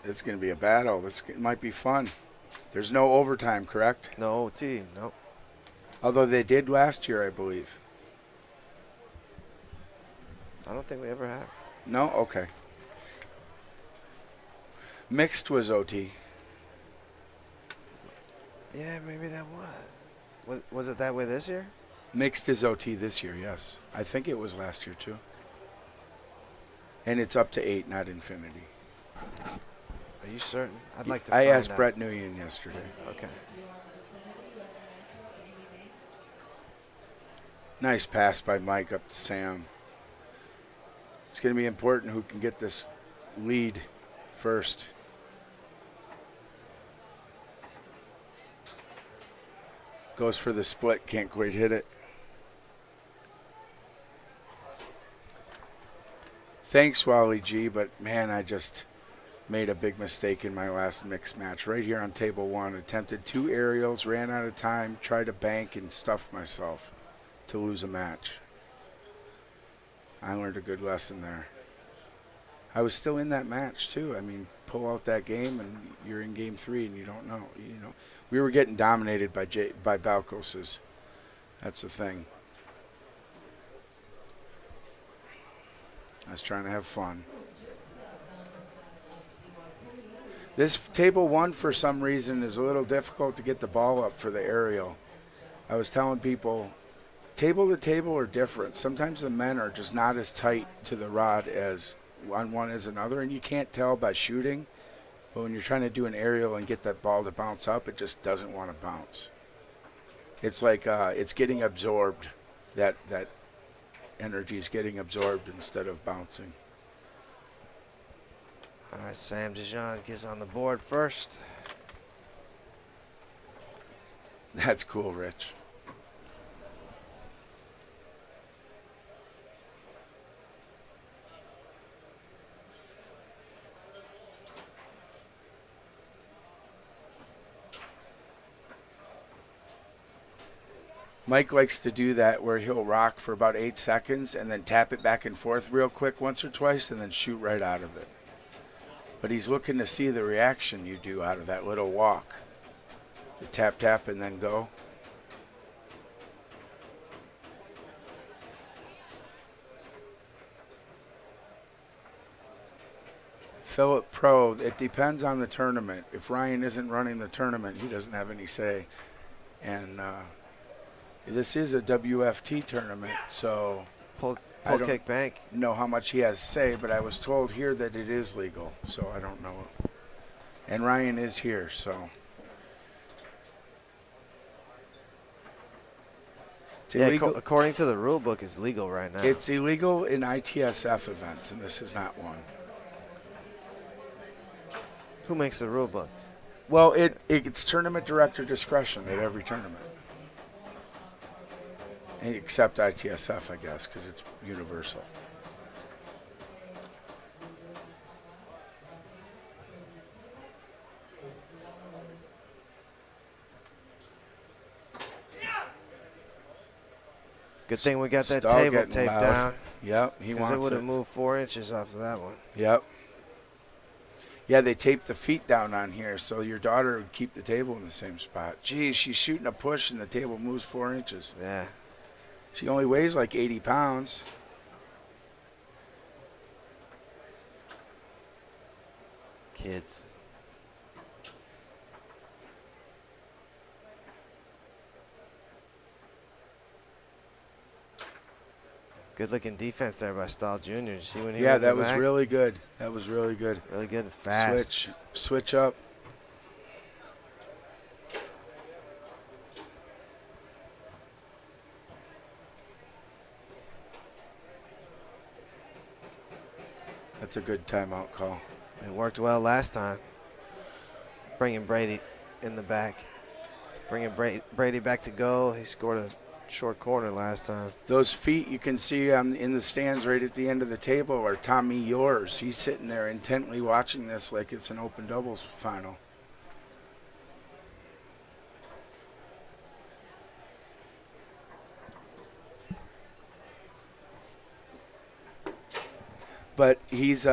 It's going to be a battle. This might be fun. There's no overtime, correct? No OT, nope. Although they did last year, I believe. I don't think we ever have. No? Okay. Mixed was OT. Yeah, maybe that was. Was it that way this year? Mixed is OT this year, yes. I think it was last year, too. And it's up to 8, not infinity. Are you certain? I'd like to I find asked out. Brett Nguyen yesterday. Okay. Nice pass by Mike up to Sam. It's going to be important who can get this lead first. Goes for the split, can't quite hit it. Thanks, Wally G, but man, I just made a big mistake in my last mixed match. Right here on table 1, attempted 2 aerials, ran out of time, tried to bank and stuffed myself to lose a match. I learned a good lesson there. I was still in that match too. I mean, pull out that game and you're in game 3 and you don't know. You know, we were getting dominated by Balcos's. That's the thing. I was trying to have fun. This table 1, for some reason, is a little difficult to get the ball up for the aerial. I was telling people, table to table are different. Sometimes the men are just not as tight to the rod as one as another, and you can't tell by shooting. But when you're trying to do an aerial and get that ball to bounce up, it just doesn't want to bounce. It's like it's getting absorbed. That energy is getting absorbed instead of bouncing. All right, Sam Dijon gets on the board first. That's cool, Rich. Mike likes to do that where he'll rock for about 8 seconds and then tap it back and forth real quick once or twice and then shoot right out of it. But he's looking to see the reaction you do out of that little walk. The tap, tap, and then go. Philip Pro, it depends on the tournament. If Ryan isn't running the tournament, he doesn't have any say. And this is a WFT tournament, so Pull I don't kick bank. know how much he has to say, but I was told here that it is legal, so I don't know. And Ryan is here, so. It's Yeah, illegal. according to the rule book, it's legal right now. It's illegal in ITSF events, and this is not one. Who makes the rule book? Well, it's tournament director discretion at every tournament. And except ITSF, I guess, because it's universal. Good thing we got that Stall table getting taped loud. down. Yep, he Because it wants would it. have moved 4 inches off of that one. Yep. Yeah, they taped the feet down on here, so your daughter would keep the table in the same spot. Geez, she's shooting a push and the table moves 4 inches. Yeah. She only weighs like 80 pounds. Kids. Good looking defense there by Stahl Jr. Did you see when he Yeah, went in that the was back? really good. That was really good. Really good and fast. Switch up. That's a good timeout call. It worked well last time. Bringing Brady in the back. Bringing Brady back to goal. He scored a short corner last time. Those feet you can see in the stands right at the end of the table are Tommy Yours. He's sitting there intently watching this like it's an open doubles final. But he's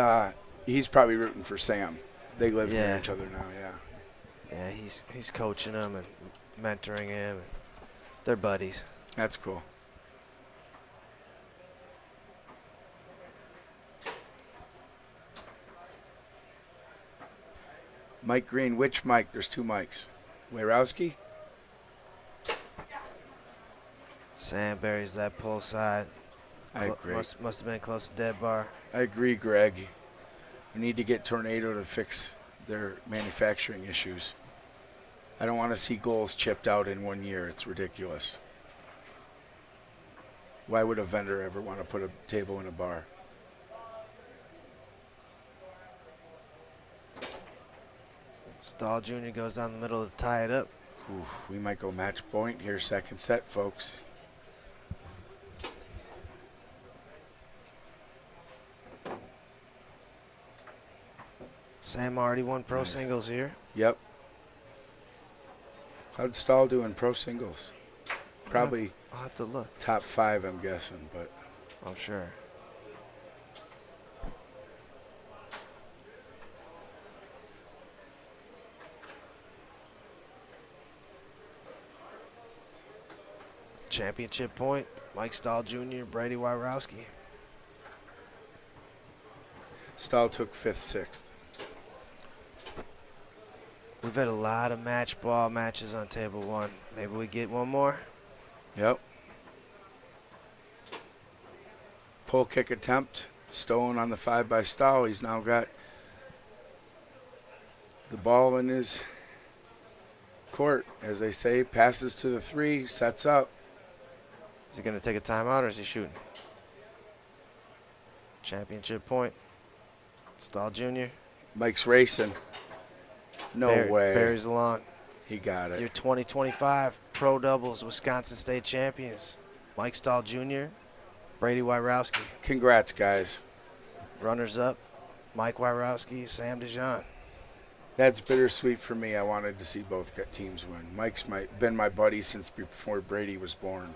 probably rooting for Sam. They live near each other now, yeah. Yeah, he's coaching him and mentoring him. They're buddies. That's cool. Mike Green, which Mike? There's 2 mics. Wierowski? Sam buries that pull side. I agree. Must have been close to dead bar. I agree, Greg. We need to get Tornado to fix their manufacturing issues. I don't want to see goals chipped out in 1 year. It's ridiculous. Why would a vendor ever want to put a table in a bar? Stahl Jr. goes down the middle to tie it up. Ooh, we might go match point here, second set, folks. Sam already won pro Nice. singles here. Yep. How'd Stahl do in pro singles? Probably I'll have to look. top 5, I'm guessing, but I'm sure. Championship point, Mike Stahl Jr., Brady Wyrowski. Stahl took 5th, 6th. We've had a lot of match ball matches on table 1. Maybe we get one more. Yep. Pull kick attempt, stolen on the 5 by Stahl. He's now got the ball in his court. As they say, passes to the 3, sets up. Is he going to take a timeout or is he shooting? Championship point, Stahl Jr. Mike's racing. No way. Barry's along. He got it. Your 2025 Pro Doubles Wisconsin State Champions, Mike Stahl Jr., Brady Wyrowski. Congrats, guys. Runners up, Mike Wyrowski, Sam DeJean. That's bittersweet for me. I wanted to see both teams win. Mike's been my buddy since before Brady was born.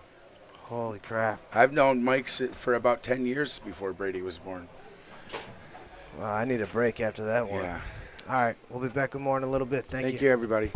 Holy crap. I've known Mike for about 10 years before Brady was born. Well, I need a break after that one. Yeah. All right, we'll be back with more in a little bit. Thank you, everybody.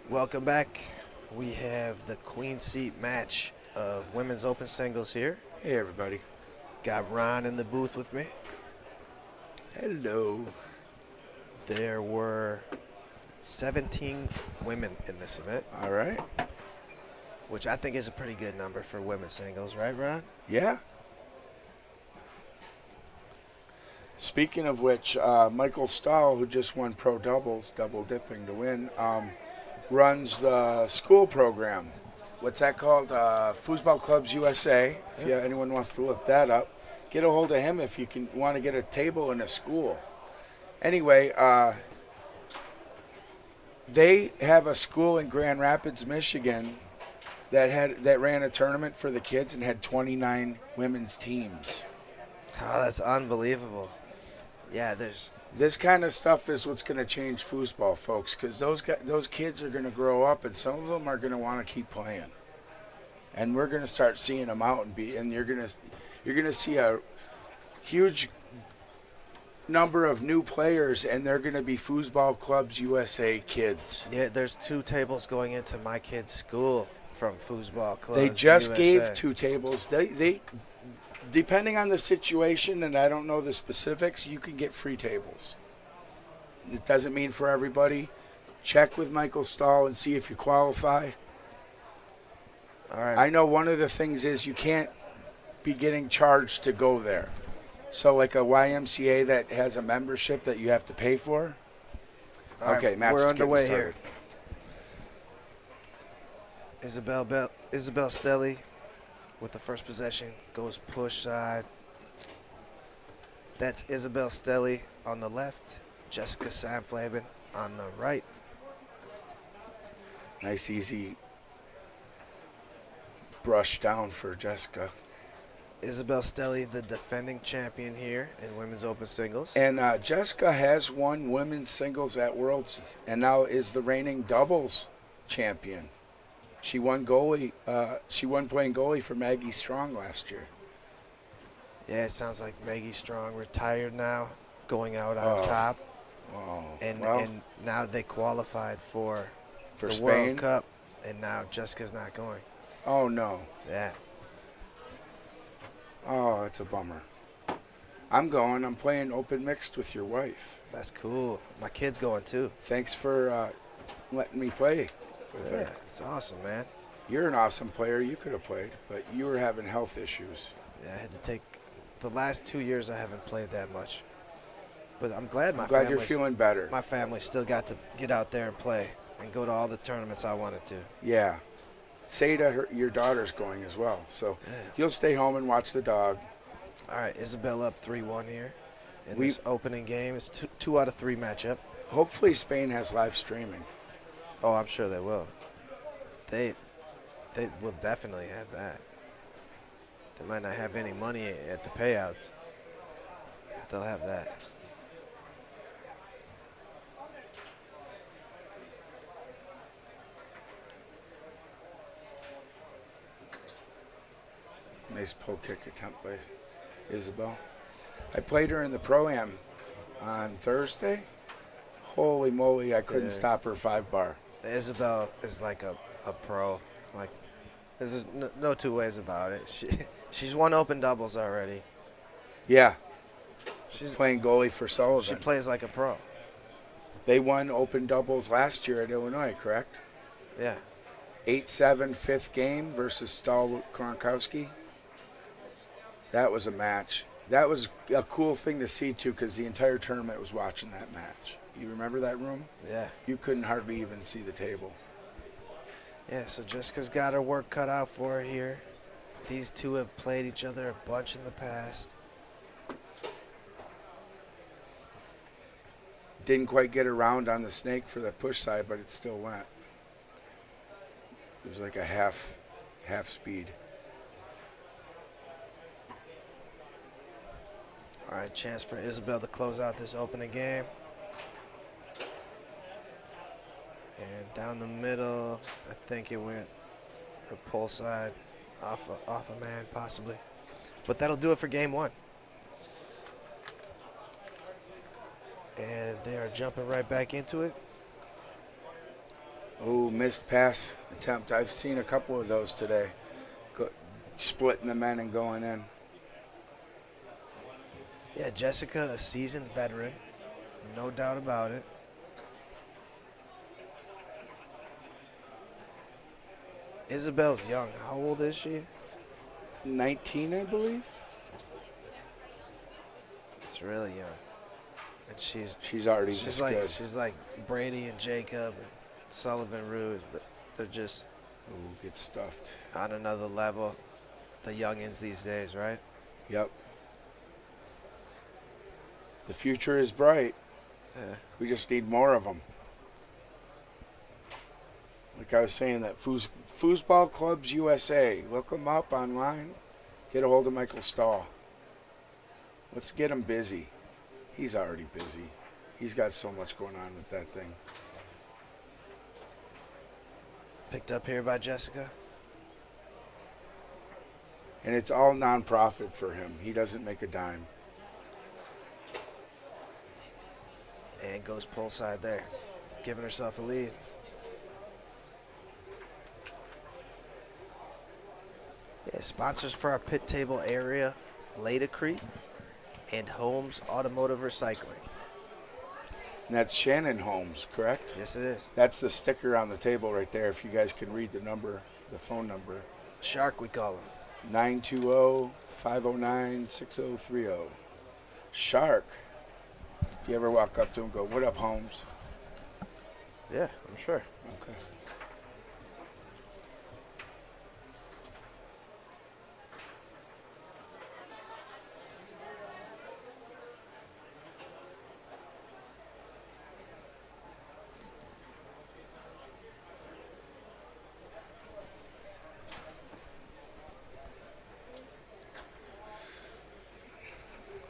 Welcome back. We have the queen seat match of women's open singles here. Hey, everybody. Got Ron in the booth with me. Hello. There were 17 women in this event, All right. which I think is a pretty good number for women's singles, right, Ron? Yeah. Speaking of which, Michael Stahl, who just won pro doubles, double dipping to win, runs the school program. What's that called? Foosball Clubs USA. If anyone wants to look that up, get a hold of him if you want to get a table in a school. Anyway, they have a school in Grand Rapids, Michigan, that ran a tournament for the kids and had 29 women's teams. Oh, that's unbelievable. Yeah, This kind of stuff is what's going to change foosball, folks, because those kids are going to grow up, and some of them are going to want to keep playing, and we're going to start seeing them out and you're going to see a huge number of new players, and they're going to be Foosball Clubs USA kids. Yeah, there's 2 tables going into my kid's school from Foosball Clubs They just USA. gave 2 tables. They depending on the situation, and I don't know the specifics, you can get free tables. It doesn't mean for everybody. Check with Michael Stahl and see if you qualify. All right. I know one of the things is you can't be getting charged to go there. So like a YMCA that has a membership that you have to pay for. All right, Okay, match we're is underway getting here. Isabel Stellia with the first possession goes push side. That's Isabel Stellia on the left, Jessica Saflavin on the right. Nice easy brush down for Jessica. Isabel Stellia, the defending champion here in women's open singles. And Jessica has won women's singles at Worlds and now is the reigning doubles champion. She won goalie. She won playing goalie for Maggie Strong last year. Yeah, it sounds like Maggie Strong retired now, going out on top. Oh, And well, and now they qualified for the Spain? World Cup, and now Jessica's not going. Oh no. Yeah. Oh, that's a bummer. I'm going. I'm playing open mixed with your wife. That's cool. My kid's going too. Thanks for letting me play with Yeah, her. it's awesome, man. You're an awesome player. You could have played, but you were having health issues. Yeah, I had to take the last 2 years. I haven't played that much, but I'm glad I'm glad you're feeling better. My family still got to get out there and play and go to all the tournaments I wanted to. Yeah. Say to her, your daughter's going as well. So you'll stay home and watch the dog. All right, Isabel up 3-1 here in this opening game. It's 2 out of 3 matchup. Hopefully Spain has live streaming. Oh, I'm sure they will. They will definitely have that. They might not have any money at the payouts, but they'll have that. Nice pull kick attempt by Isabel. I played her in the Pro-Am on Thursday. Holy moly, I couldn't stop her 5-bar. Isabel is like a pro. Like, there's no 2 ways about it. She's won open doubles already. Yeah, She's playing goalie for She Sullivan. plays like a pro. They won open doubles last year at Illinois, correct? Yeah. 8-7 fifth game versus Stahl Kronkowski. That was a match. That was a cool thing to see, too, because the entire tournament was watching that match. You remember that room? Yeah. You couldn't hardly even see the table. Yeah, so Jessica's got her work cut out for her here. These 2 have played each other a bunch in the past. Didn't quite get around on the snake for the push side, but it still went. It was like a half speed. All right, chance for Isabel to close out this opening game. And down the middle, I think it went her pull side off a man, possibly. But that'll do it for game 1. And they are jumping right back into it. Ooh, missed pass attempt. I've seen a couple of those today. Splitting the men and going in. Yeah, Jessica, a seasoned veteran. No doubt about it. Isabel's young. How old is she? 19, I believe. It's really young. And she's already this good. She's like Brady and Jacob and Sullivan Rude. They're just Get stuffed. on another level. The youngins these days, right? Yep. The future is bright. Yeah. We just need more of them. Like I was saying, that Foosball Clubs USA. Look them up online. Get a hold of Michael Stahl. Let's get him busy. He's already busy. He's got so much going on with that thing. Picked up here by Jessica. And it's all nonprofit for him. He doesn't make a dime. And goes pole side there. Giving herself a lead. Yeah, sponsors for our pit table area, Ladacrete and Holmes Automotive Recycling. And that's Shannon Holmes, correct? Yes, it is. That's the sticker on the table right there. If you guys can read the number, the phone number. Shark, we call him. 920-509-6030. Shark. Do you ever walk up to him and go, "What up, Holmes?" Yeah, I'm sure. Okay.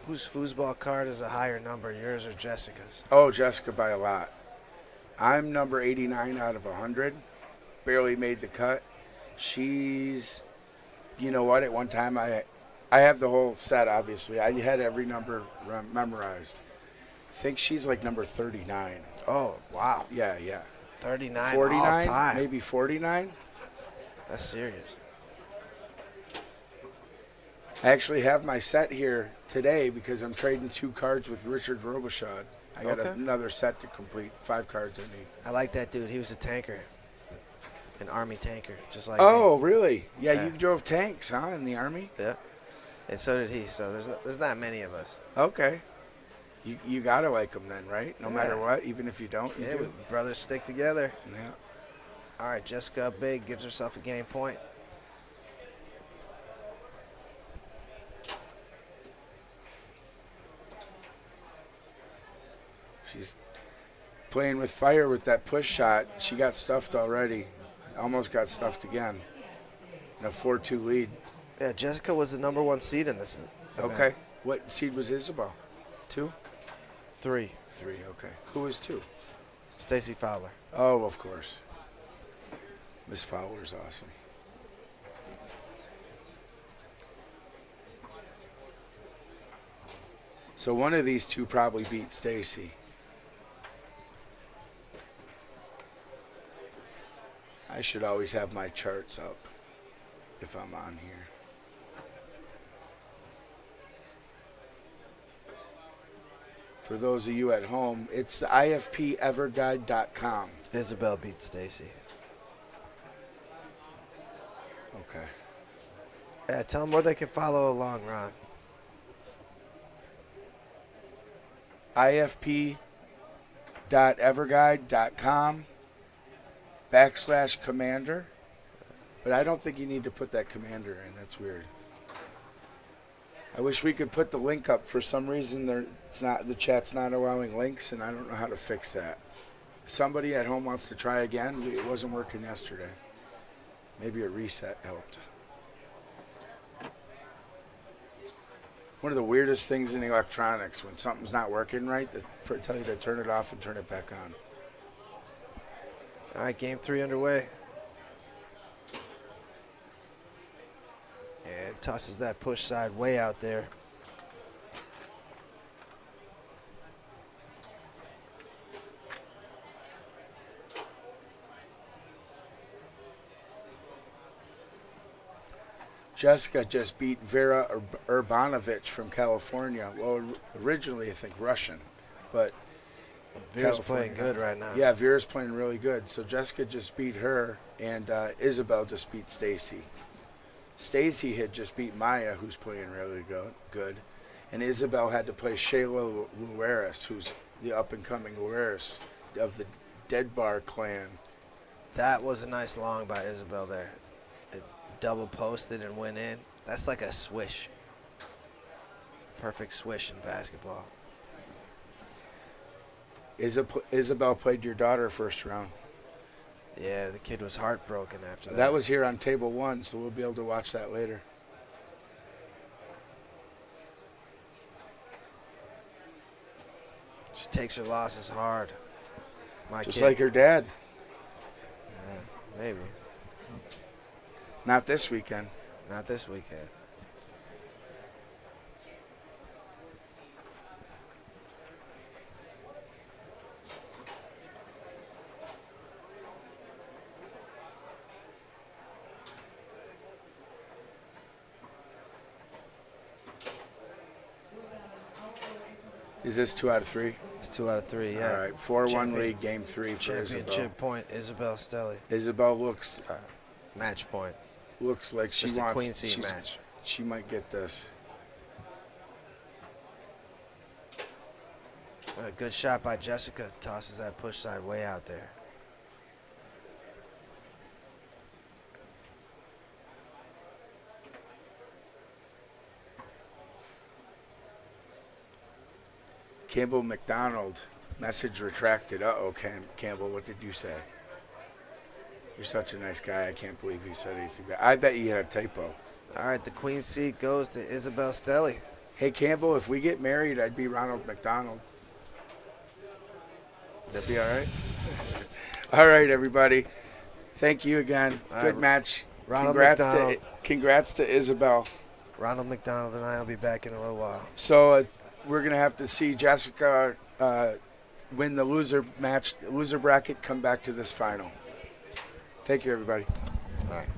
Whose foosball card is a higher number, yours or Jessica's? Oh, Jessica by a lot. I'm number 89 out of 100. Barely made the cut. She's, you know what, at one time I have the whole set, obviously. I had every number memorized. I think she's like number 39. Oh, wow. Yeah. 39 49, all time. maybe 49. That's serious. I actually have my set here today because I'm trading 2 cards with Richard Robichaud. I got Okay. another set to complete. 5 cards I need. I like that dude. He was a tanker. An Army tanker, just like Oh, really? Yeah, Yeah. you drove tanks, huh, in the Army? me. Yeah. And so did he. So there's not many of us. Okay. You got to like them then, right? No matter Yeah. what, even if you don't, you Yeah, do. brothers stick together. Yeah. All right, Jessica up big, gives herself a game point. She's playing with fire with that push shot. She got stuffed already. Almost got stuffed again. In a 4-2 lead. Yeah, Jessica was the number 1 seed in this event. Okay. What seed was Isabel? 2? 3. 3, okay. Who was 2? Stacy Fowler. Oh, of course. Miss Fowler's awesome. So one of these two probably beat Stacy. I should always have my charts up if I'm on here. For those of you at home, it's the ifpeverguide.com. Isabel beat Stacy. Okay. Yeah, tell them where they can follow along, Ron. ifp.everguide.com/commander. But I don't think you need to put that commander in. That's weird. I wish we could put the link up. For some reason, the chat's not allowing links, and I don't know how to fix that. Somebody at home wants to try again. It wasn't working yesterday. Maybe a reset helped. One of the weirdest things in electronics, when something's not working right, tell you to turn it off and turn it back on. All right, game 3 underway. And tosses that push side way out there. Jessica just beat Vera Urbanovich from California. Well, originally I think Russian, but Vera's California. playing good right now. Yeah, Vera's playing really good. So Jessica just beat her, and Isabel just beat Stacy. Stacy had just beat Maya, who's playing really good. And Isabel had to play Shayla Luaris, who's the up-and-coming Luaris of the Dead Bar clan. That was a nice long by Isabel there. It double posted and went in. That's like a swish. Perfect swish in basketball. Isabel played your daughter first round. Yeah, the kid was heartbroken after that. That was here on table 1, so we'll be able to watch that later. She takes her losses hard. Just like her dad. Yeah, maybe. Not this weekend. Not this weekend. Is this 2 out of 3? It's 2 out of 3, yeah. All right, 4-1 lead, game 3 for Championship Isabel. point, Isabel Stellia. Isabel looks Match point. like It's she just wants. a queen seat match. She might get this. A good shot by Jessica. Tosses that push side way out there. Campbell McDonald, message retracted. Uh-oh, Campbell, what did you say? You're such a nice guy. I can't believe you said anything bad. I bet you had a typo. All right, the queen seat goes to Isabel Stellia. Hey, Campbell, if we get married, I'd be Ronald McDonald. That'd be all right? All right, everybody. Thank you again. Good match. Ronald Congrats to Isabel. Ronald McDonald and I will be back in a little while. So we're going to have to see Jessica win the loser bracket, come back to this final. Thank you, everybody. All right.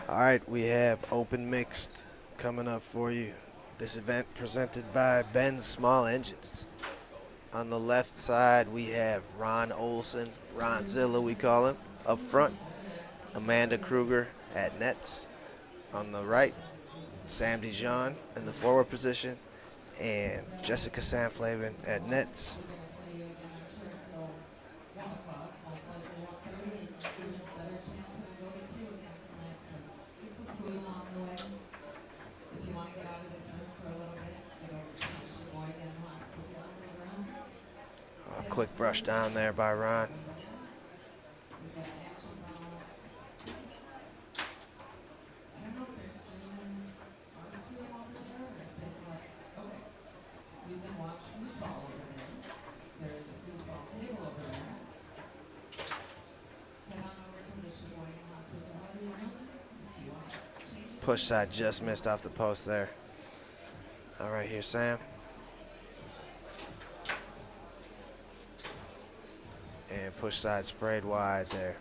All right, we have open mixed coming up for you. This event presented by Ben's Small Engines. On the left side, we have Ron Olsen, Ronzilla we call him, up front. Amanda Krueger at nets. On the right, Sam Dijon in the forward position, and Jessica Saflavin at nets. A quick brush down there by Ron. Push side just missed off the post there. All right, here's Sam. And push side sprayed wide there.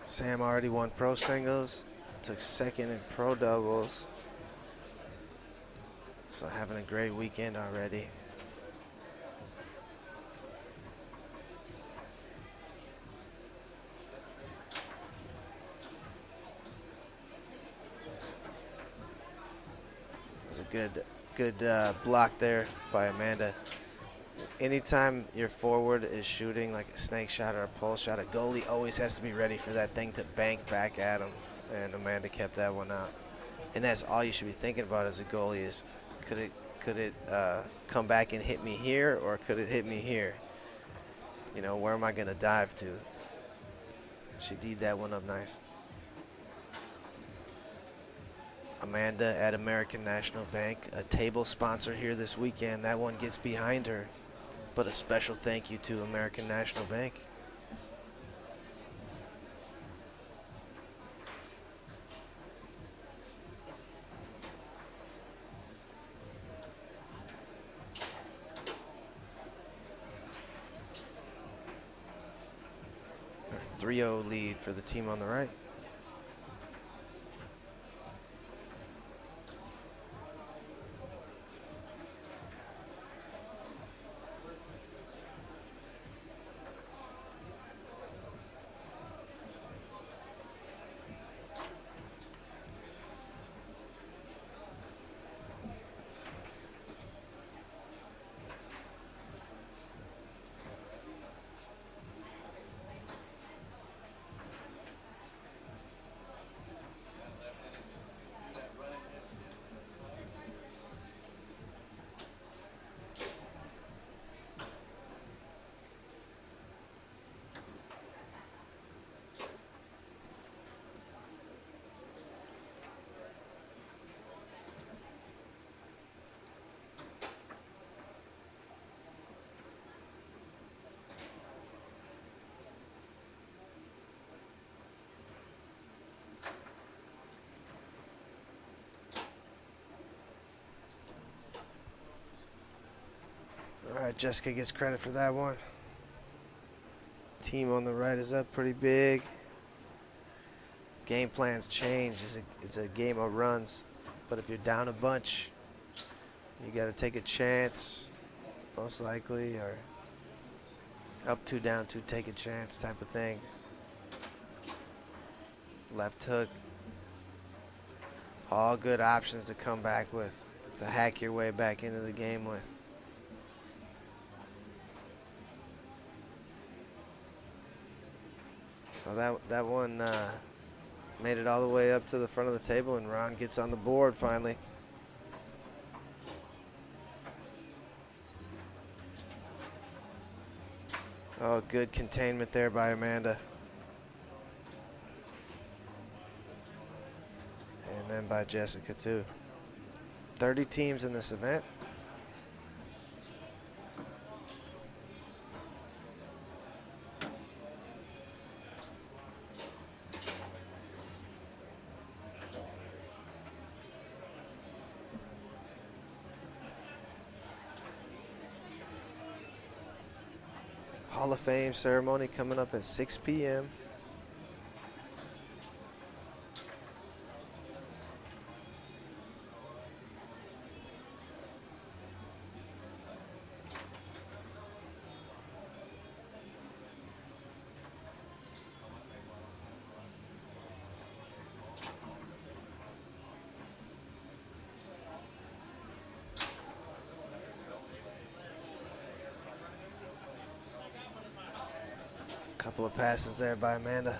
Sam already won pro singles, took second in pro doubles. So having a great weekend already. It was a good block there by Amanda. Anytime your forward is shooting like a snake shot or a pull shot, a goalie always has to be ready for that thing to bank back at him. And Amanda kept that one out. And that's all you should be thinking about as a goalie is, could it come back and hit me here, or could it hit me here? You know, where am I going to dive to? She D'd that one up nice. Amanda at American National Bank, a table sponsor here this weekend. That one gets behind her. But a special thank you to American National Bank. A 3-0 lead for the team on the right. All right, Jessica gets credit for that one. Team on the right is up pretty big. Game plans change. It's a game of runs. But if you're down a bunch, you got to take a chance, most likely, or up 2, down 2, take a chance type of thing. Left hook. All good options to come back with, to hack your way back into the game with. Well, that one made it all the way up to the front of the table, and Ron gets on the board finally. Oh, good containment there by Amanda. then by Jessica too. 30 teams in this event. Hall of Fame ceremony coming up at 6 p.m. Couple of passes there by Amanda.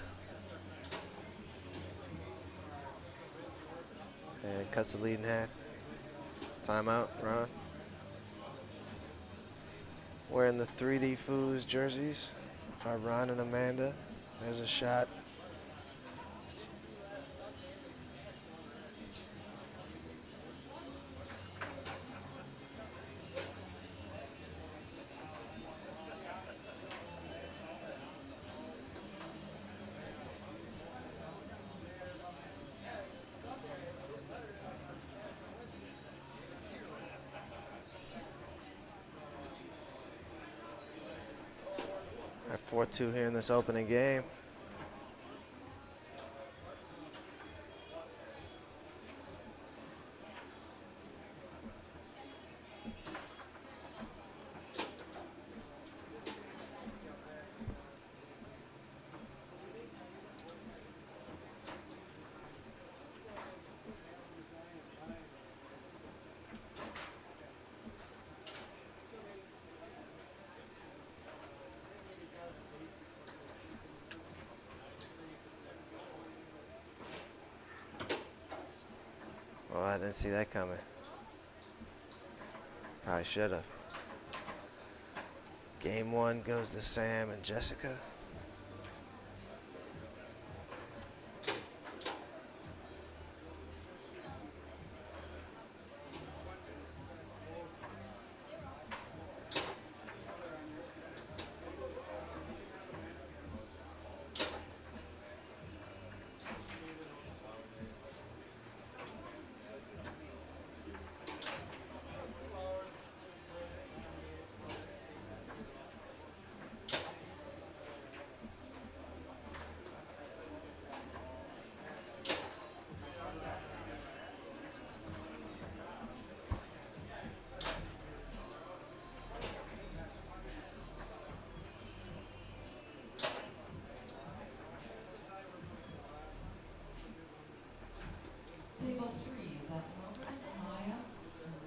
And cuts the lead in half. Timeout, Ron. Wearing the 3D Foos jerseys are Ron and Amanda. There's a shot. At 4-2 here in this opening game. Well, I didn't see that coming. Probably should have. Game 1 goes to Sam and Jessica.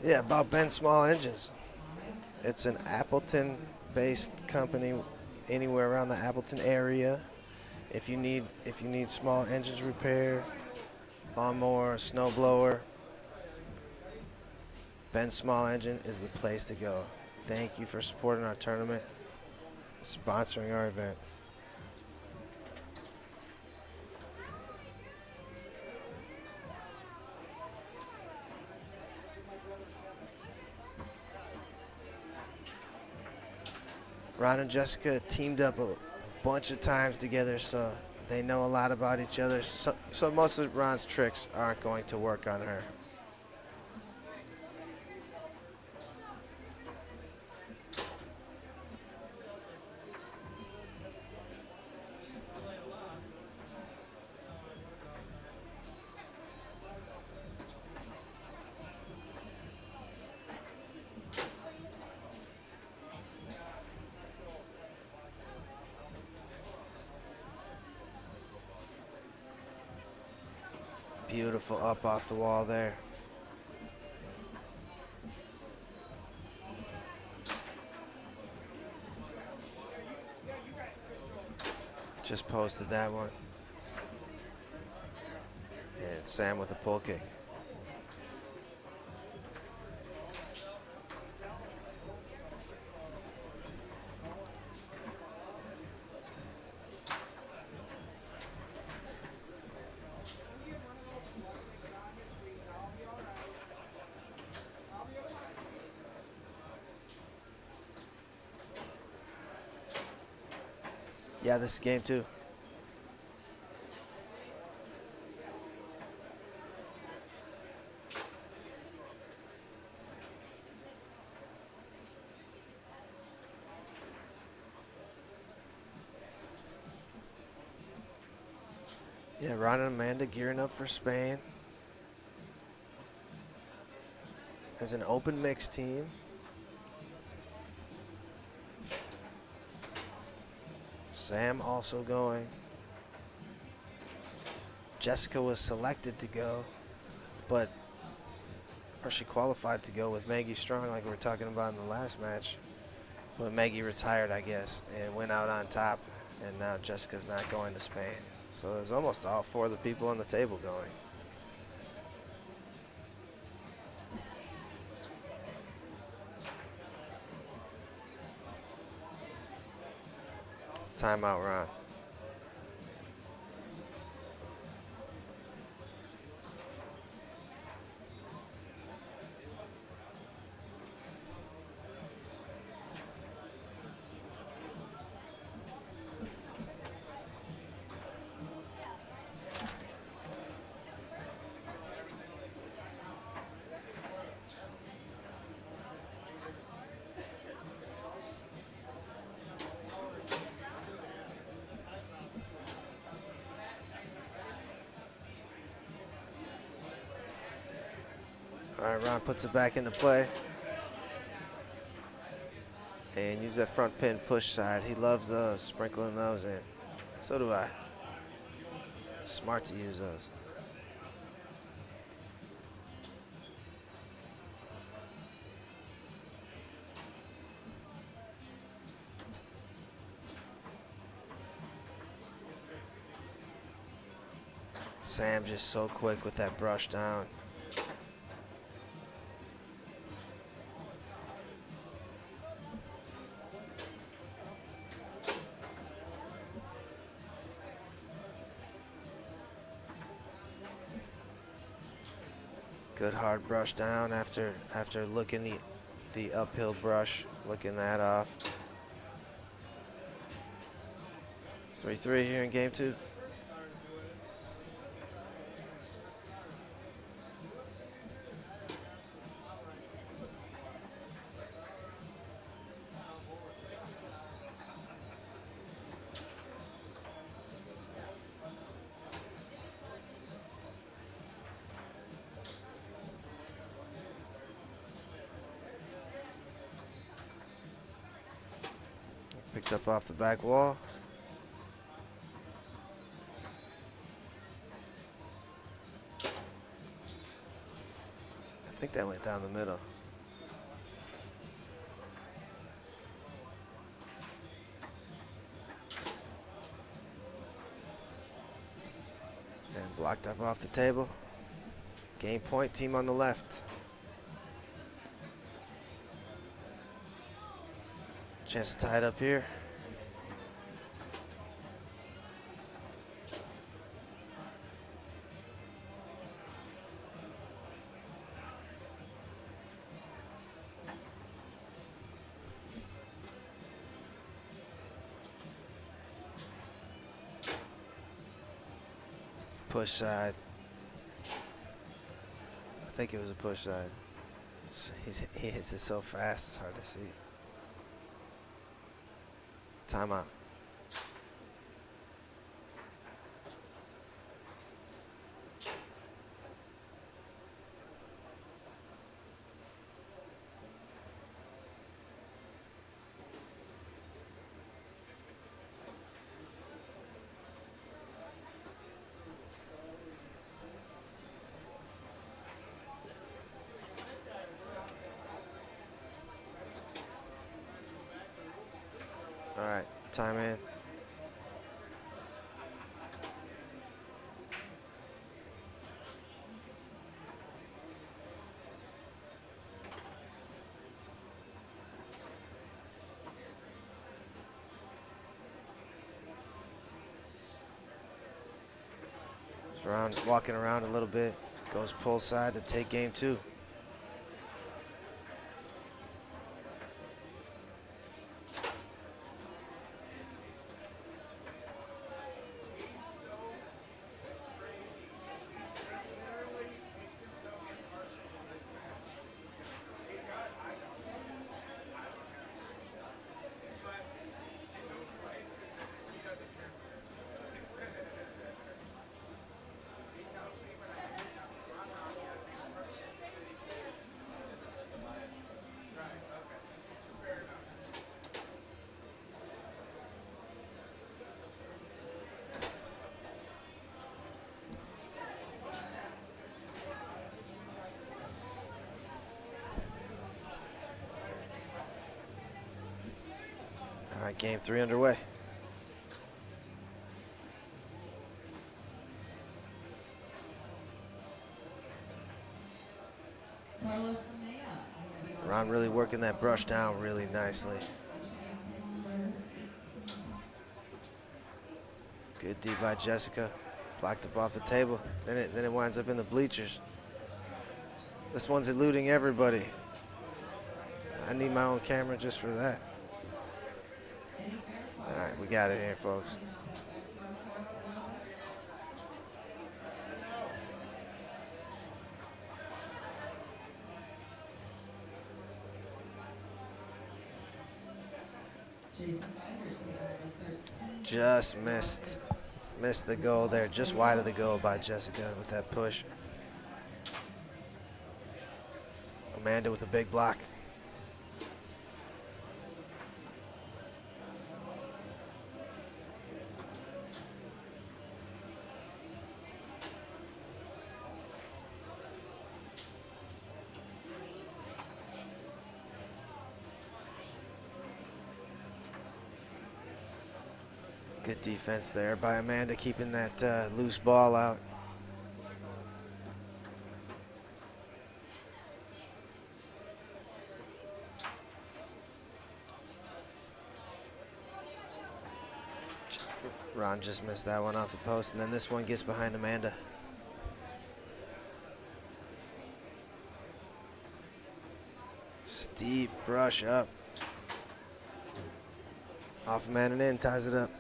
Yeah, about Ben Small Engines. It's an Appleton-based company anywhere around the Appleton area. If you need small engines repaired, lawnmower, snowblower, Ben Small Engine is the place to go. Thank you for supporting our tournament and sponsoring our event. Ron and Jessica teamed up a bunch of times together, so they know a lot about each other. So most of Ron's tricks aren't going to work on her. Beautiful up off the wall there. Just posted that one. And Sam with a pull kick. Yeah, this is game 2. Yeah, Ron and Amanda gearing up for Spain as an open mixed team. Sam also going. Jessica was selected to go, or she qualified to go with Maggie Strong like we were talking about in the last match. But Maggie retired, I guess, and went out on top, and now Jessica's not going to Spain. So there's almost all 4 of the people on the table going. Timeout, Ron. All right, Ron puts it back into play. And use that front pin push side. He loves those, sprinkling those in. So do I. Smart to use those. Sam just so quick with that brush down. Good hard brush down after looking the uphill brush, looking that off. 3-3 here in game 2. Picked up off the back wall. I think that went down the middle. And blocked up off the table. Game point, team on the left. Chance to tie it up here. Push side. I think it was a push side. He hits it so fast, it's hard to see. Timeout. All right, time in. Just walking around a little bit. Goes pull side to take game 2. Game 3 underway. Ron really working that brush down really nicely. Good D by Jessica. Blocked up off the table. Then it winds up in the bleachers. This one's eluding everybody. I need my own camera just for that. All right, we got it here, folks. Just missed the goal there, just wide of the goal by Jessica with that push. Amanda with a big block. Good defense there by Amanda, keeping that loose ball out. Ron just missed that one off the post, and then this one gets behind Amanda. Steep brush up. Off Amanda and in, ties it up.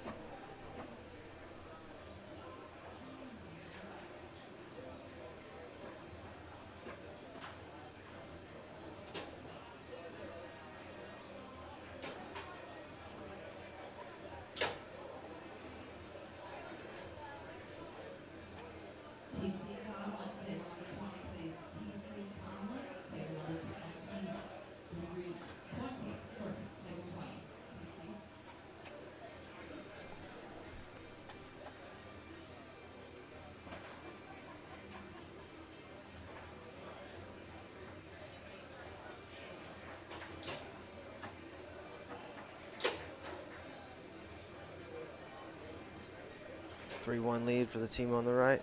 Three-one lead for the team on the right.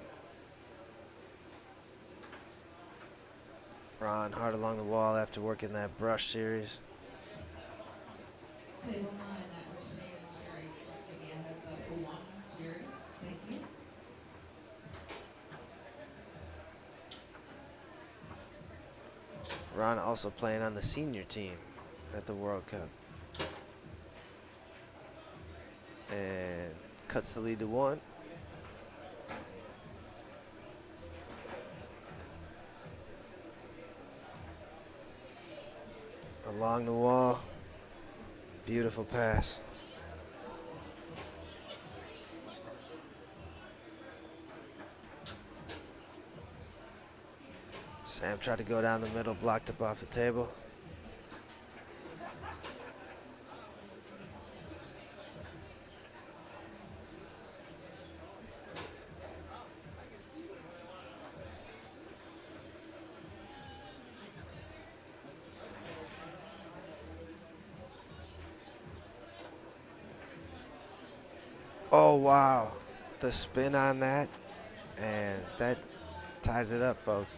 Ron hard along the wall after working that brush series. Table 9, that was Shane and Jerry. Just give me a heads up who won. Jerry, thank you. Ron also playing on the senior team at the World Cup. And cuts the lead to 1. Along the wall, beautiful pass. Sam tried to go down the middle, blocked up off the table. Oh, wow. The spin on that, and that ties it up, folks.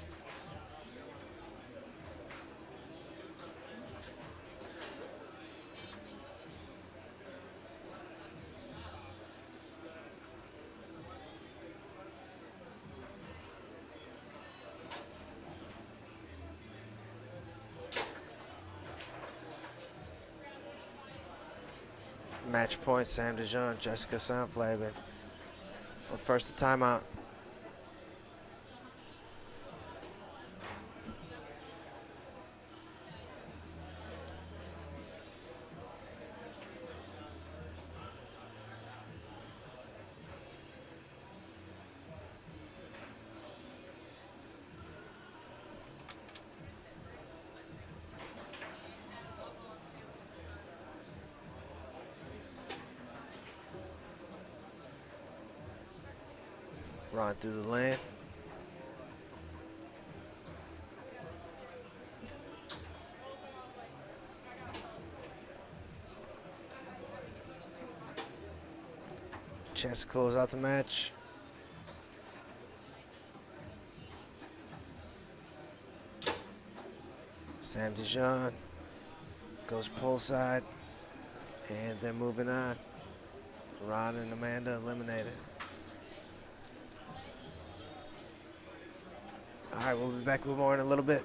Match point, Sam DeJean, Jessica Saflavin. Well, first the timeout. Ron through the lane. Chance to close out the match. Sam Dijon goes pole side, and they're moving on. Ron and Amanda eliminated. All right, we'll be back with more in a little bit.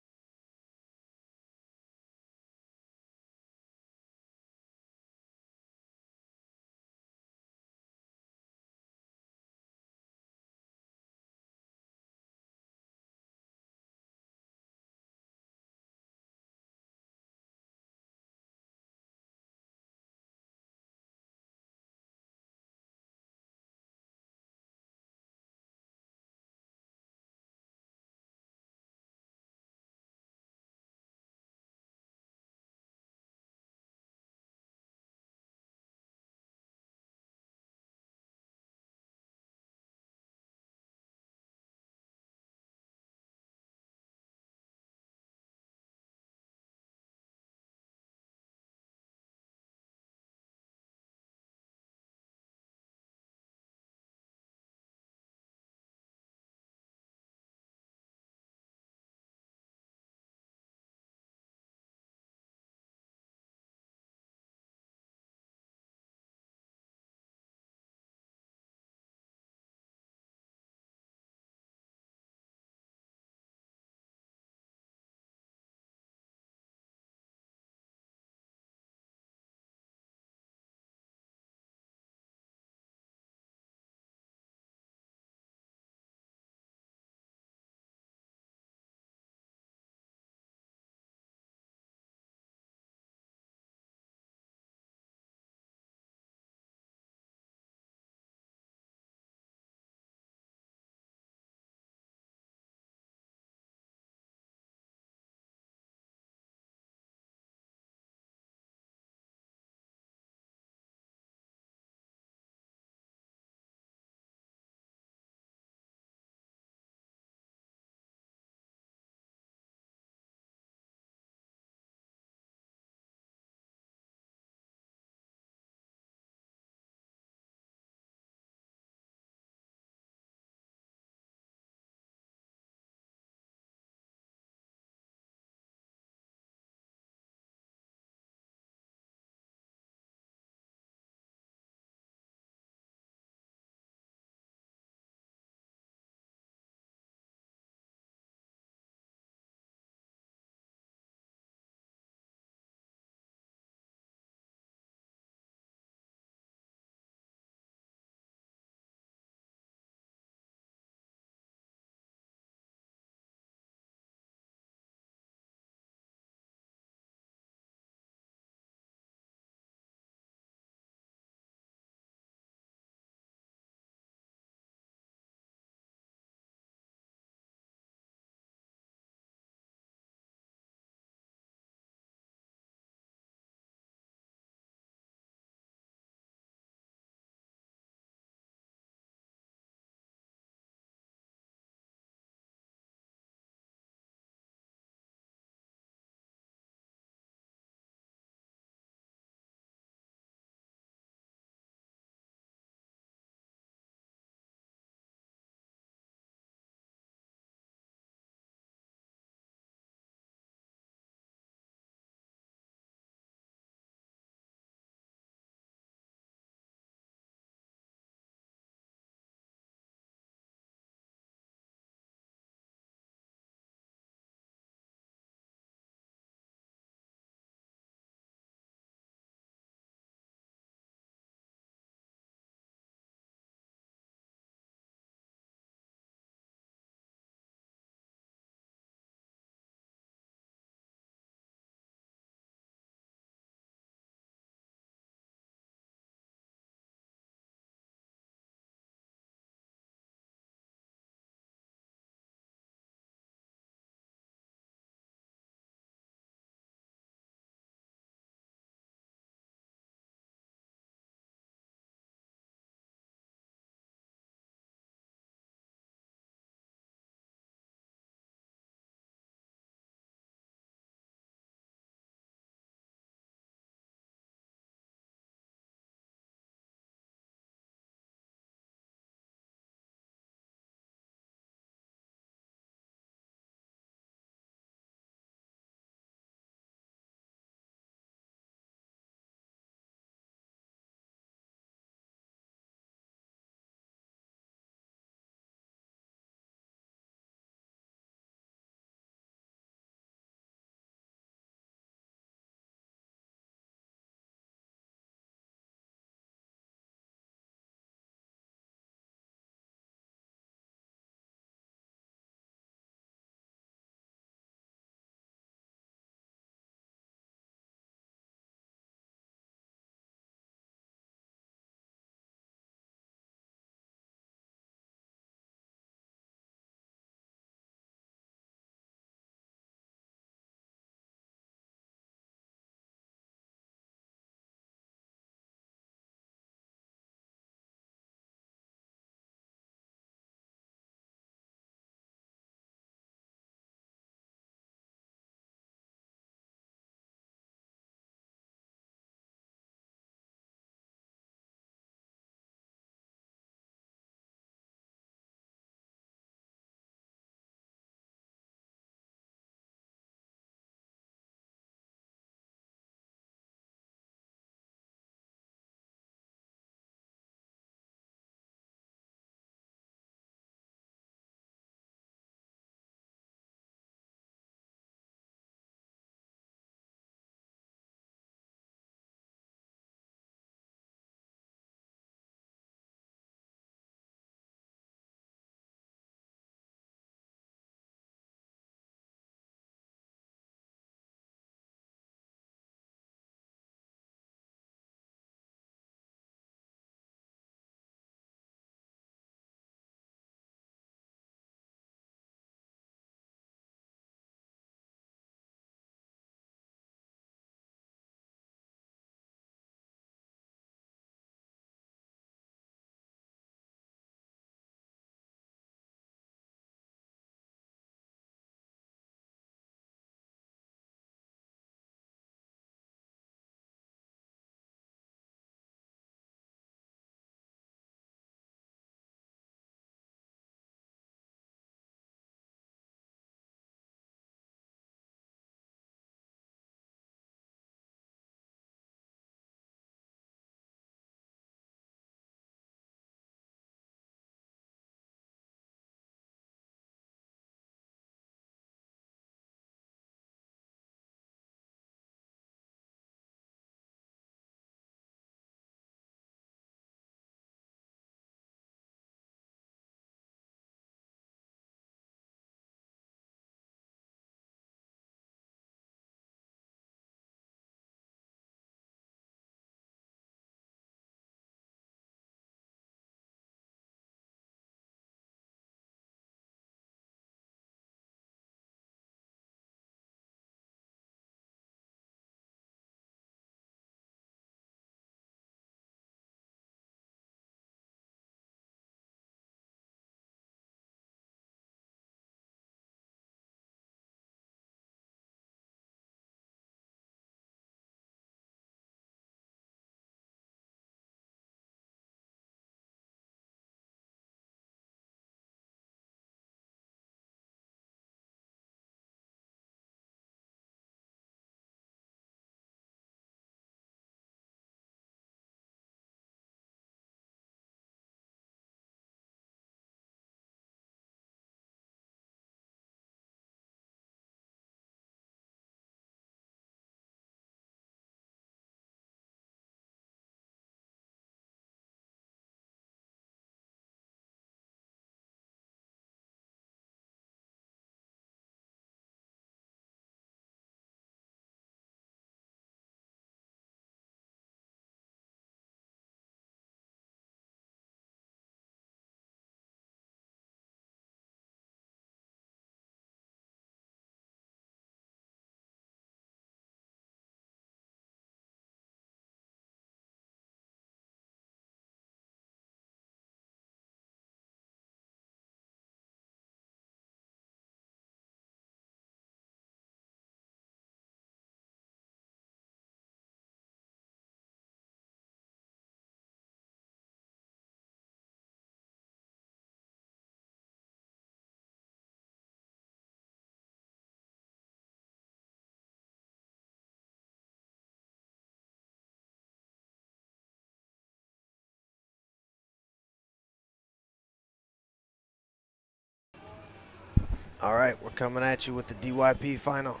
All right, we're coming at you with the DYP final.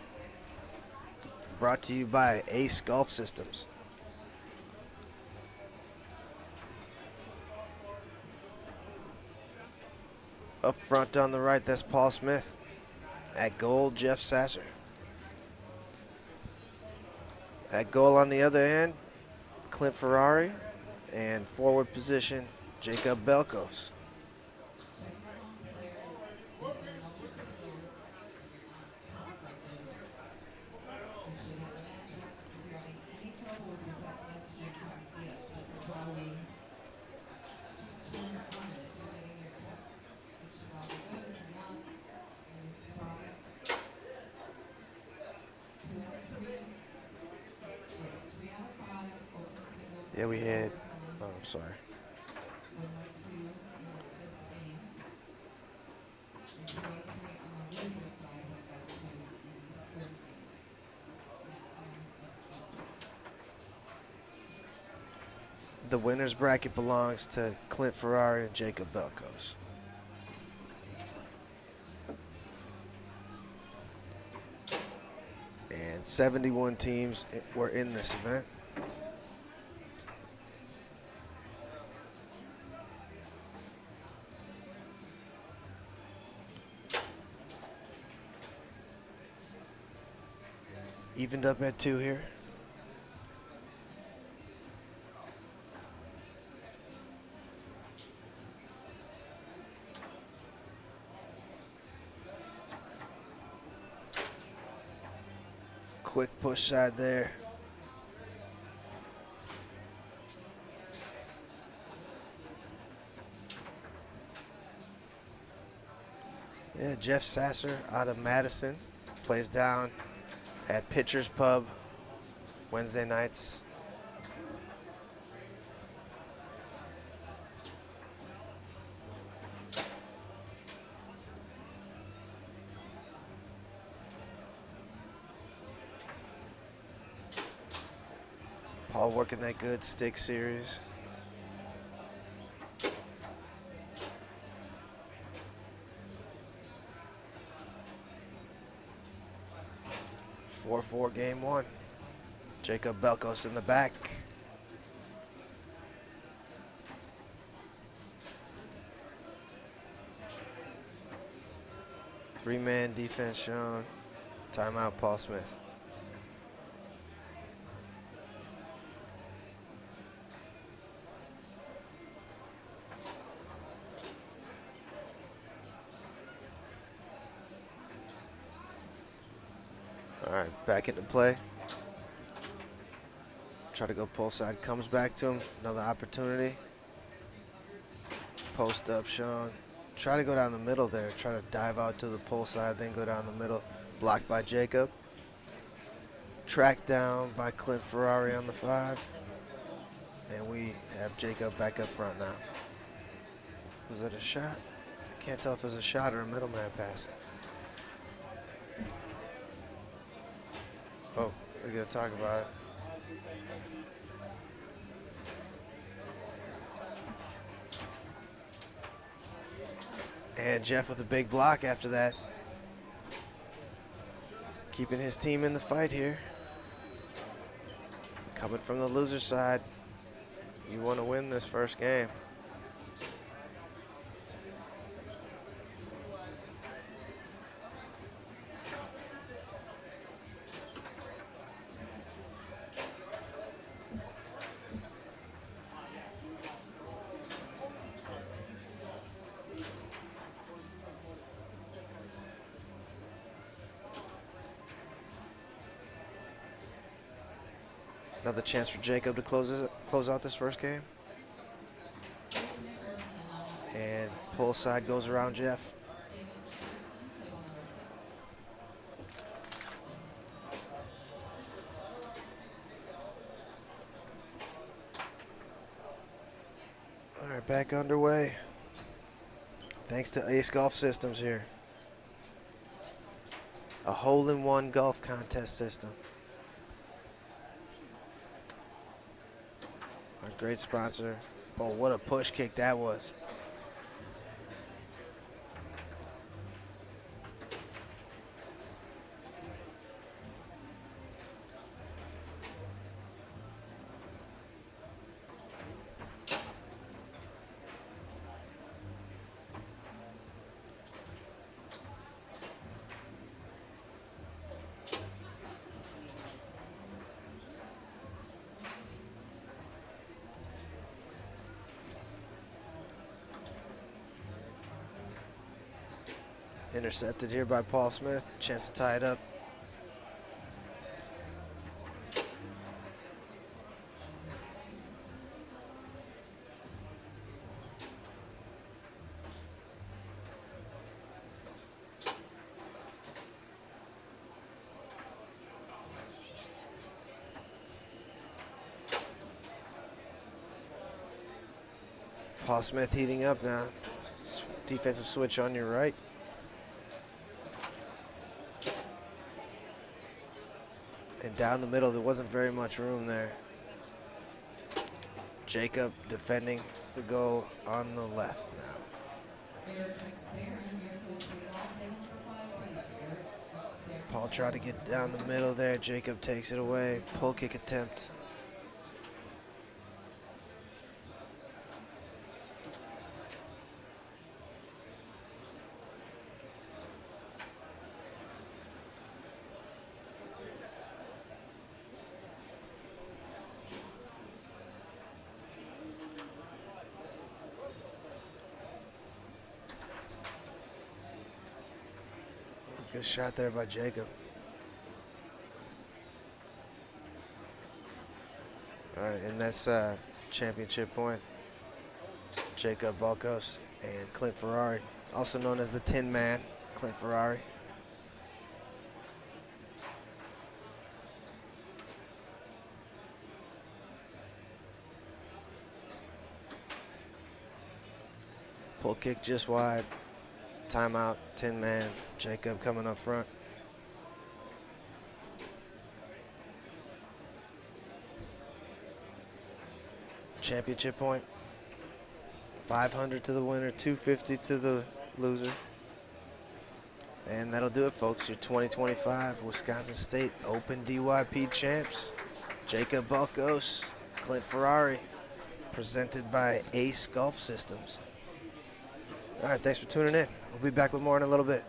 Brought to you by Ace Golf Systems. Up front on the right, that's Paul Smith. At goal, Jeff Sasser. At goal on the other end, Clint Ferrari. And forward position, Jacob Belkos. Check your home's players. If you're in open singles, if you're not conflicted, you should have an answer. If you're having any trouble with your text messaging, come see us. This is how we keep the tournament running. If you're getting your texts, it should all be good. If you're not, it's going to be some problems. 2 out of 3. So 3 out of 5 open singles. Yeah, we had. overtime. Oh, I'm sorry. 1 out of 2 in the 5th game. And 2 out of 3 on the loser side went out 2 in the 3rd game. Maximum of 8. The winner's bracket belongs to Clint Ferrari and Jacob Belkos. And 71 teams were in this event. Evened up at 2 here. Quick push side there. Yeah, Jeff Sasser out of Madison plays down at Pitcher's Pub Wednesday nights. Paul working that good stick series. Four game 1. Jacob Belkos in the back. Three-man defense shown. Timeout, Paul Smith. All right, back into play. Try to go pull side, comes back to him. Another opportunity. Post up, Sean. Try to go down the middle there. Try to dive out to the pull side, then go down the middle. Blocked by Jacob. Tracked down by Clint Ferrari on the 5. And we have Jacob back up front now. Was that a shot? I can't tell if it was a shot or a middleman pass. Oh, we're going to talk about it. And Jeff with a big block after that. Keeping his team in the fight here. Coming from the loser side. You want to win this first game. Another chance for Jacob to close out this first game. And pull side goes around Jeff. All right, back underway. Thanks to Ace Golf Systems here. A hole-in-one golf contest system. Our great sponsor. Oh, what a push kick that was. Intercepted here by Paul Smith. Chance to tie it up. Paul Smith heating up now. Defensive switch on your right. And down the middle, there wasn't very much room there. Jacob defending the goal on the left now. Eric McSparron here for the state ball. Table number 5, please. Eric McSparron. Paul tried to get down the middle there. Jacob takes it away. Pull kick attempt. Good shot there by Jacob. All right, and that's championship point. Jacob Balkos and Clint Ferrari, also known as the Tin Man, Clint Ferrari. Pull kick just wide. Timeout, Tin Man, Jacob coming up front. Championship point. 500 to the winner, 250 to the loser. And that'll do it, folks. Your 2025 Wisconsin State Open DYP champs. Jacob Balkos, Clint Ferrari, presented by Ace Golf Systems. All right, thanks for tuning in. We'll be back with more in a little bit.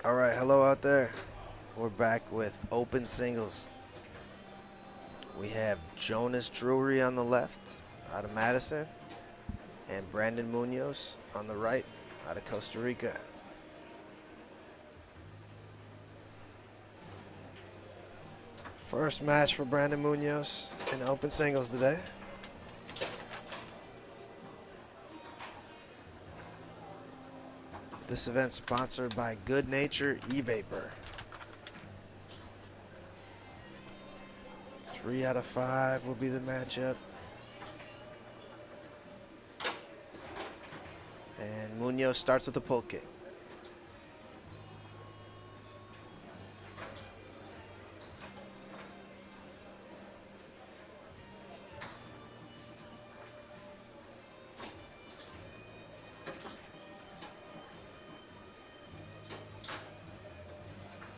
All right, hello out there. We're back with open singles. We have Jonas Drury on the left out of Madison and Brandon Munoz on the right out of Costa Rica. First match for Brandon Munoz in open singles today. This event sponsored by Good Nature E-Vapor. 3 out of 5 will be the matchup. And Munoz starts with a pull kick.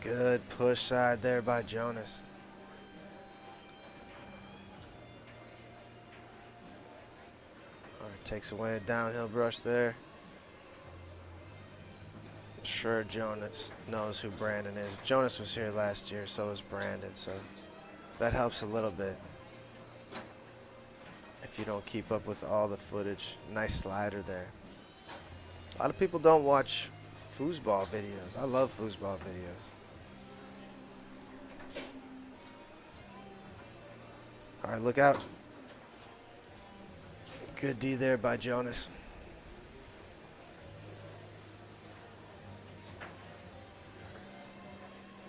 Good push side there by Jonas. All right, takes away a downhill brush there. I'm sure Jonas knows who Brandon is. Jonas was here last year, so was Brandon, so that helps a little bit. If you don't keep up with all the footage. Nice slider there. A lot of people don't watch foosball videos. I love foosball videos. All right, look out. Good D there by Jonas.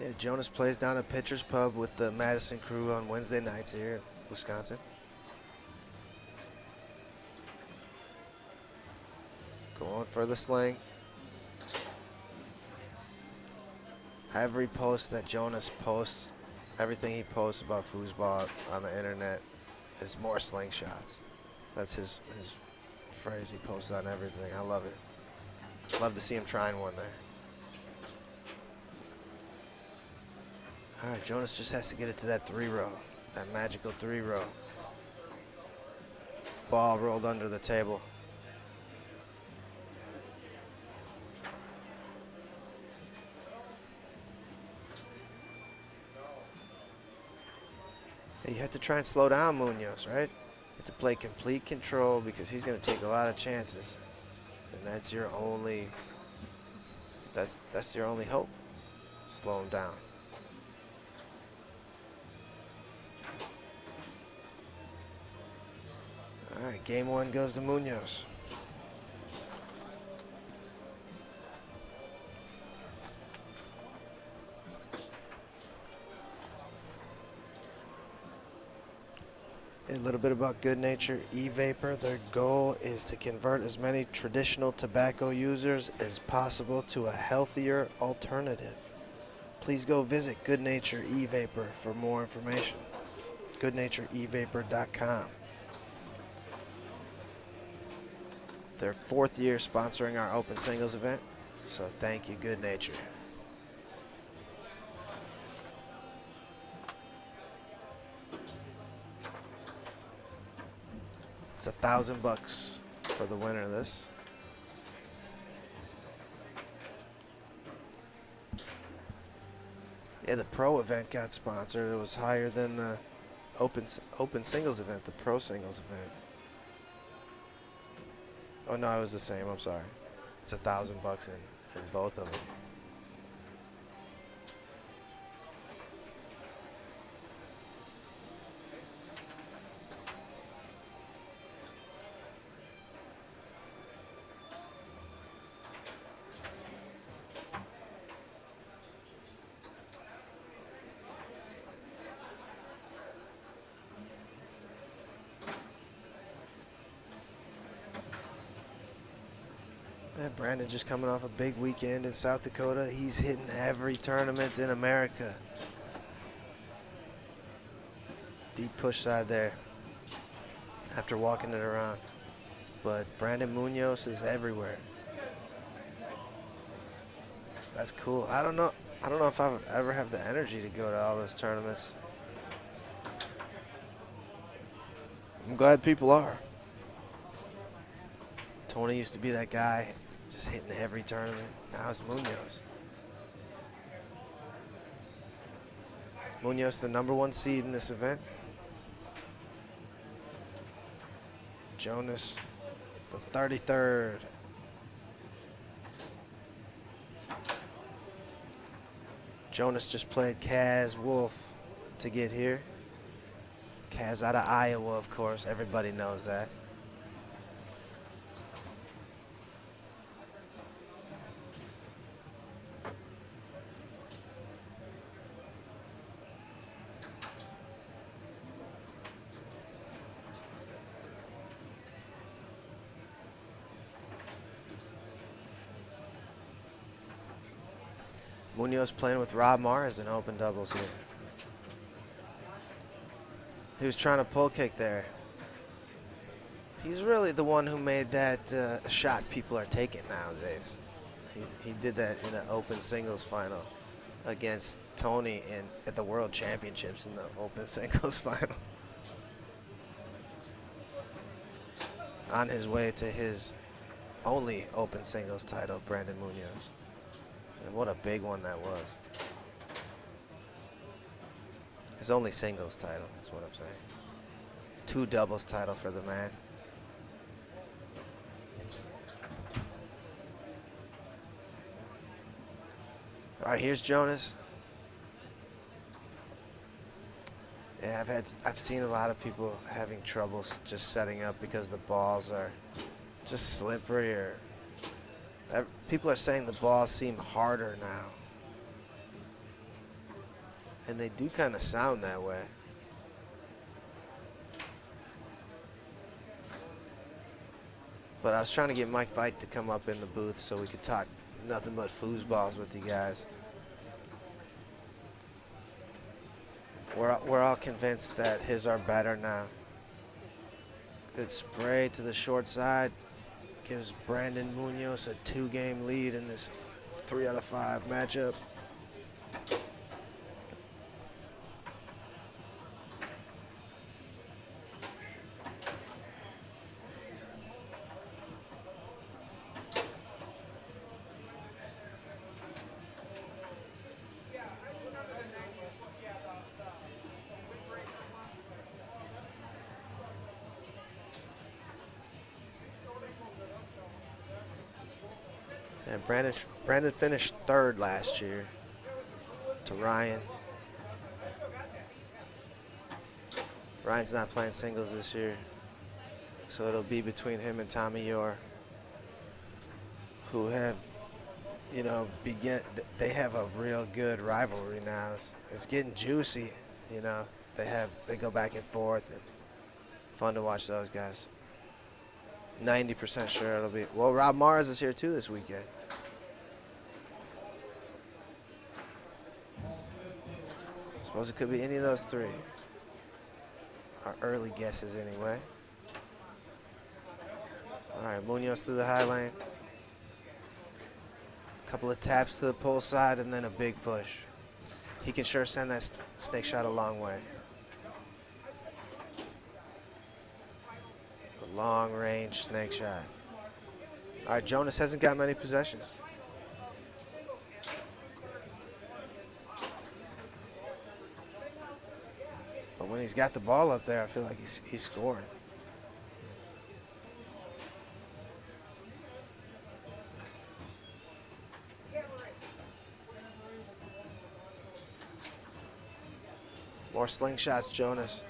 Yeah, Jonas plays down at Pitcher's Pub with the Madison crew on Wednesday nights here in Wisconsin. Going for the sling. Every post that Jonas posts, everything he posts about foosball on the internet is more slingshots. That's his phrase he posts on everything. I love it. Love to see him trying one there. All right, Jonas just has to get it to that 3-row, that magical 3-row. Ball rolled under the table. You have to try and slow down Munoz, right? You have to play complete control because he's going to take a lot of chances, and that's your only hope. Slow him down. All right, game 1 goes to Munoz. A little bit about Good Nature E-Vapor. Their goal is to convert as many traditional tobacco users as possible to a healthier alternative. Please go visit Good Nature E-Vapor for more information. GoodNatureEVapor.com. Their 4th year sponsoring our open singles event, so thank you, Good Nature. It's $1,000 for the winner of this. Yeah, the pro event got sponsored. It was higher than the open singles event, the pro singles event. Oh no, it was the same. I'm sorry. It's $1,000 in both of them. Brandon just coming off a big weekend in South Dakota. He's hitting every tournament in America. Deep push side there after walking it around. But Brandon Munoz is everywhere. That's cool. I don't know if I would ever have the energy to go to all those tournaments. I'm glad people are. Tony used to be that guy just hitting every tournament. Now it's Munoz. Munoz, the #1 seed in this event. Jonas, the 33rd. Jonas just played Kaz Wolf to get here. Kaz out of Iowa, of course. Everybody knows that. Munoz playing with Rob Mars in open doubles here. He was trying to pull kick there. He's really the one who made that shot people are taking nowadays. He did that in an open singles final against Tony at the World Championships in the open singles final. On his way to his only open singles title, Brandon Munoz. And what a big one that was. His only singles title, that's what I'm saying. 2 doubles title for the man. All right, here's Jonas. Yeah, I've seen a lot of people having trouble just setting up because the balls are just slippery, or people are saying the balls seem harder now. And they do kind of sound that way. But I was trying to get Mike Vite to come up in the booth so we could talk nothing but foosballs with you guys. We're all convinced that his are better now. Good spray to the short side. Gives Brandon Munoz a 2-game lead in this 3 out of 5 matchup. And Brandon finished 3rd last year to Ryan. Ryan's not playing singles this year, so it'll be between him and Tommy Yor, who have, you know, they have a real good rivalry now. It's getting juicy, you know. They go back and forth, and fun to watch those guys. 90% sure it'll be. Well, Rob Mars is here too this weekend. Suppose it could be any of those 3. Our early guesses anyway. All right, Munoz through the high lane. A couple of taps to the pull side and then a big push. He can sure send that snake shot a long way. A long range snake shot. All right, Jonas hasn't got many possessions. But when he's got the ball up there, I feel like he's scoring. More slingshots, Jonas.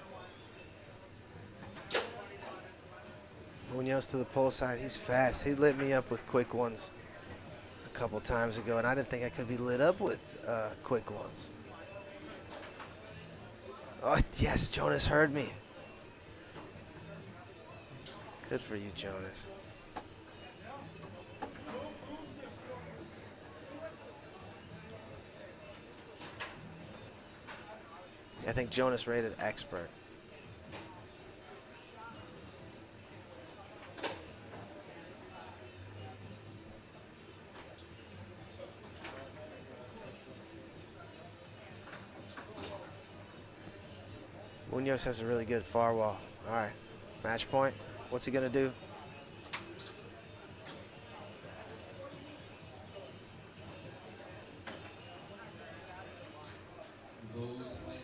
Munoz to the pull side. He's fast. He lit me up with quick ones a couple times ago, and I didn't think I could be lit up with quick ones. Oh, yes, Jonas heard me. Good for you, Jonas. I think Jonas rated expert. Munoz has a really good far wall. All right, match point. What's he gonna do? Those playing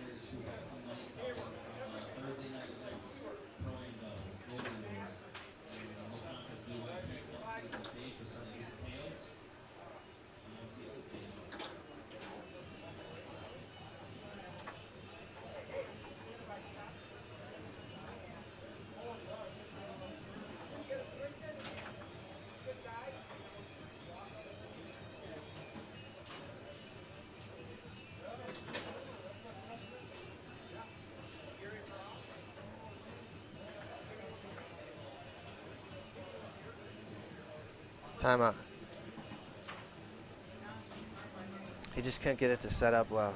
Timeout. He just can't get it to set up well.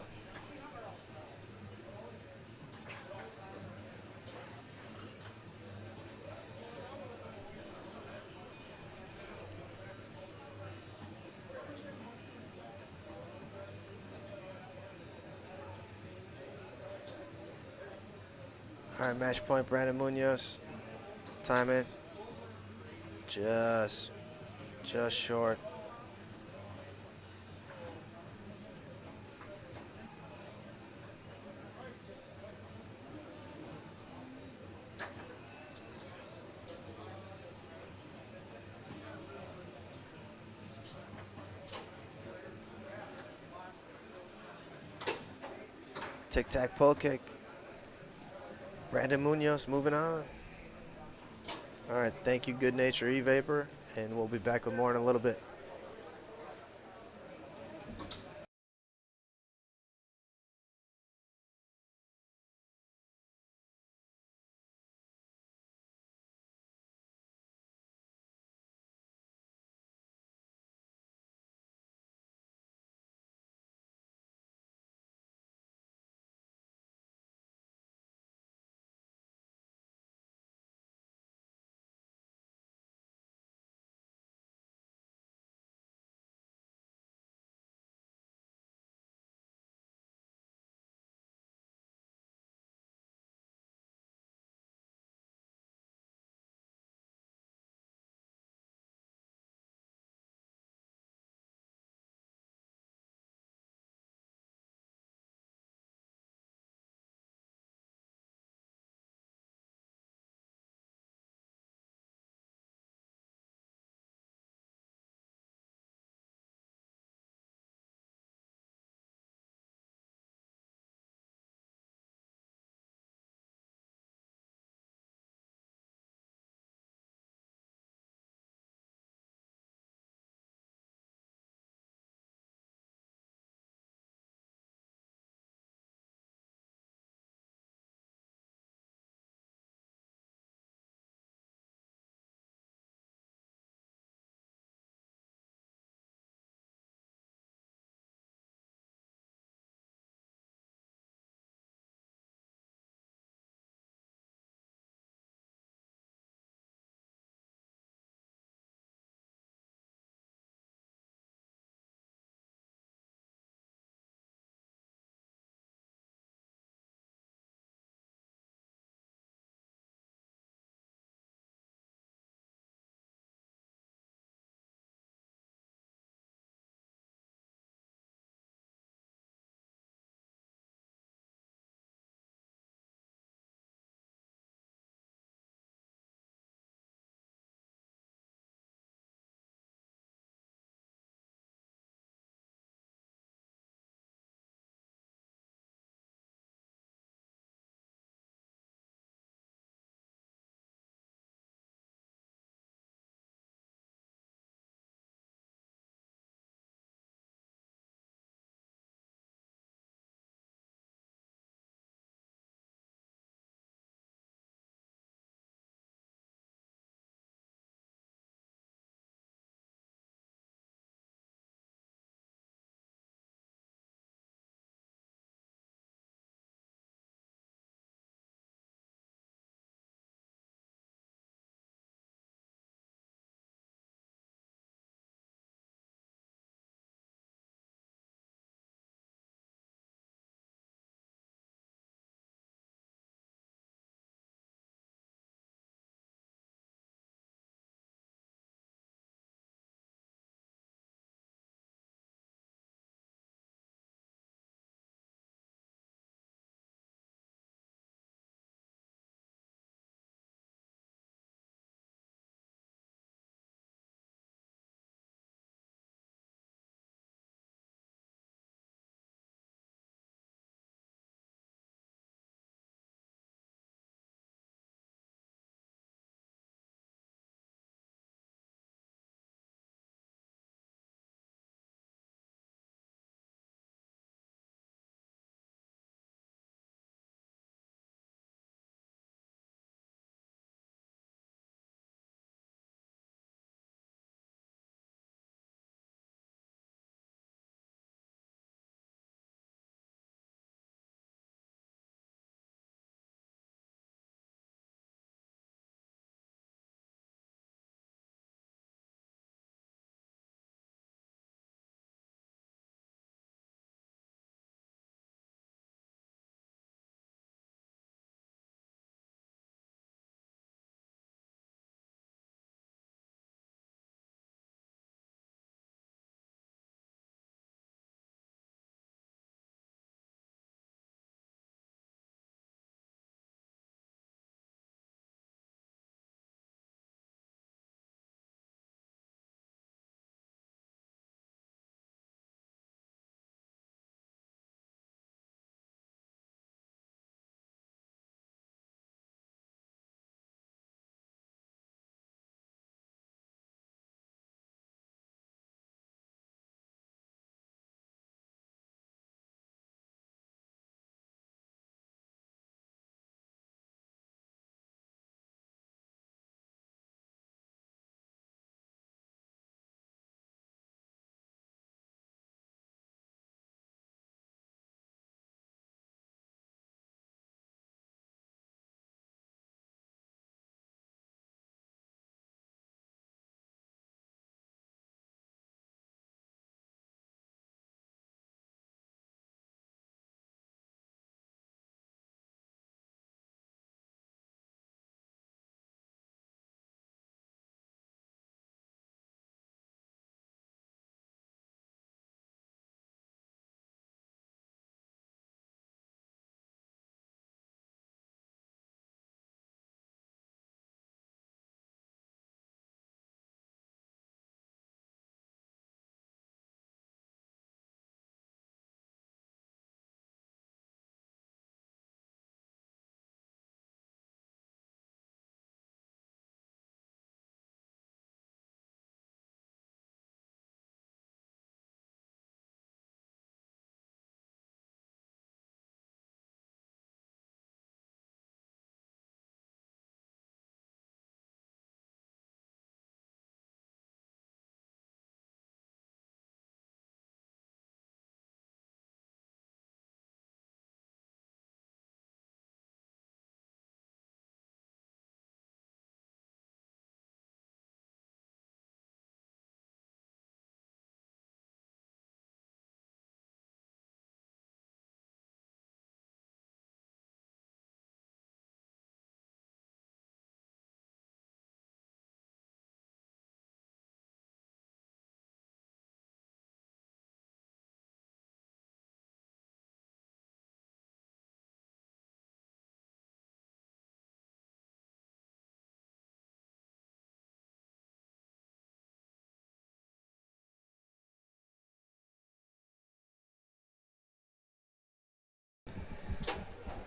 All right, match point, Brandon Munoz. Time it. Just short. Tic-tac pull kick. Brandon Munoz moving on. All right, thank you, Good Nature E-Vapor, and we'll be back with more in a little bit.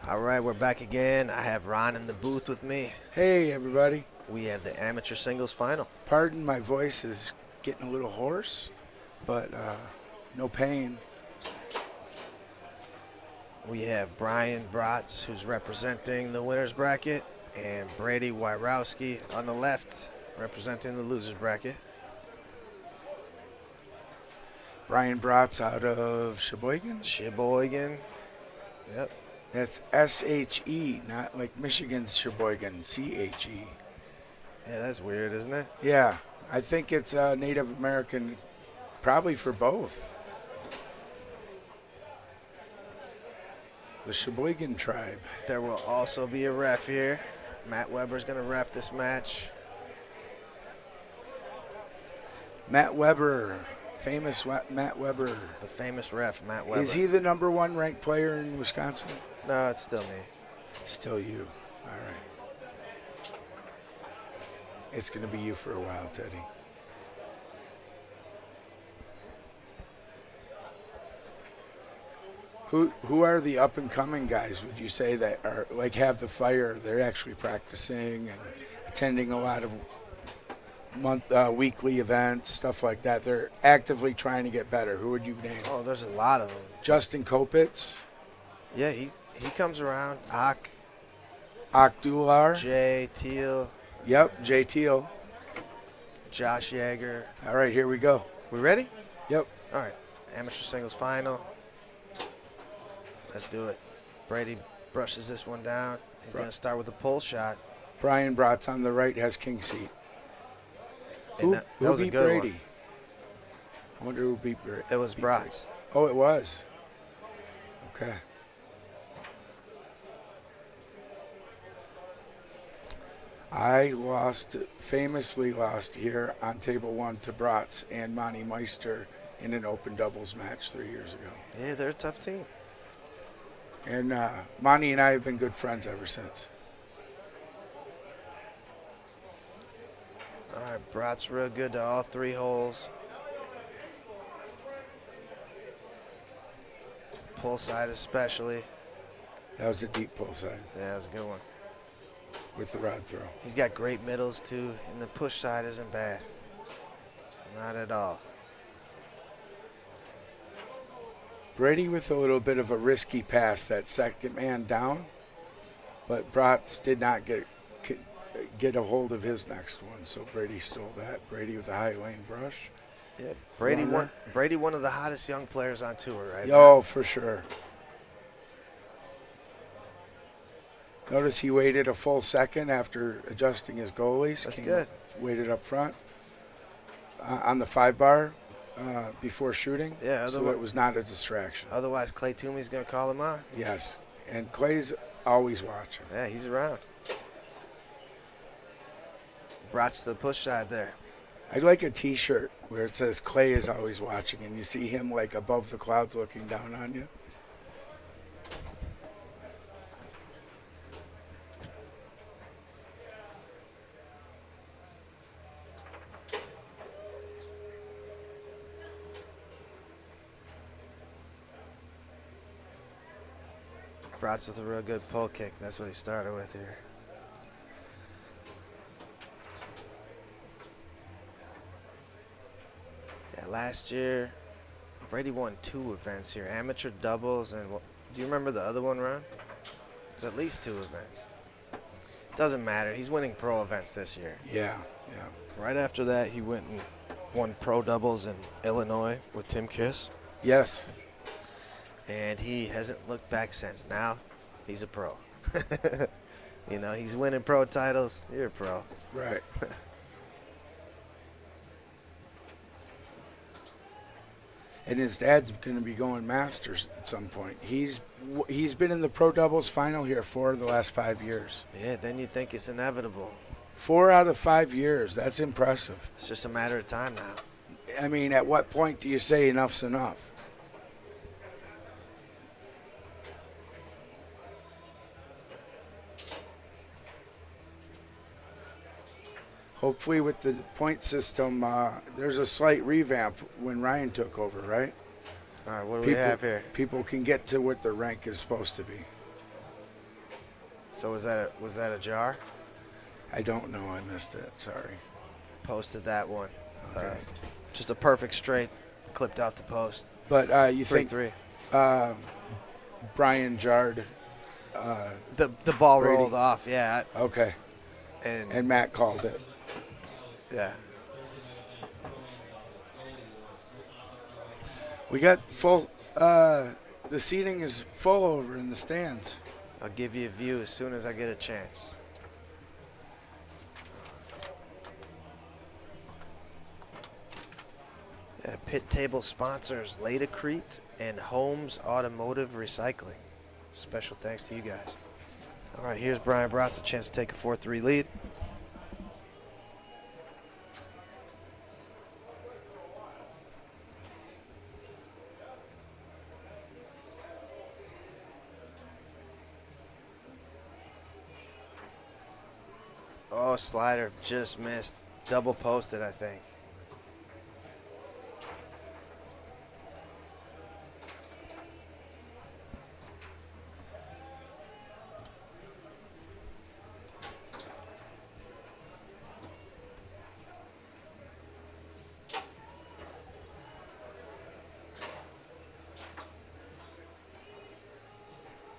All right, we're back again. I have Ron in the booth with me. Hey, everybody. We have the amateur singles final. Pardon, my voice is getting a little hoarse, but no pain. We have Brian Bratz, who's representing the winner's bracket, and Brady Wyrowski on the left, representing the loser's bracket. Brian Bratz out of Sheboygan. Sheboygan. Yep. That's S-H-E, not like Michigan's Sheboygan, C-H-E. Yeah, that's weird, isn't it? Yeah, I think it's Native American, probably for both. The Sheboygan tribe. There will also be a ref here. Matt Weber's going to ref this match. Matt Weber, famous Matt Weber. The famous ref, Matt Weber. Is he the number one ranked player in Wisconsin? No, it's still me. Still you. All right. It's going to be you for a while, Teddy. Who are the up and coming guys, would you say, that are like have the fire? They're actually practicing and attending a lot of weekly events, stuff like that. They're actively trying to get better. Who would you name? Oh, there's a lot of them. Justin Kopitz, Yeah, he comes around. Akdular. Jay Teal, Yep, Jay Teal. Josh Yeager. All right, here we go. We ready? Yep. All right. Amateur singles final. Let's do it. Brady brushes this one down. He's going to start with a pull shot. Brian Bratz on the right has king seat. And Who that was a beat good Brady? one. I wonder who beat Brady. It was Bratz. Oh, it was. Okay. I famously lost here on table one to Bratz and Monty Meister in an open doubles match 3 years ago. Yeah, they're a tough team. And Monty and I have been good friends ever since. All right, Bratz real good to all three holes. Pull side especially. That was a deep pull side Yeah, that was a good one. with the rod throw. He's got great middles too, and the push side isn't bad. Not at all. Brady with a little bit of a risky pass, that second man down, but Bratz did not get a hold of his next one, so Brady stole that. Brady with a high lane brush. Yeah, Brady one of the hottest young players on tour, right? Oh, for sure. Notice he waited a full second after adjusting his goalies. That's good. Waited up front on the 5-bar before shooting. Yeah, so it was not a distraction. Otherwise, Clay Toomey's going to call him out. Yes, and Clay's always watching. Yeah, he's around. Bratz to the push side there. I'd like a T-shirt where it says Clay is always watching, and you see him like above the clouds looking down on you. Bratz with a real good pull kick. That's what he started with here. Yeah, last year, Brady won 2 events here. Amateur doubles and, do you remember the other one, Ron? There's at least 2 events. Doesn't matter. He's winning pro events this year. Yeah. Right after that, he went and won pro doubles in Illinois with Tim Kiss. Yes. And he hasn't looked back since. Now, he's a pro. You know, he's winning pro titles. You're a pro. Right. And his dad's going to be going masters at some point. He's been in the pro doubles final here 4 of the last 5 years. Yeah, then you think it's inevitable. 4 out of 5 years. That's impressive. It's just a matter of time now. I mean, at what point do you say enough's enough? Hopefully with the point system, there's a slight revamp when Ryan took over, right? All right, what do we have here? People can get to what their rank is supposed to be. So was that a jar? I don't know. I missed it. Sorry. Posted that one. Okay. Just a perfect straight, clipped off the post. But you Free think three. Brian jarred? The ball Brady. rolled off, yeah. Okay. And Matt called it. yeah. We got full. The seating is full over in the stands. I'll give you a view as soon as I get a chance. Yeah, pit table sponsors Latacrete and Holmes Automotive Recycling. Special thanks to you guys. All right, here's Brian Bratz, a chance to take a 4-3 lead. Oh, slider just missed. Double posted, I think.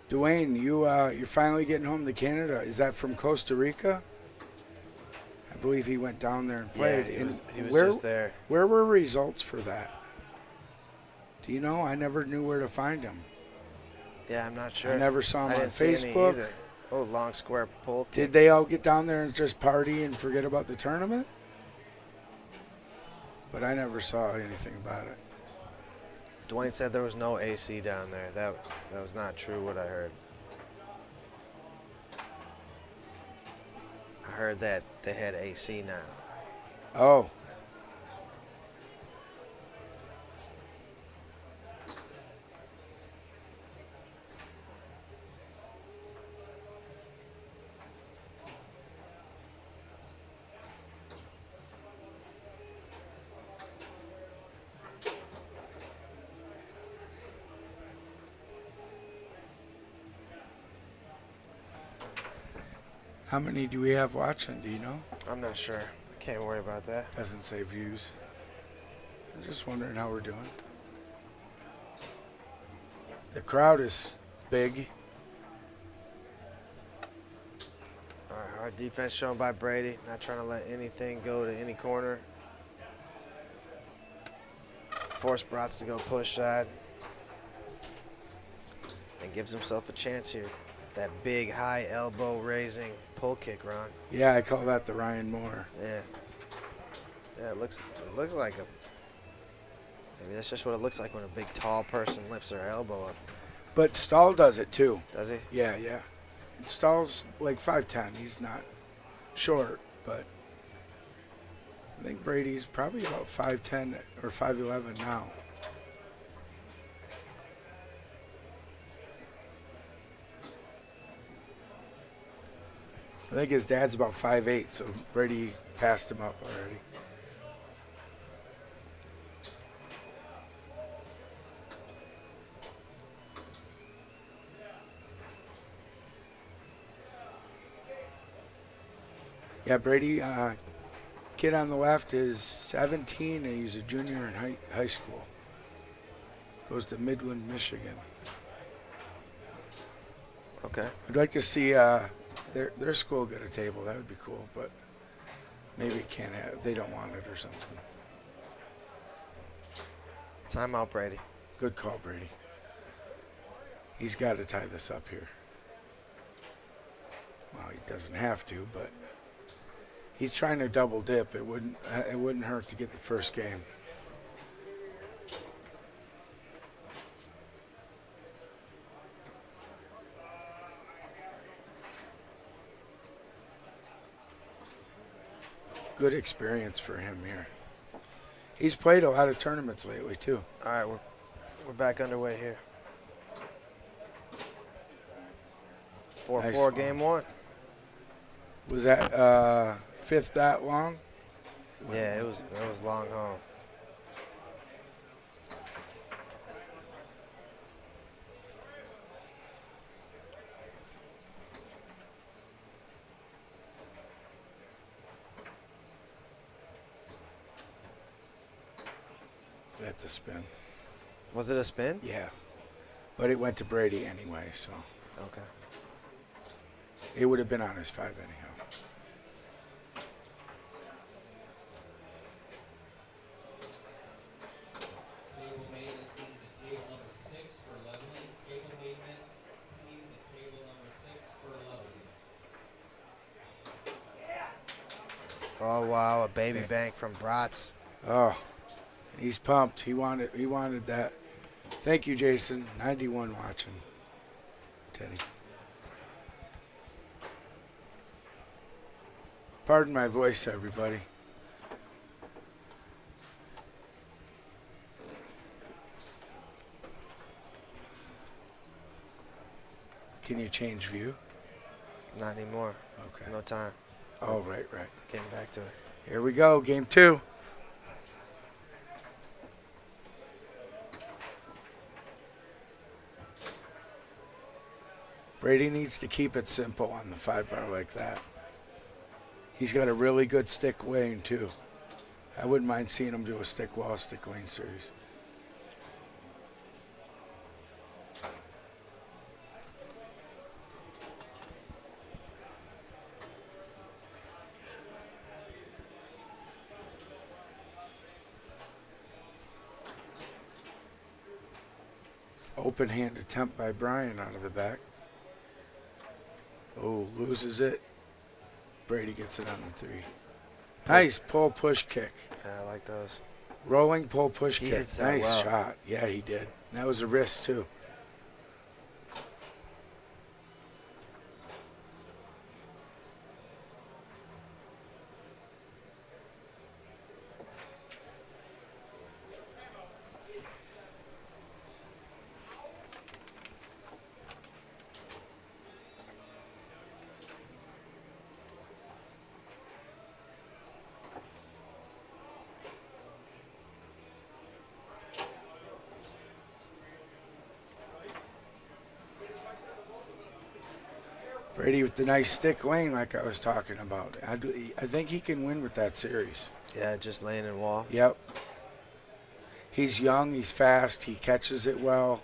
Dwayne, you're finally getting home to Canada. Is that from Costa Rica? I believe he went down there and played. Yeah, he was where, just there. Where were results for that? Do you know? I never knew where to find him. Yeah, I'm not sure. I never saw him I on didn't see any Facebook. either. Oh, long square pull kick. Did they all get down there and just party and forget about the tournament? But I never saw anything about it. Dwayne said there was no AC down there. That was not true, what I heard. I heard that they had AC now. Oh. How many do we have watching? Do you know? I'm not sure. I can't worry about that. Doesn't say views. I'm just wondering how we're doing. The crowd is big. All right, hard defense shown by Brady. Not trying to let anything go to any corner. Force Bratz to go push side. And gives himself a chance here. That big high elbow raising pull kick, Ron. Yeah, I call that the Ryan Moore. Yeah. Yeah, it looks like a. Maybe that's just what it looks like when a big tall person lifts their elbow up. But Stahl does it too. Does he? Yeah, yeah. Stahl's like 5'10". He's not short, but I think Brady's probably about 5'10" or 5'11" now. I think his dad's about 5'8", so Brady passed him up already. Yeah, Brady, kid on the left is 17 and he's a junior in high school. Goes to Midland, Michigan. Okay. I'd like to see their school get a table. That would be cool, but maybe it can't have. They don't want it or something. Timeout, Brady. Good call, Brady. He's got to tie this up here. Well, he doesn't have to, but he's trying to double dip. It wouldn't hurt to get the first game. Good experience for him here. He's played a lot of tournaments lately too. All right, we're back underway here. 4-4 Nice. game one. Was that fifth that long? Yeah, it was long home. that's a spin. Was it a spin? Yeah. But it went to Brady anyway, so Okay. it would have been on his 5 anyhow. Table maintenance needed to table number 6 for leveling. Table maintenance, please, to table number 6 for leveling. Oh wow, a baby bank from Bratz. Oh, he's pumped. He wanted that. Thank you, Jason. 91 watching. Teddy. Pardon my voice, everybody. Can you change view? Not anymore. Okay. No time. Oh, right. Getting back to it. Here we go, game 2. Brady needs to keep it simple on the 5-bar like that. He's got a really good stick lane, too. I wouldn't mind seeing him do a stick wall, stick lane series. Open hand attempt by Brian out of the back. Oh, loses it. Brady gets it on the 3. Nice pull push kick. Yeah, I like those. Rolling pull push He kick. hits that Nice well. shot. Yeah, he did. And that was a wrist, too. Brady with the nice stick lane like I was talking about. I think he can win with that series. Yeah, just laying in wall. Yep. He's young. He's fast. He catches it well.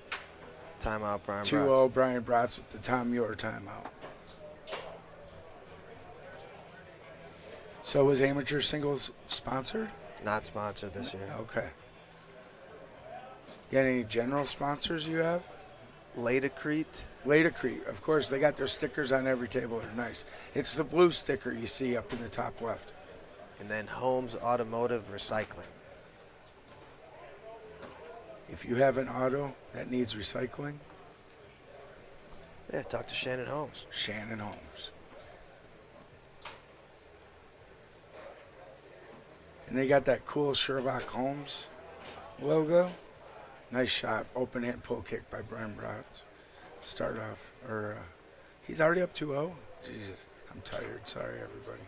Timeout, Brian 2-0 Brian Bratz with the Tom Muir timeout. So was amateur singles sponsored? Bratz. Not sponsored this year. Okay. Got any general sponsors you have? Latacrete. Latacrete, of course, they got their stickers on every table. They're nice. It's the blue sticker you see up in the top left. And then Holmes Automotive Recycling. If you have an auto that needs recycling, Yeah, talk to Shannon Holmes. Shannon Holmes. And they got that cool Sherlock Holmes logo. Nice shot. Open hand pull kick by Brian Bratz. Start off. He's already up 2-0. Jesus, I'm tired. Sorry, everybody.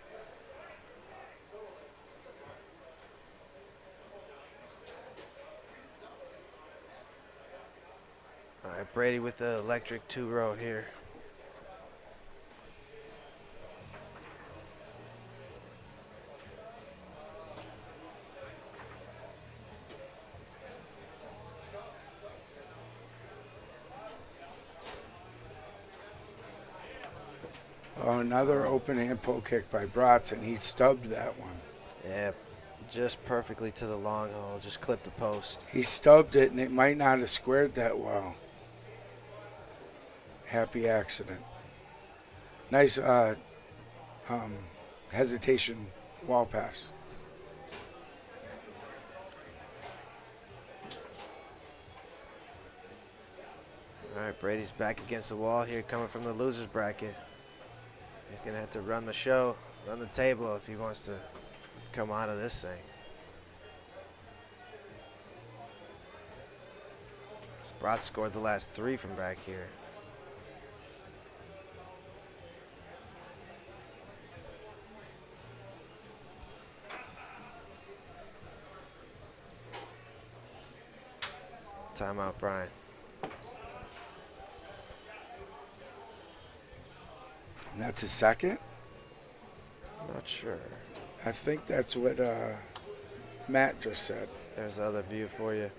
All right, Brady with the electric 2-row here. Oh, another open hand pull kick by Bratz, and he stubbed that one. Yeah, just perfectly to the long hole. Just clipped the post. He stubbed it, and it might not have squared that well. Happy accident. Nice hesitation wall pass. All right, Brady's back against the wall here, coming from the loser's bracket. He's going to have to run the show, run the table if he wants to come out of this thing. Sprott scored the last 3 from back here. Timeout, Brian. And that's his second? I'm not sure. I think that's what Matt just said. There's the other view for you.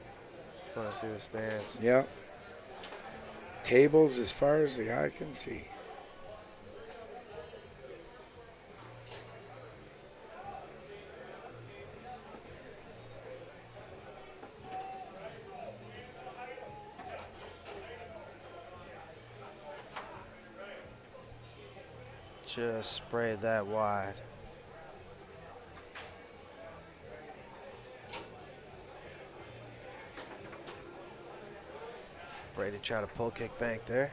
Want to see the stands? Yep. Tables as far as the eye can see. Just spray that wide. Brady try to pull kick bank there.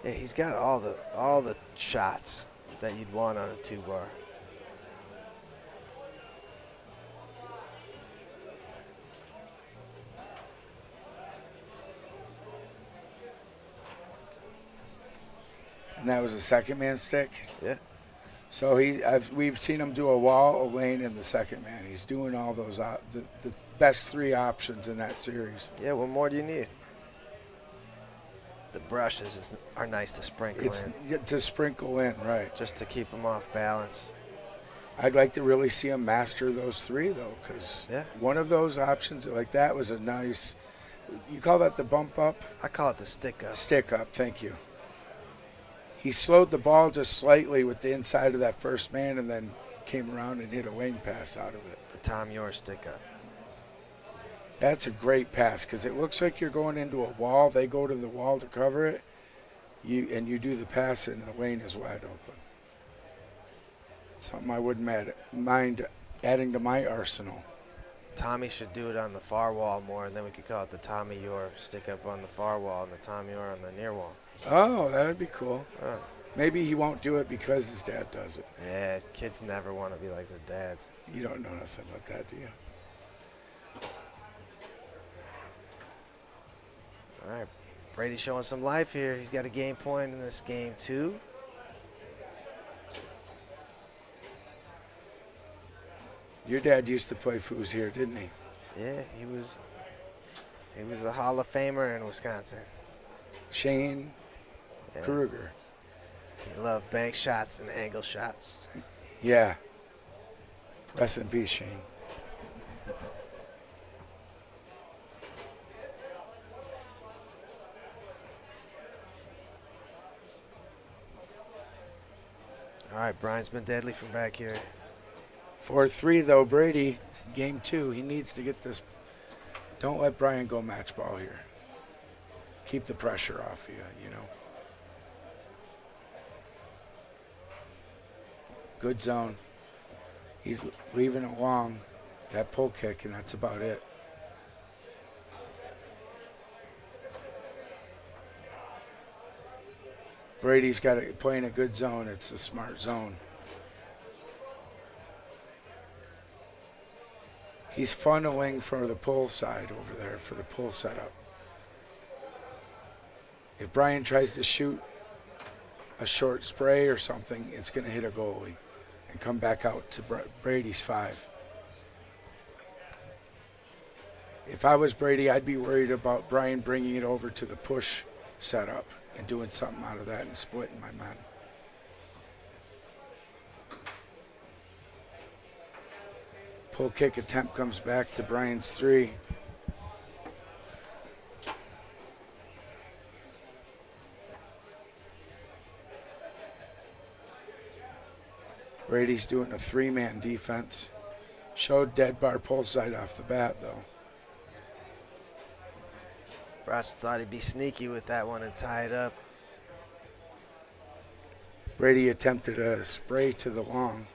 Yeah, he's got all the shots that you'd want on a 2-bar. And that was a second man stick. Yeah. So we've seen him do a wall, a lane, and the second man. He's doing all those the best 3 options in that series. Yeah, what more do you need? The brushes are nice to sprinkle It's in, to sprinkle in, right? just to keep them off balance. I'd like to really see him master those 3 though, because Yeah. one of those options like that was a nice. You call that the bump up? I call it the stick up. Stick up. Thank you. He slowed the ball just slightly with the inside of that first man, and then came around and hit a lane pass out of it. The Tom York stick up. That's a great pass because it looks like you're going into a wall. They go to the wall to cover it. You do the pass and the lane is wide open. Something I wouldn't mind adding to my arsenal. Tommy should do it on the far wall more, and then we could call it the Tommy York stick up on the far wall and the Tom York on the near wall. Oh, that would be cool. Oh. Maybe he won't do it because his dad does it. Yeah, kids never want to be like their dads. You don't know nothing about that, do you? All right, Brady's showing some life here. He's got a game point in this game, too. Your dad used to play foos here, didn't he? Yeah, he was a Hall of Famer in Wisconsin. Shane Yeah. Krueger. He loved bank shots and angle shots. Yeah. Rest in peace, Shane. All right, Brian's been deadly from back here. 4-3 though, Brady. Game 2. He needs to get this. Don't let Brian go match ball here. Keep the pressure off you know. Good zone. He's leaving it long. That pull kick, and that's about it. Brady's got it playing a good zone. It's a smart zone. He's funneling for the pull side over there for the pull setup. If Brian tries to shoot a short spray or something, it's going to hit a goalie and come back out to Brady's 5. If I was Brady, I'd be worried about Brian bringing it over to the push setup and doing something out of that and splitting my man. Pull kick attempt comes back to Brian's 3. Brady's doing a 3-man defense. Showed dead bar pull side off the bat, though. Broch thought he'd be sneaky with that one and tie it up. Brady attempted a spray to the long.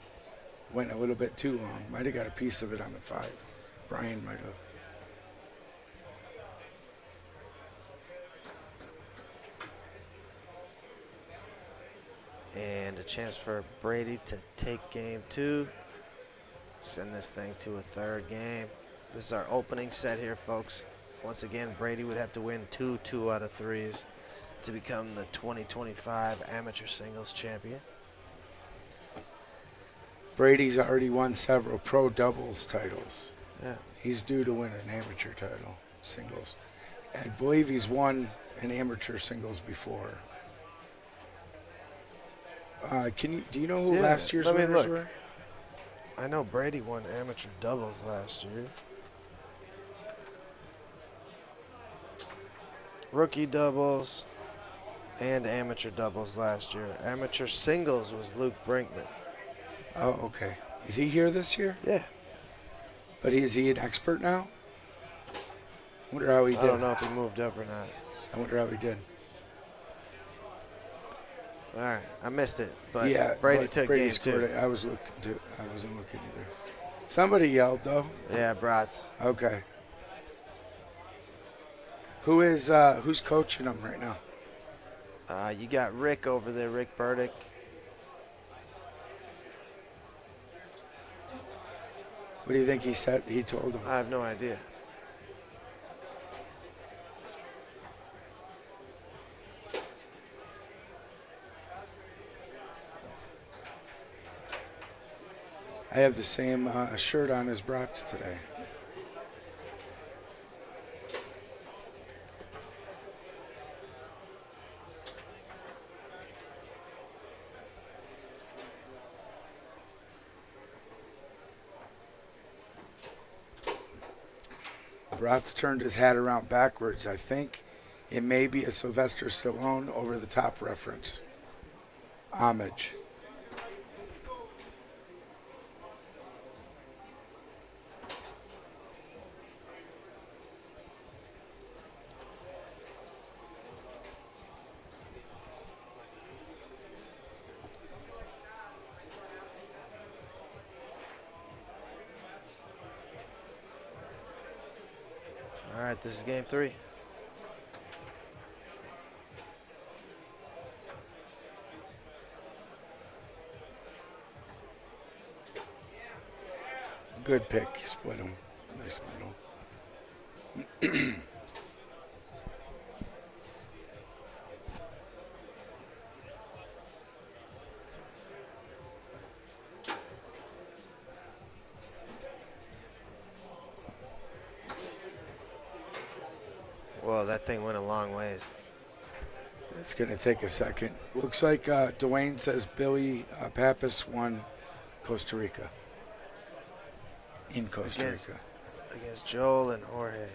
Went a little bit too long. Might have got a piece of it on the 5. Brian might have. And a chance for Brady to take game 2. Send this thing to a 3rd game. This is our opening set here, folks. Once again, Brady would have to win 2 out of 3s to become the 2025 amateur singles champion. Brady's already won several pro doubles titles. Yeah. He's due to win an amateur title, singles. I believe he's won an amateur singles before. Do you know who Yeah, last year's let me winners look. were? I know Brady won amateur doubles last year. Rookie doubles and amateur doubles last year. Amateur singles was Luke Brinkman. Oh, okay. Is he here this year? Yeah. But is he an expert now? I wonder how he did. I don't know if he moved up or not. I wonder how he did. All right, I missed it, but Yeah, Brady but took Brady game scored 2. it. I wasn't looking either. Somebody yelled though. Yeah, Bratz. Okay. Who's coaching them right now? You got Rick over there, Rick Burdick. What do you think he said? He told him. I have no idea. I have the same shirt on as Bratz today. Bratz turned his hat around backwards. I think it may be a Sylvester Stallone over-the-top reference. Homage. All right, this is game 3. Good pick. Split him. Nice middle. Well, that thing went a long ways. It's going to take a second. Looks like Dwayne says Billy Pappas won Costa Rica. In Costa Rica. Against Joel and Jorge.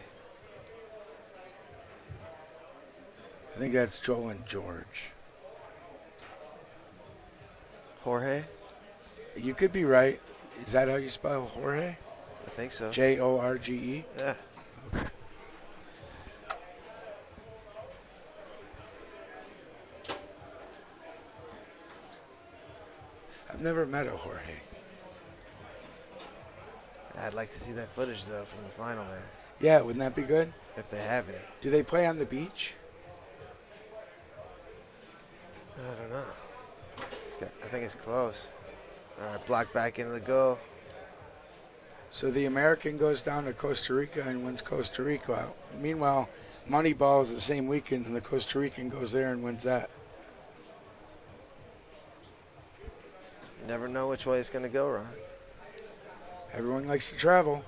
I think that's Joel and George. Jorge? You could be right. Is that how you spell Jorge? I think so. Jorge? Yeah. Okay. I've never met a Jorge. I'd like to see that footage, though, from the final there, Yeah, wouldn't that be good? if they have any. Do they play on the beach? I don't know. I think it's close. All right, block back into the goal. So the American goes down to Costa Rica and wins Costa Rica. Meanwhile, Moneyball is the same weekend, and the Costa Rican goes there and wins that. You never know which way it's going to go, Ron. Everyone likes to travel.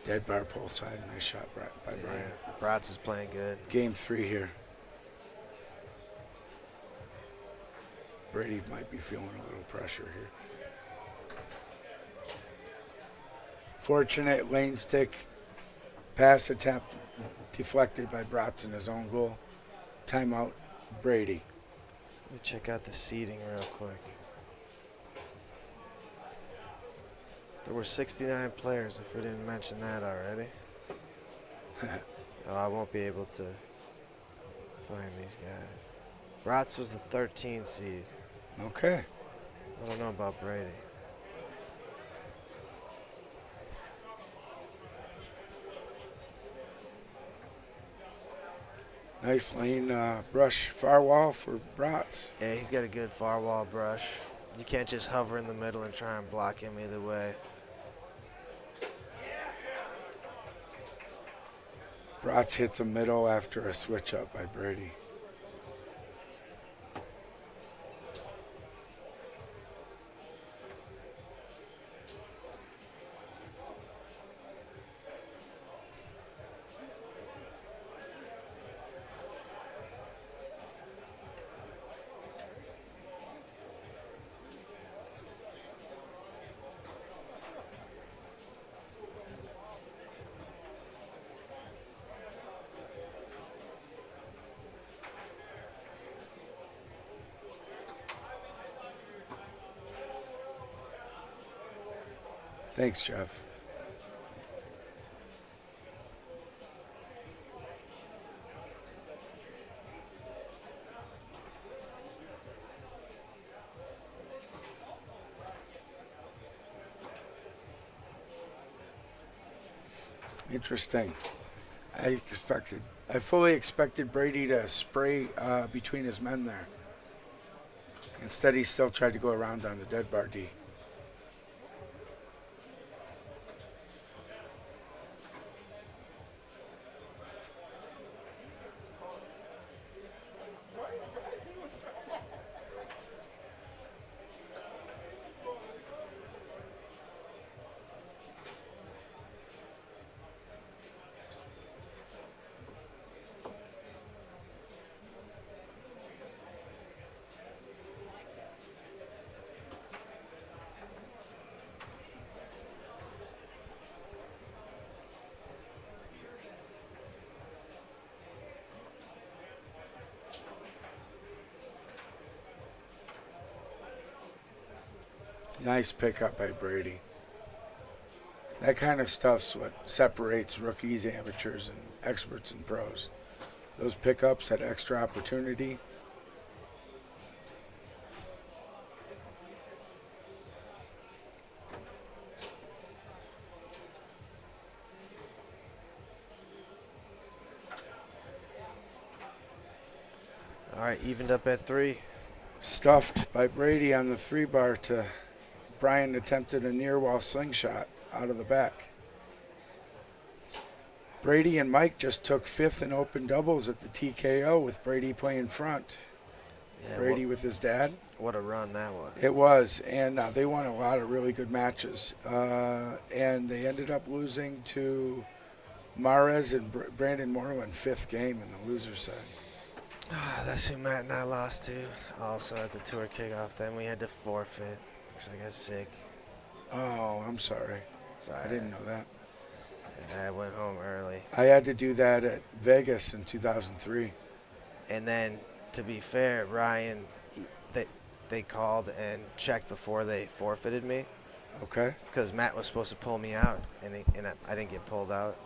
Dead bar pole side. Nice shot by Brian. Yeah, Bratz is playing good. Game 3 here. Brady might be feeling a little pressure here. Fortunate lane stick pass attempt deflected by Bratz in his own goal. Timeout, Brady. Let me check out the seating real quick. There were 69 players, if we didn't mention that already. Oh, I won't be able to find these guys. Bratz was the 13 seed. Okay. I don't know about Brady. Nice lane brush far wall for Bratz. Yeah, he's got a good far wall brush. You can't just hover in the middle and try and block him either way. Bratz hits a middle after a switch up by Brady. Thanks, Jeff. Interesting. I fully expected Brady to spray between his men there. Instead, he still tried to go around on the dead bar D. Nice pickup by Brady. That kind of stuff's what separates rookies, amateurs, and experts and pros. Those pickups, that extra opportunity. All right, evened up at 3. Stuffed by Brady on the 3-bar to Brian attempted a near wall slingshot out of the back. Brady and Mike just took 5th in open doubles at the TKO with Brady playing front. Yeah, Brady with his dad. What a run that was. It was, and they won a lot of really good matches. And they ended up losing to Mares and Brandon Moreland, 5th game in the loser side. That's who Matt and I lost to. Also at the tour kickoff. Then we had to forfeit because I got sick. Oh, I'm sorry. Sorry. I didn't know that. Yeah, I went home early. I had to do that at Vegas in 2003. And then, to be fair, Ryan, they called and checked before they forfeited me Okay. because Matt was supposed to pull me out, and I didn't get pulled out.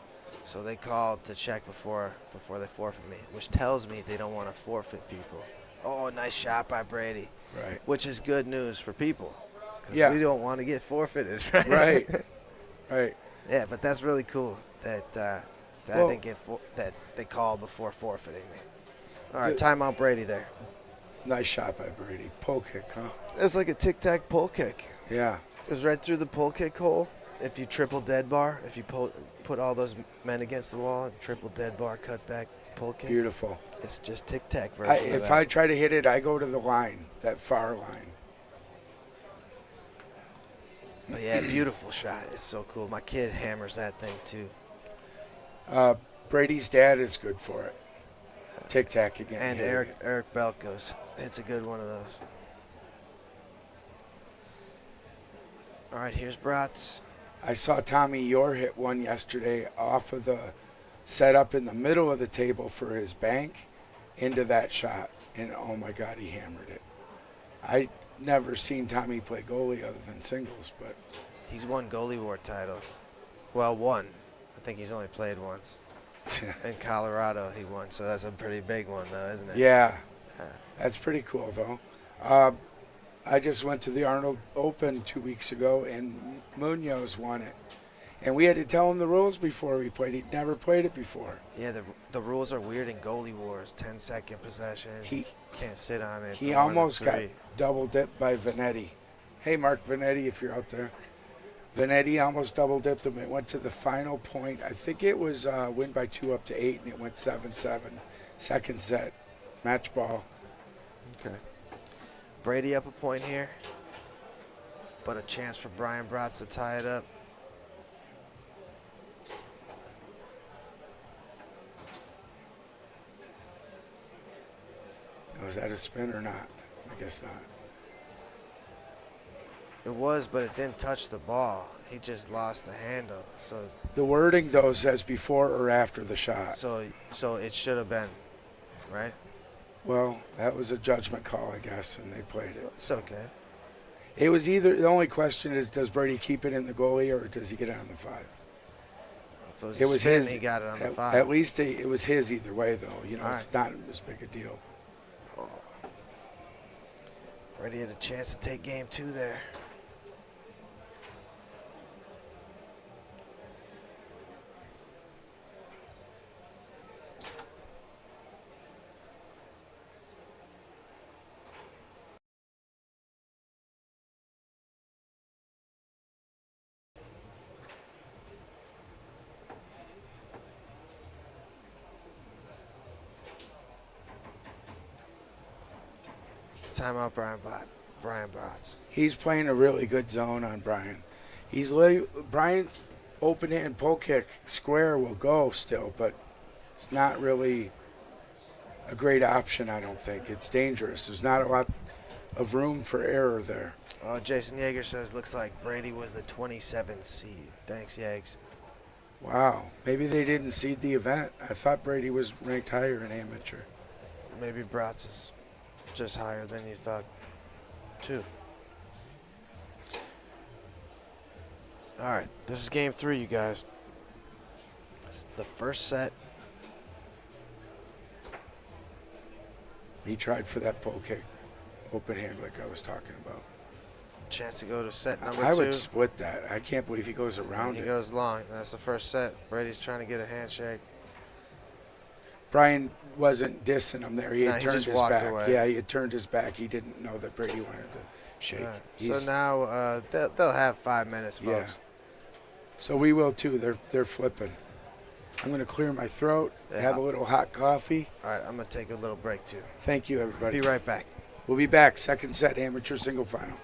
So they called to check before they forfeit me, which tells me they don't want to forfeit people. Oh, nice shot by Brady. Right. Which is good news for people. Because Yeah. we don't want to get forfeited, right? Right. Right. Yeah, but that's really cool that I didn't get that they called before forfeiting me. All right, timeout Brady there. Nice shot by Brady. Pole kick, huh? It's like a tic-tac pull kick. Yeah. It was right through the pull kick hole. If you triple dead bar, if you put all those men against the wall and triple dead bar, cut back, pull kick. Beautiful. It's just tic-tac version of If that. I try to hit it, I go to the line, that far line. But yeah, beautiful shot. It's so cool. My kid hammers that thing too. Brady's dad is good for it. Tic-tac again. And hitting Eric it. Belkos. It's a good one of those. All right, here's Bratz. I saw Tommy Yor hit one yesterday off of the setup in the middle of the table for his bank into that shot. And, oh, my God, he hammered it. I never seen Tommy play goalie other than singles, but He's won goalie war titles. Well, one. I think he's only played once. In Colorado, he won, so that's a pretty big one, though, isn't it? yeah, that's pretty cool, though. I just went to the Arnold Open 2 weeks ago, and Munoz won it. And we had to tell him the rules before we played. He'd never played it before. Yeah, the rules are weird in goalie wars. 10-second possession. He can't sit on it. He for more than almost got 3. double dipped by Vanetti. Hey, Mark Vanetti, if you're out there. Vanetti almost double dipped him. It went to the final point. I think it was win by 2 up to 8, and it went 7-7. Second set, match ball. Okay. Brady up a point here, but a chance for Brian Bratz to tie it up. Was that a spin or not? I guess not. It was, but it didn't touch the ball. He just lost the handle. So The wording, though, says before or after the shot. so it should have been, right? Well, that was a judgment call, I guess, and they played it. It's okay. It was either, the only question is, does Brady keep it in the goalie or does he get it on the 5? If it was, It a was spin, his. he got it on the At, 5. at least it was his either way, though. You know, All it's right. not as big a deal. Brady had a chance to take game 2 there. Timeout, Brian Botts. He's playing a really good zone on Brian. Brian's open hand pull kick square will go still, but it's not really a great option, I don't think. It's dangerous. There's not a lot of room for error there. Jason Yeager says, looks like Brady was the 27th seed. Thanks, Yeags. Wow. Maybe they didn't seed the event. I thought Brady was ranked higher in amateur. Maybe Bratz is just higher than you thought, too. All right, this is game 3, you guys. It's the first set. He tried for that pull kick open hand like I was talking about. Chance to go to set number 2. I would split that. I can't believe he goes around He it. goes long. That's the first set. Brady's trying to get a handshake. Brian wasn't dissing him there. He No, had he turned just his walked back. away. Yeah, he had turned his back. He didn't know that Brady wanted to shake. All right, so He's- now they'll have 5 minutes, Yeah. folks. So we will too. They're flipping. I'm going to clear my throat, Yeah. have a little hot coffee. All right, I'm going to take a little break, too. Thank you, everybody. Be right back. We'll be back. Second set, amateur single final.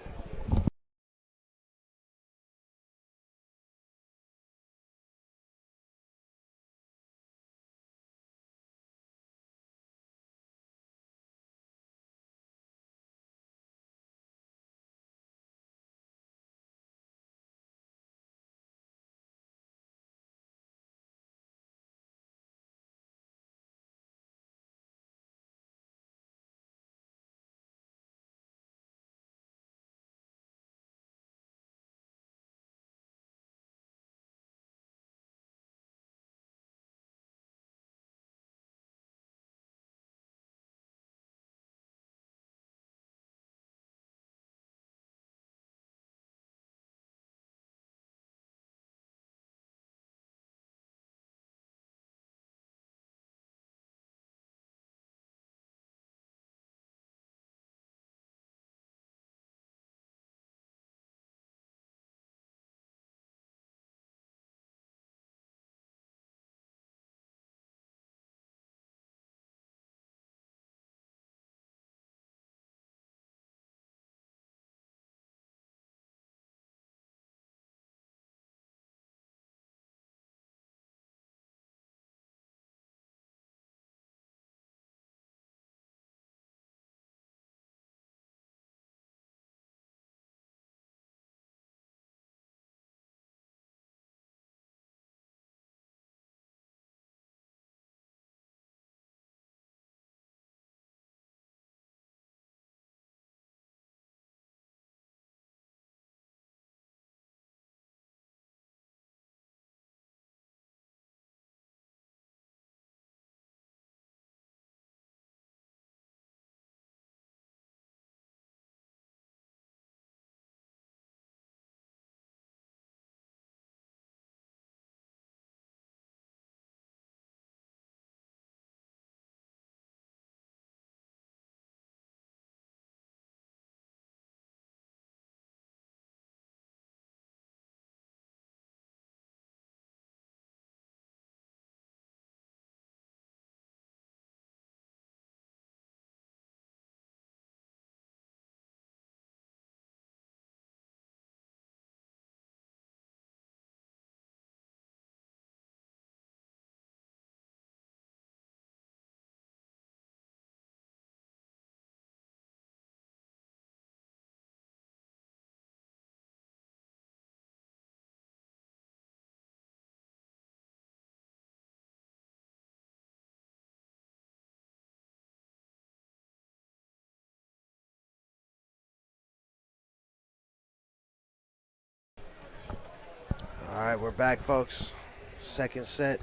right, we're back, folks. Second set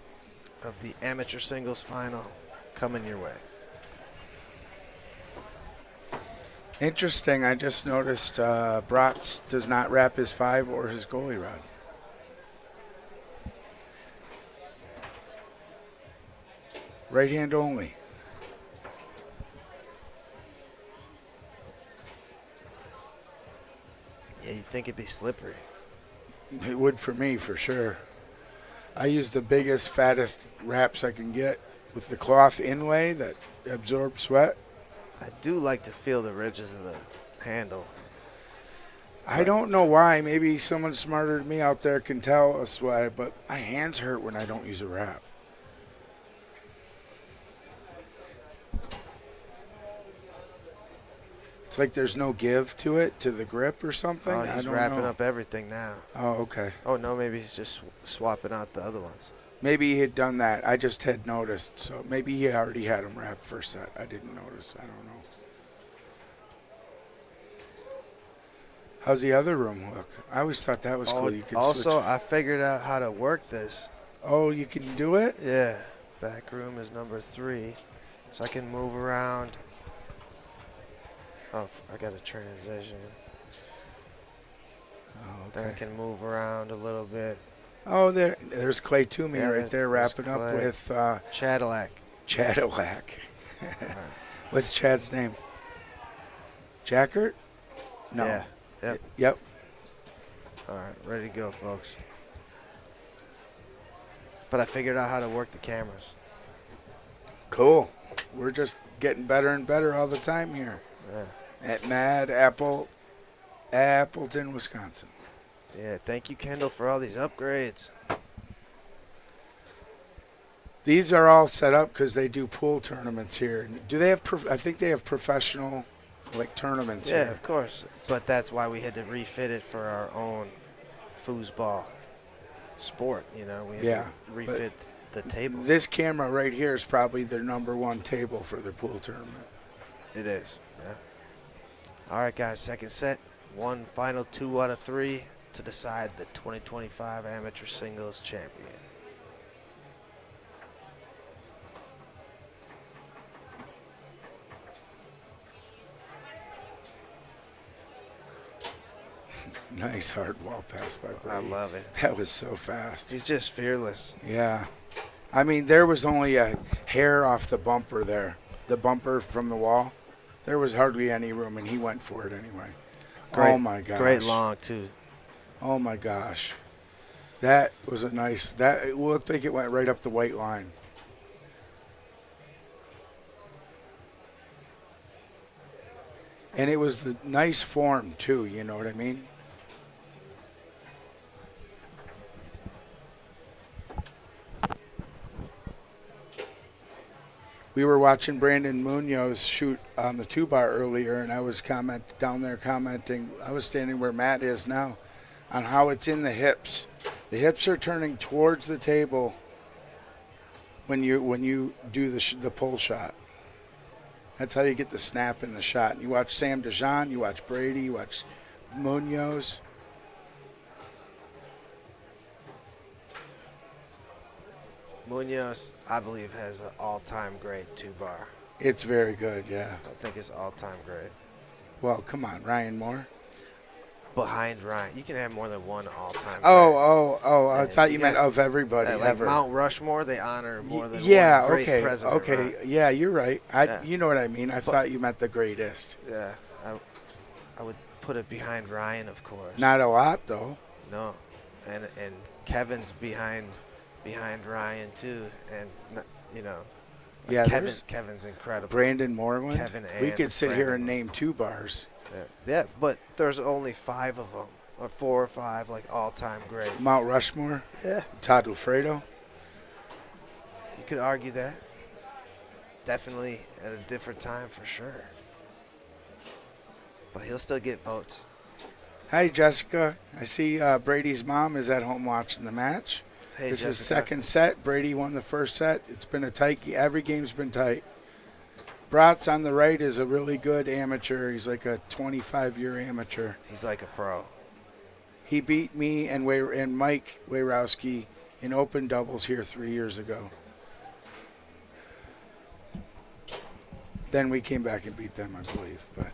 of the amateur singles final coming your way. Interesting. I just noticed Bratz does not wrap his 5 or his goalie rod. Right hand only. Yeah, you'd think it'd be slippery. It would for me, for sure. I use the biggest, fattest wraps I can get with the cloth inlay that absorbs sweat. I do like to feel the ridges of the handle. I don't know why. Maybe someone smarter than me out there can tell us why, but my hands hurt when I don't use a wrap. It's like there's no give to it, to the grip or something. Oh, he's I don't wrapping know. up everything now. Oh, okay. Oh, no, maybe he's just swapping out the other ones. Maybe he had done that. I just had noticed. So maybe he already had them wrapped first set. I didn't notice. I don't know. How's the other room look? I always thought that was cool. You could also, switch. I figured out how to work this. Oh, you can do it? Yeah. Back room is number 3. So I can move around. Oh, I got a transition. Oh, Then I okay. can move around a little bit. Oh, there's Clay Toomey Yeah, right there there's wrapping up Clay. with Cadillac. Chadillac. What's Chad's name? Jackert? No. Yeah. Yep. Yep. All right, ready to go, folks. But I figured out how to work the cameras. Cool. We're just getting better and better all the time here Yeah. at Mad Apple, Appleton, Wisconsin. Yeah, thank you, Kendall, for all these upgrades. These are all set up because they do pool tournaments here. Do they have? I think they have professional, like tournaments Yeah, here. of course. But that's why we had to refit it for our own foosball sport. You know, we had Yeah, to refit the tables. This camera right here is probably their #1 table for their pool tournament. It is. Yeah. All right, guys. Second set. One final 2 out of 3 to decide the 2025 amateur singles champion. Nice hard wall pass by Brady. I love it. That was so fast. He's just fearless. Yeah. I mean, there was only a hair off the bumper there. The bumper from the wall. There was hardly any room, and he went for it anyway. Great, Oh, my gosh. Great long, too. Oh, my gosh. That was a nice – it looked like it went right up the white line. And it was the nice form, too, you know what I mean? We were watching Brandon Munoz shoot on the 2-bar earlier, and I was down there commenting. I was standing where Matt is now on how it's in the hips. The hips are turning towards the table when you do the pull shot. That's how you get the snap in the shot. You watch Sam DeJean, you watch Brady, you watch Munoz. Munoz, I believe, has an all-time great 2-bar. It's very good, yeah. I think it's all-time great. Well, come on, Ryan Moore. Behind Ryan. You can have more than one all-time great. Oh, I Yeah, thought you you meant got- of everybody Like ever. Mount Rushmore, they honor more than Yeah, one great okay, president. okay. right? Yeah, you're right. Yeah. You know what I mean. I thought you meant the greatest. Yeah, I would put it behind Ryan, of course. Not a lot, though. No, and Kevin's behind Ryan too, and you know, Yeah, Kevin's incredible. Brandon Moreland. Kevin We and could sit here Brandon. and name 2 bars. Yeah, but there's only 5 of them, or 4 or 5, like all-time great. Mount Rushmore. Yeah, Todd Wilfredo. you could argue that. Definitely at a different time for sure, but he'll still get votes. Hi, Jessica. I see Brady's mom is at home watching the match. Hey, This is Jessica. second set. Brady won the first set. It's been a tight. Every game's been tight. Bratz on the right is a really good amateur. He's like a 25-year amateur. He's like a pro. He beat me and Mike Wayrowski in open doubles here 3 years ago. Then we came back and beat them, I believe. But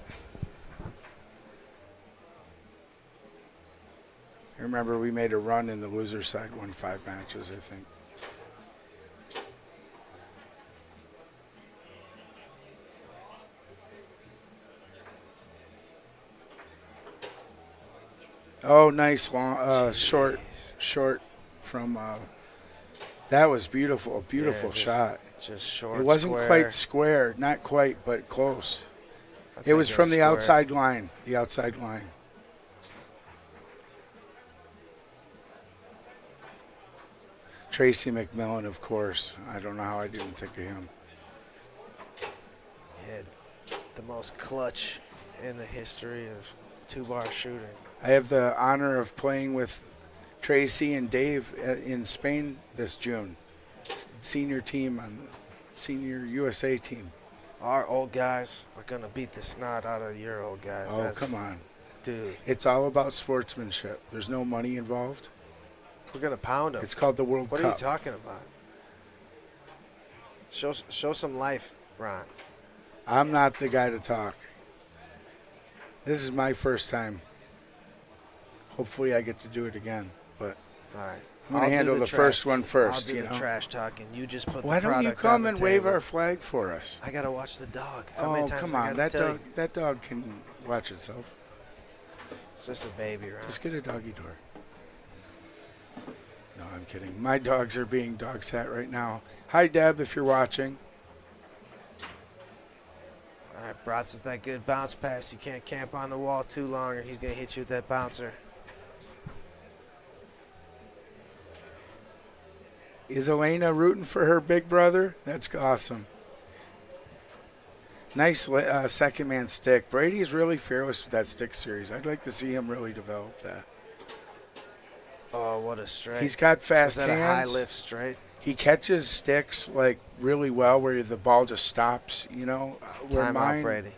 I remember we made a run in the loser side, won 5 matches, I think. Oh, nice long, short from. That was beautiful, beautiful shot. Just short. It wasn't square. quite square, not quite, but close. I It think was from the square. outside line. The outside line. Tracy McMillan, of course. I don't know how I didn't think of him. Yeah, the most clutch in the history of 2-bar shooting. I have the honor of playing with Tracy and Dave in Spain this June. Senior team on the senior USA team. Our old guys are going to beat the snot out of your old guys. Oh, come on. Dude, It's all about sportsmanship. There's no money involved. we're going to pound them. It's called the World What Cup. are you talking about? Show some life, Ron. I'm not the guy to talk. This is my first time. Hopefully I get to do it again. But All right. I'm going to handle the first one first. I'll do you the know? trash talking. You just put Why the don't you product come on the and wave table. our flag for us? I got to watch the dog. How many Oh, times come I on. gotta tell you? That dog can watch itself. It's just a baby, Ron. Just get a doggy door. No, I'm kidding. My dogs are being dog sat right now. Hi, Deb, if you're watching. All right, Brats with that good bounce pass. You can't camp on the wall too long or he's going to hit you with that bouncer. Is Elena rooting for her big brother? That's awesome. Nice second man stick. Brady's really fearless with that stick series. I'd like to see him really develop that. Oh, what a straight. He's got Was fast that a high hands. lift straight? He catches sticks like really well where the ball just stops, you know. Where Time out, mine- Brady.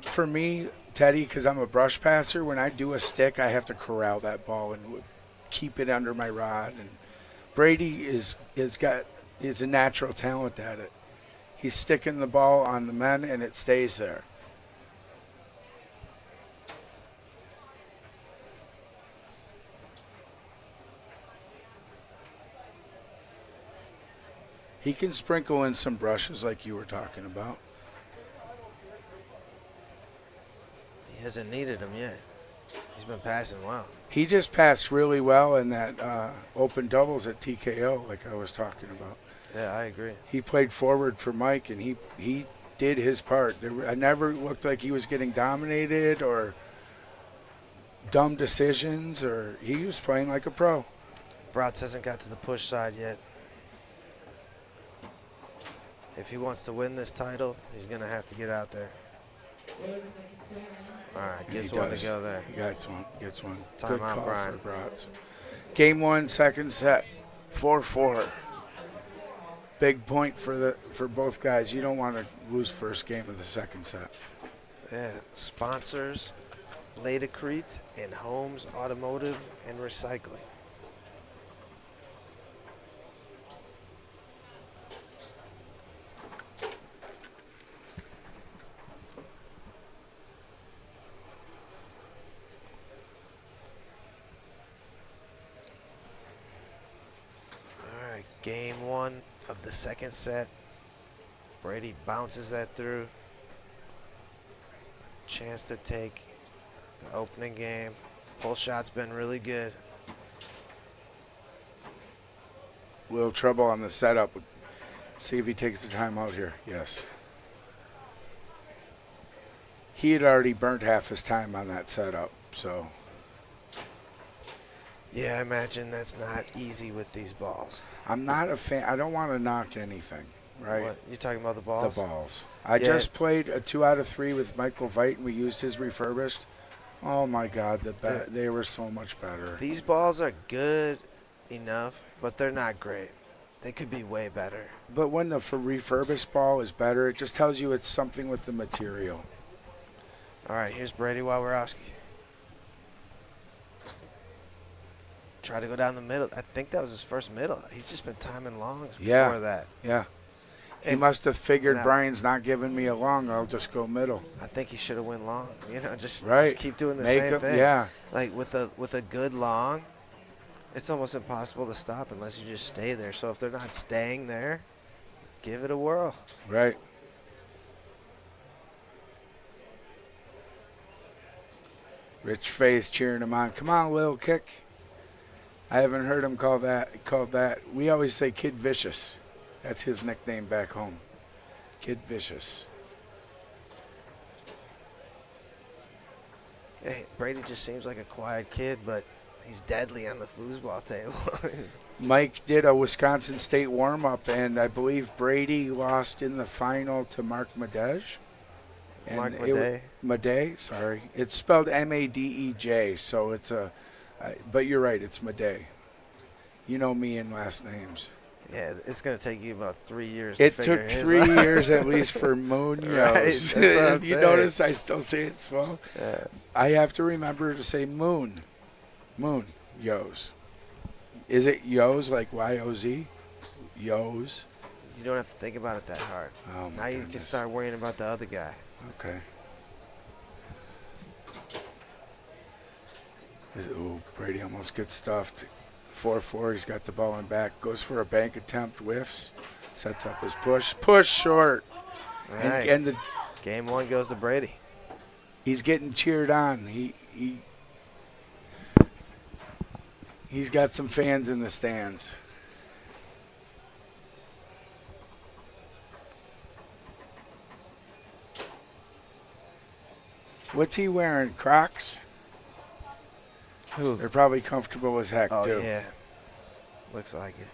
For me, Teddy, because I'm a brush passer, when I do a stick, I have to corral that ball and keep it under my rod. And Brady is a natural talent at it. He's sticking the ball on the men, and it stays there. He can sprinkle in some brushes like you were talking about. He hasn't needed them yet. He's been passing well. He just passed really well in that open doubles at TKO, like I was talking about. Yeah, I agree. He played forward for Mike, and he did his part. I never looked like he was getting dominated or dumb decisions, or he was playing like a pro. Brats hasn't got to the push side yet. If he wants to win this title, he's going to have to get out there. All right, He gets one does. to go there. He gets one. Timeout, Good call Brian. for Brats. Game 1, second set, 4-4. Big point for both guys. You don't want to lose first game of the second set. Yeah, sponsors, Ladecrete, and Holmes Automotive and Recycling. All right, game 1 of the second set. Brady bounces that through. Chance to take the opening game. Pull shot's been really good. Little trouble on the setup. See if he takes the time out here. Yes. He had already burnt half his time on that setup, so. Yeah, I imagine that's not easy with these balls. I'm not a fan. I don't want to knock anything, right? What, you talking about the balls? The balls. I Yeah. just played a 2 out of 3 with Michael Vite, and we used his refurbished. Oh, my God. They were so much better. These balls are good enough, but they're not great. They could be way better. But when the refurbished ball is better, it just tells you it's something with the material. All right, here's Brady Wawarowski. try to go down the middle. I think that was his first middle. He's just been timing longs Yeah. before that. Yeah. He And must have figured now- Brian's not giving me a long. I'll just go middle. I think he should have went long. Just Right. keep doing the Make same him- thing. yeah. Like with a good long, it's almost impossible to stop unless you just stay there. So if they're not staying there, give it a whirl. Right. Rich Faye's cheering him on. Come on, little kick. I haven't heard him called that. We always say Kid Vicious. That's his nickname back home. Kid Vicious. Hey, Brady just seems like a quiet kid, but he's deadly on the foosball table. Mike did a Wisconsin State warm-up, and I believe Brady lost in the final to Mark Madej. And Mark it Madej? Madej, sorry. It's spelled M-A-D-E-J, so it's but you're right, it's Madej. You know me and last names. Yeah, it's going to take you about 3 years It to figure took his 3 out. years at least for Munoz. Right, that's what I'm You saying. notice I still say it slow? Yeah. I have to remember to say moon. Moon. Yo's. Is it Yo's like Y-O-Z? Yo's. You don't have to think about it that hard. Oh, my Now you can goodness. start worrying about the other guy. Okay. Ooh, Brady almost gets stuffed. 4-4, he's got the ball in back. Goes for a bank attempt, whiffs. Sets up his push. Push short. All right. And Game 1 goes to Brady. he's getting cheered on. He's got some fans in the stands. What's he wearing? Crocs? Who? They're probably comfortable as heck, Oh, too. yeah. Looks like it.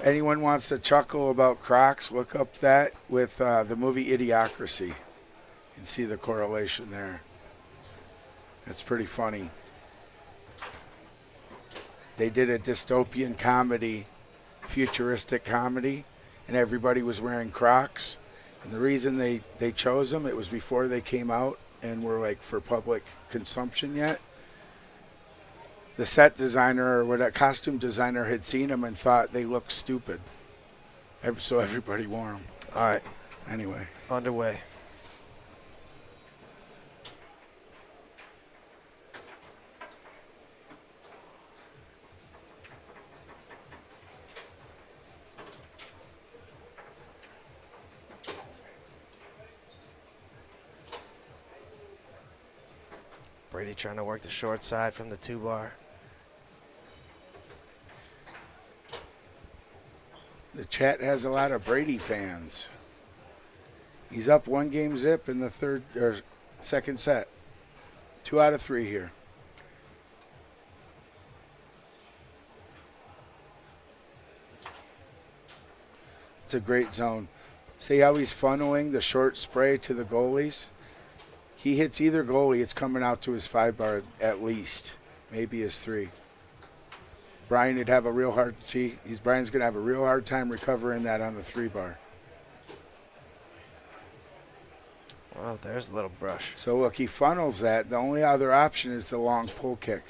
Anyone wants to chuckle about Crocs, look up that with the movie Idiocracy and see the correlation there. It's pretty funny. They did a dystopian comedy, futuristic comedy, and everybody was wearing Crocs. And the reason they chose them, it was before they came out and were like for public consumption yet. The set designer or what costume designer had seen them and thought they looked stupid. So everybody wore them. All right. Anyway. Underway. Brady trying to work the short side from the 2-bar. The chat has a lot of Brady fans. He's up 1 game zip in the second set. 2 out of 3 here. It's a great zone. See how he's funneling the short spray to the goalies? He hits either goalie, it's coming out to his 5-bar at least, maybe his 3. Brian would have a real hard, Brian's going to have a real hard time recovering that on the 3-bar. Well, there's a little brush. So look, he funnels that. The only other option is the long pull kick.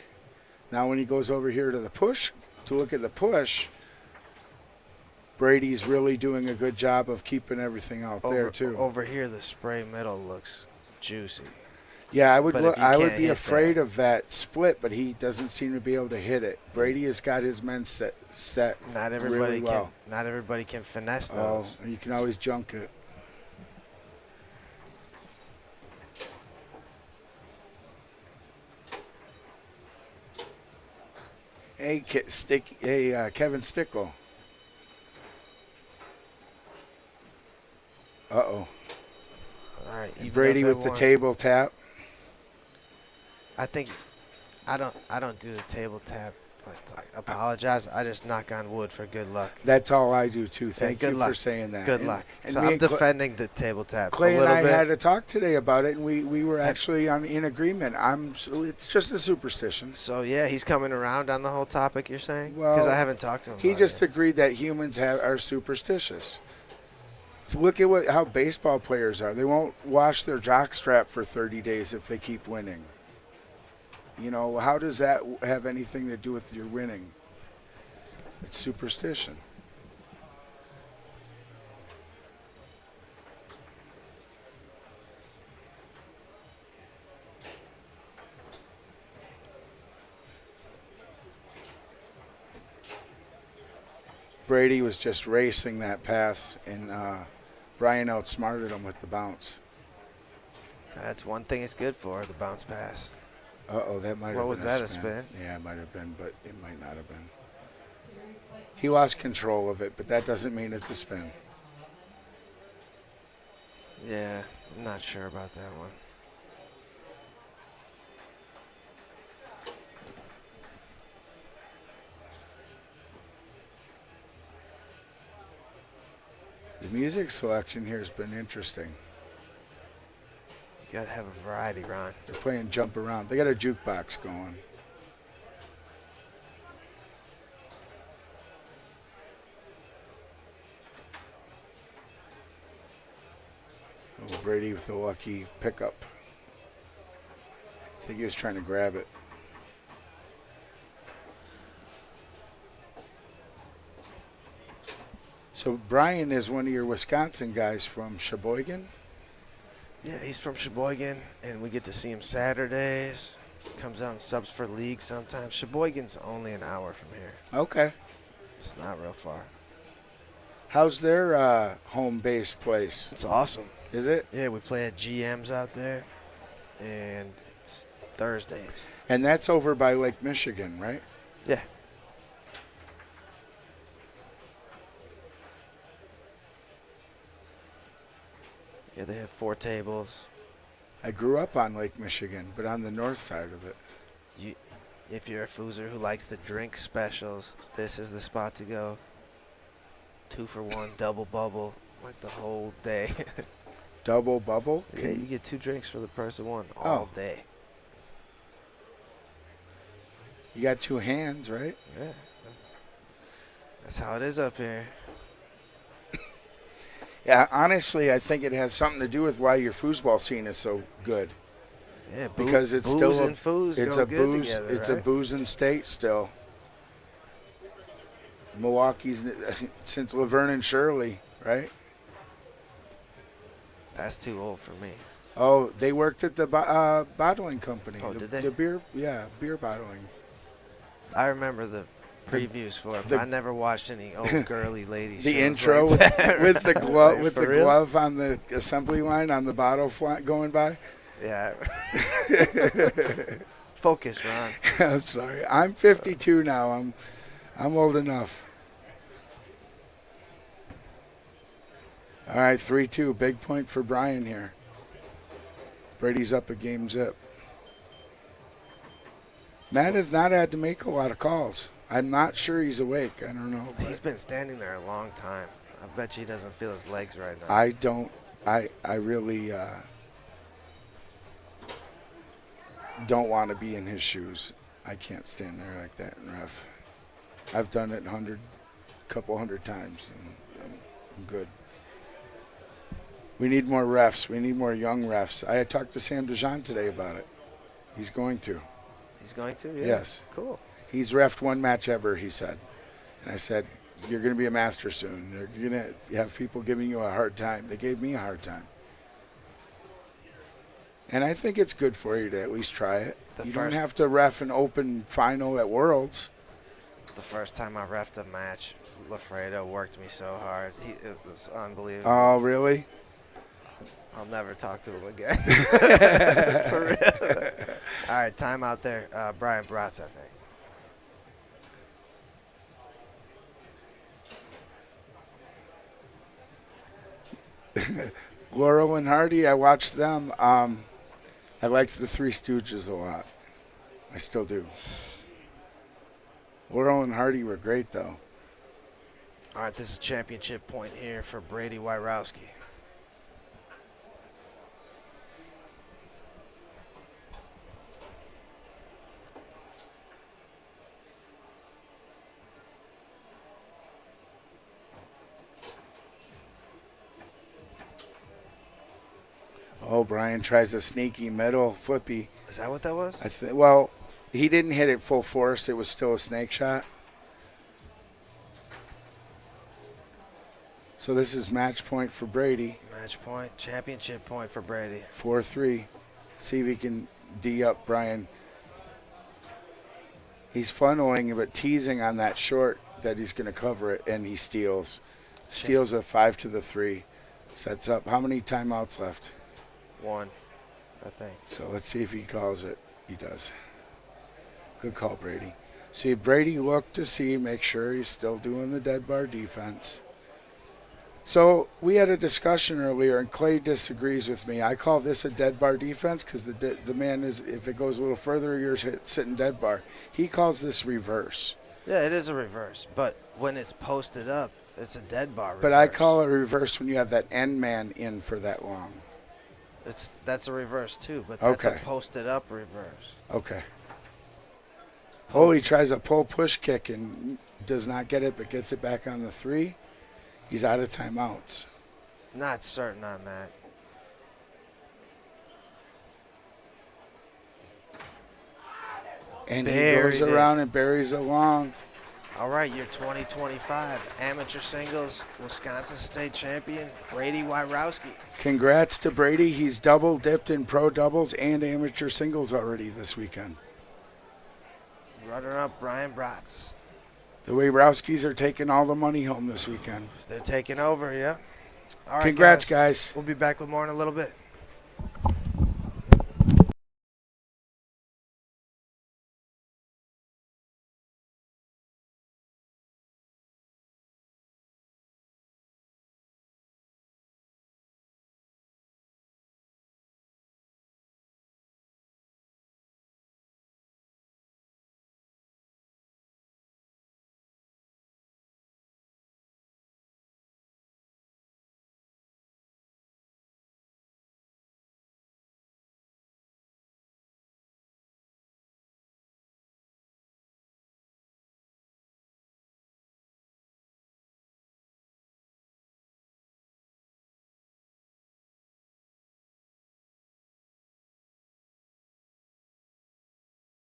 Now when he goes over here to the push, to look at the push, Brady's really doing a good job of keeping everything out there too. Over here, the spray middle looks juicy. Yeah, I But if you I would can't be hit afraid of that split, but he doesn't seem to be able to hit it. Brady has got his men set Not everybody really well. can. Not everybody can finesse Oh, those. you can always junk it. Hey, Kevin Stickle. Uh-oh. All right, even Brady up at with the one. table tap. I think I don't do the table tap. I apologize. I just knock on wood for good luck. That's all I do, too. Thank good you luck. for saying that. Good And- luck. and So me I'm and Clay- defending the table tap Clay a and little I bit. had a talk today about it, and we were actually in agreement. It's just a superstition. So yeah, he's coming around on the whole topic. You're saying? Well, Because I haven't talked to him. He about just it. agreed that humans are superstitious. Look at how baseball players are. They won't wash their jockstrap for 30 days if they keep winning. You know, how does that have anything to do with your winning? It's superstition. Brady was just racing that pass, and Brian outsmarted him with the bounce. That's one thing it's good for, the bounce pass. Uh-oh, that might have been What was that, a spin? Yeah, it might have been, but it might not have been. He lost control of it, but that doesn't mean it's a spin. Yeah, I'm not sure about that one. The music selection here has been interesting. You got to have a variety, Ron. They're playing Jump Around. They got a jukebox going. Oh, Brady with the lucky pickup. I think he was trying to grab it. So Brian is one of your Wisconsin guys from Sheboygan? Yeah, he's from Sheboygan, and we get to see him Saturdays. Comes out and subs for league sometimes. Sheboygan's only an hour from here. Okay. It's not real far. How's their home base place? It's awesome. Is it? Yeah, we play at GM's out there, and it's Thursdays. And that's over by Lake Michigan, right? Yeah. Yeah, they have 4 tables. I grew up on Lake Michigan, but on the north side of it. If you're a Foozer who likes the drink specials, this is the spot to go. 2 for 1, double bubble, like the whole day. Double bubble? Yeah, you get 2 drinks for the price of 1 all day. You got 2 hands, right? Yeah, that's how it is up here. Yeah, honestly, I think it has something to do with why your foosball scene is so good. Yeah, Because it's booze still and foos it's go a good booze together, it's a right? boozing state still. Milwaukee's since Laverne and Shirley, right? That's too old for me. Oh, they worked at the bottling company. Oh, did they? The beer bottling. I remember the previews for it, but I never watched any old girly lady The shows intro like that. with the glove Like, with for the real? glove on the assembly line on the bottle going by. Yeah. Focus, Ron. I'm sorry. I'm 52 now. I'm old enough. All right, 3-2. Big point for Brian here. Brady's up a game zip. Matt has not had to make a lot of calls. I'm not sure he's awake. I don't know. He's been standing there a long time. I bet you he doesn't feel his legs right now. I really don't want to be in his shoes. I can't stand there like that in ref. I've done it a couple hundred times, and I'm good. We need more refs. We need more young refs. I had talked to Sam DeJean today about it. He's going to. He's going to? Yeah. Yes. Cool. He's reffed 1 match ever, he said. And I said, you're going to be a master soon. You're going to have people giving you a hard time. They gave me a hard time. And I think it's good for you to at least try it. You don't have to ref an open final at Worlds. The first time I reffed a match, Lafredo worked me so hard. It was unbelievable. Oh, really? I'll never talk to him again. For real. All right, time out there. Brian Bratz, I think. Laurel and Hardy, I watched them. I liked the Three Stooges a lot. I still do. Laurel and Hardy were great, though. All right, this is championship point here for Brady Wyrowski. Oh, Brian tries a sneaky middle flippy. Is that what that was? Well, He didn't hit it full force. It was still a snake shot. So this is match point for Brady. Match point, championship point for Brady. 4-3. See if he can D up Brian. He's funneling but teasing on that short that he's going to cover it, and he steals. Steals a 5-3. Sets up. How many timeouts left? 1, I think. So let's see if he calls it. He does. Good call, Brady. See, Brady looked to see, make sure he's still doing the dead bar defense. So we had a discussion earlier, and Clay disagrees with me. I call this a dead bar defense because the man is, if it goes a little further, you're sitting dead bar. He calls this reverse. Yeah, it is a reverse, but when it's posted up, it's a dead bar reverse. But I call it a reverse when you have that end man in for that long. That's a reverse too, but that's Okay. a posted up reverse. Okay. Oh, he tries a pull push kick and does not get it, but gets it back on the 3. He's out of timeouts. Not certain on that. And he Buried goes it. around and buries it long. All right, your 2025 amateur singles Wisconsin State champion, Brady Wyrowski. Congrats to Brady. He's double dipped in pro doubles and amateur singles already this weekend. Runner-up Brian Bratz. The Wayrowskis are taking all the money home this weekend. They're taking over, yeah. All right, Congrats, guys. We'll be back with more in a little bit.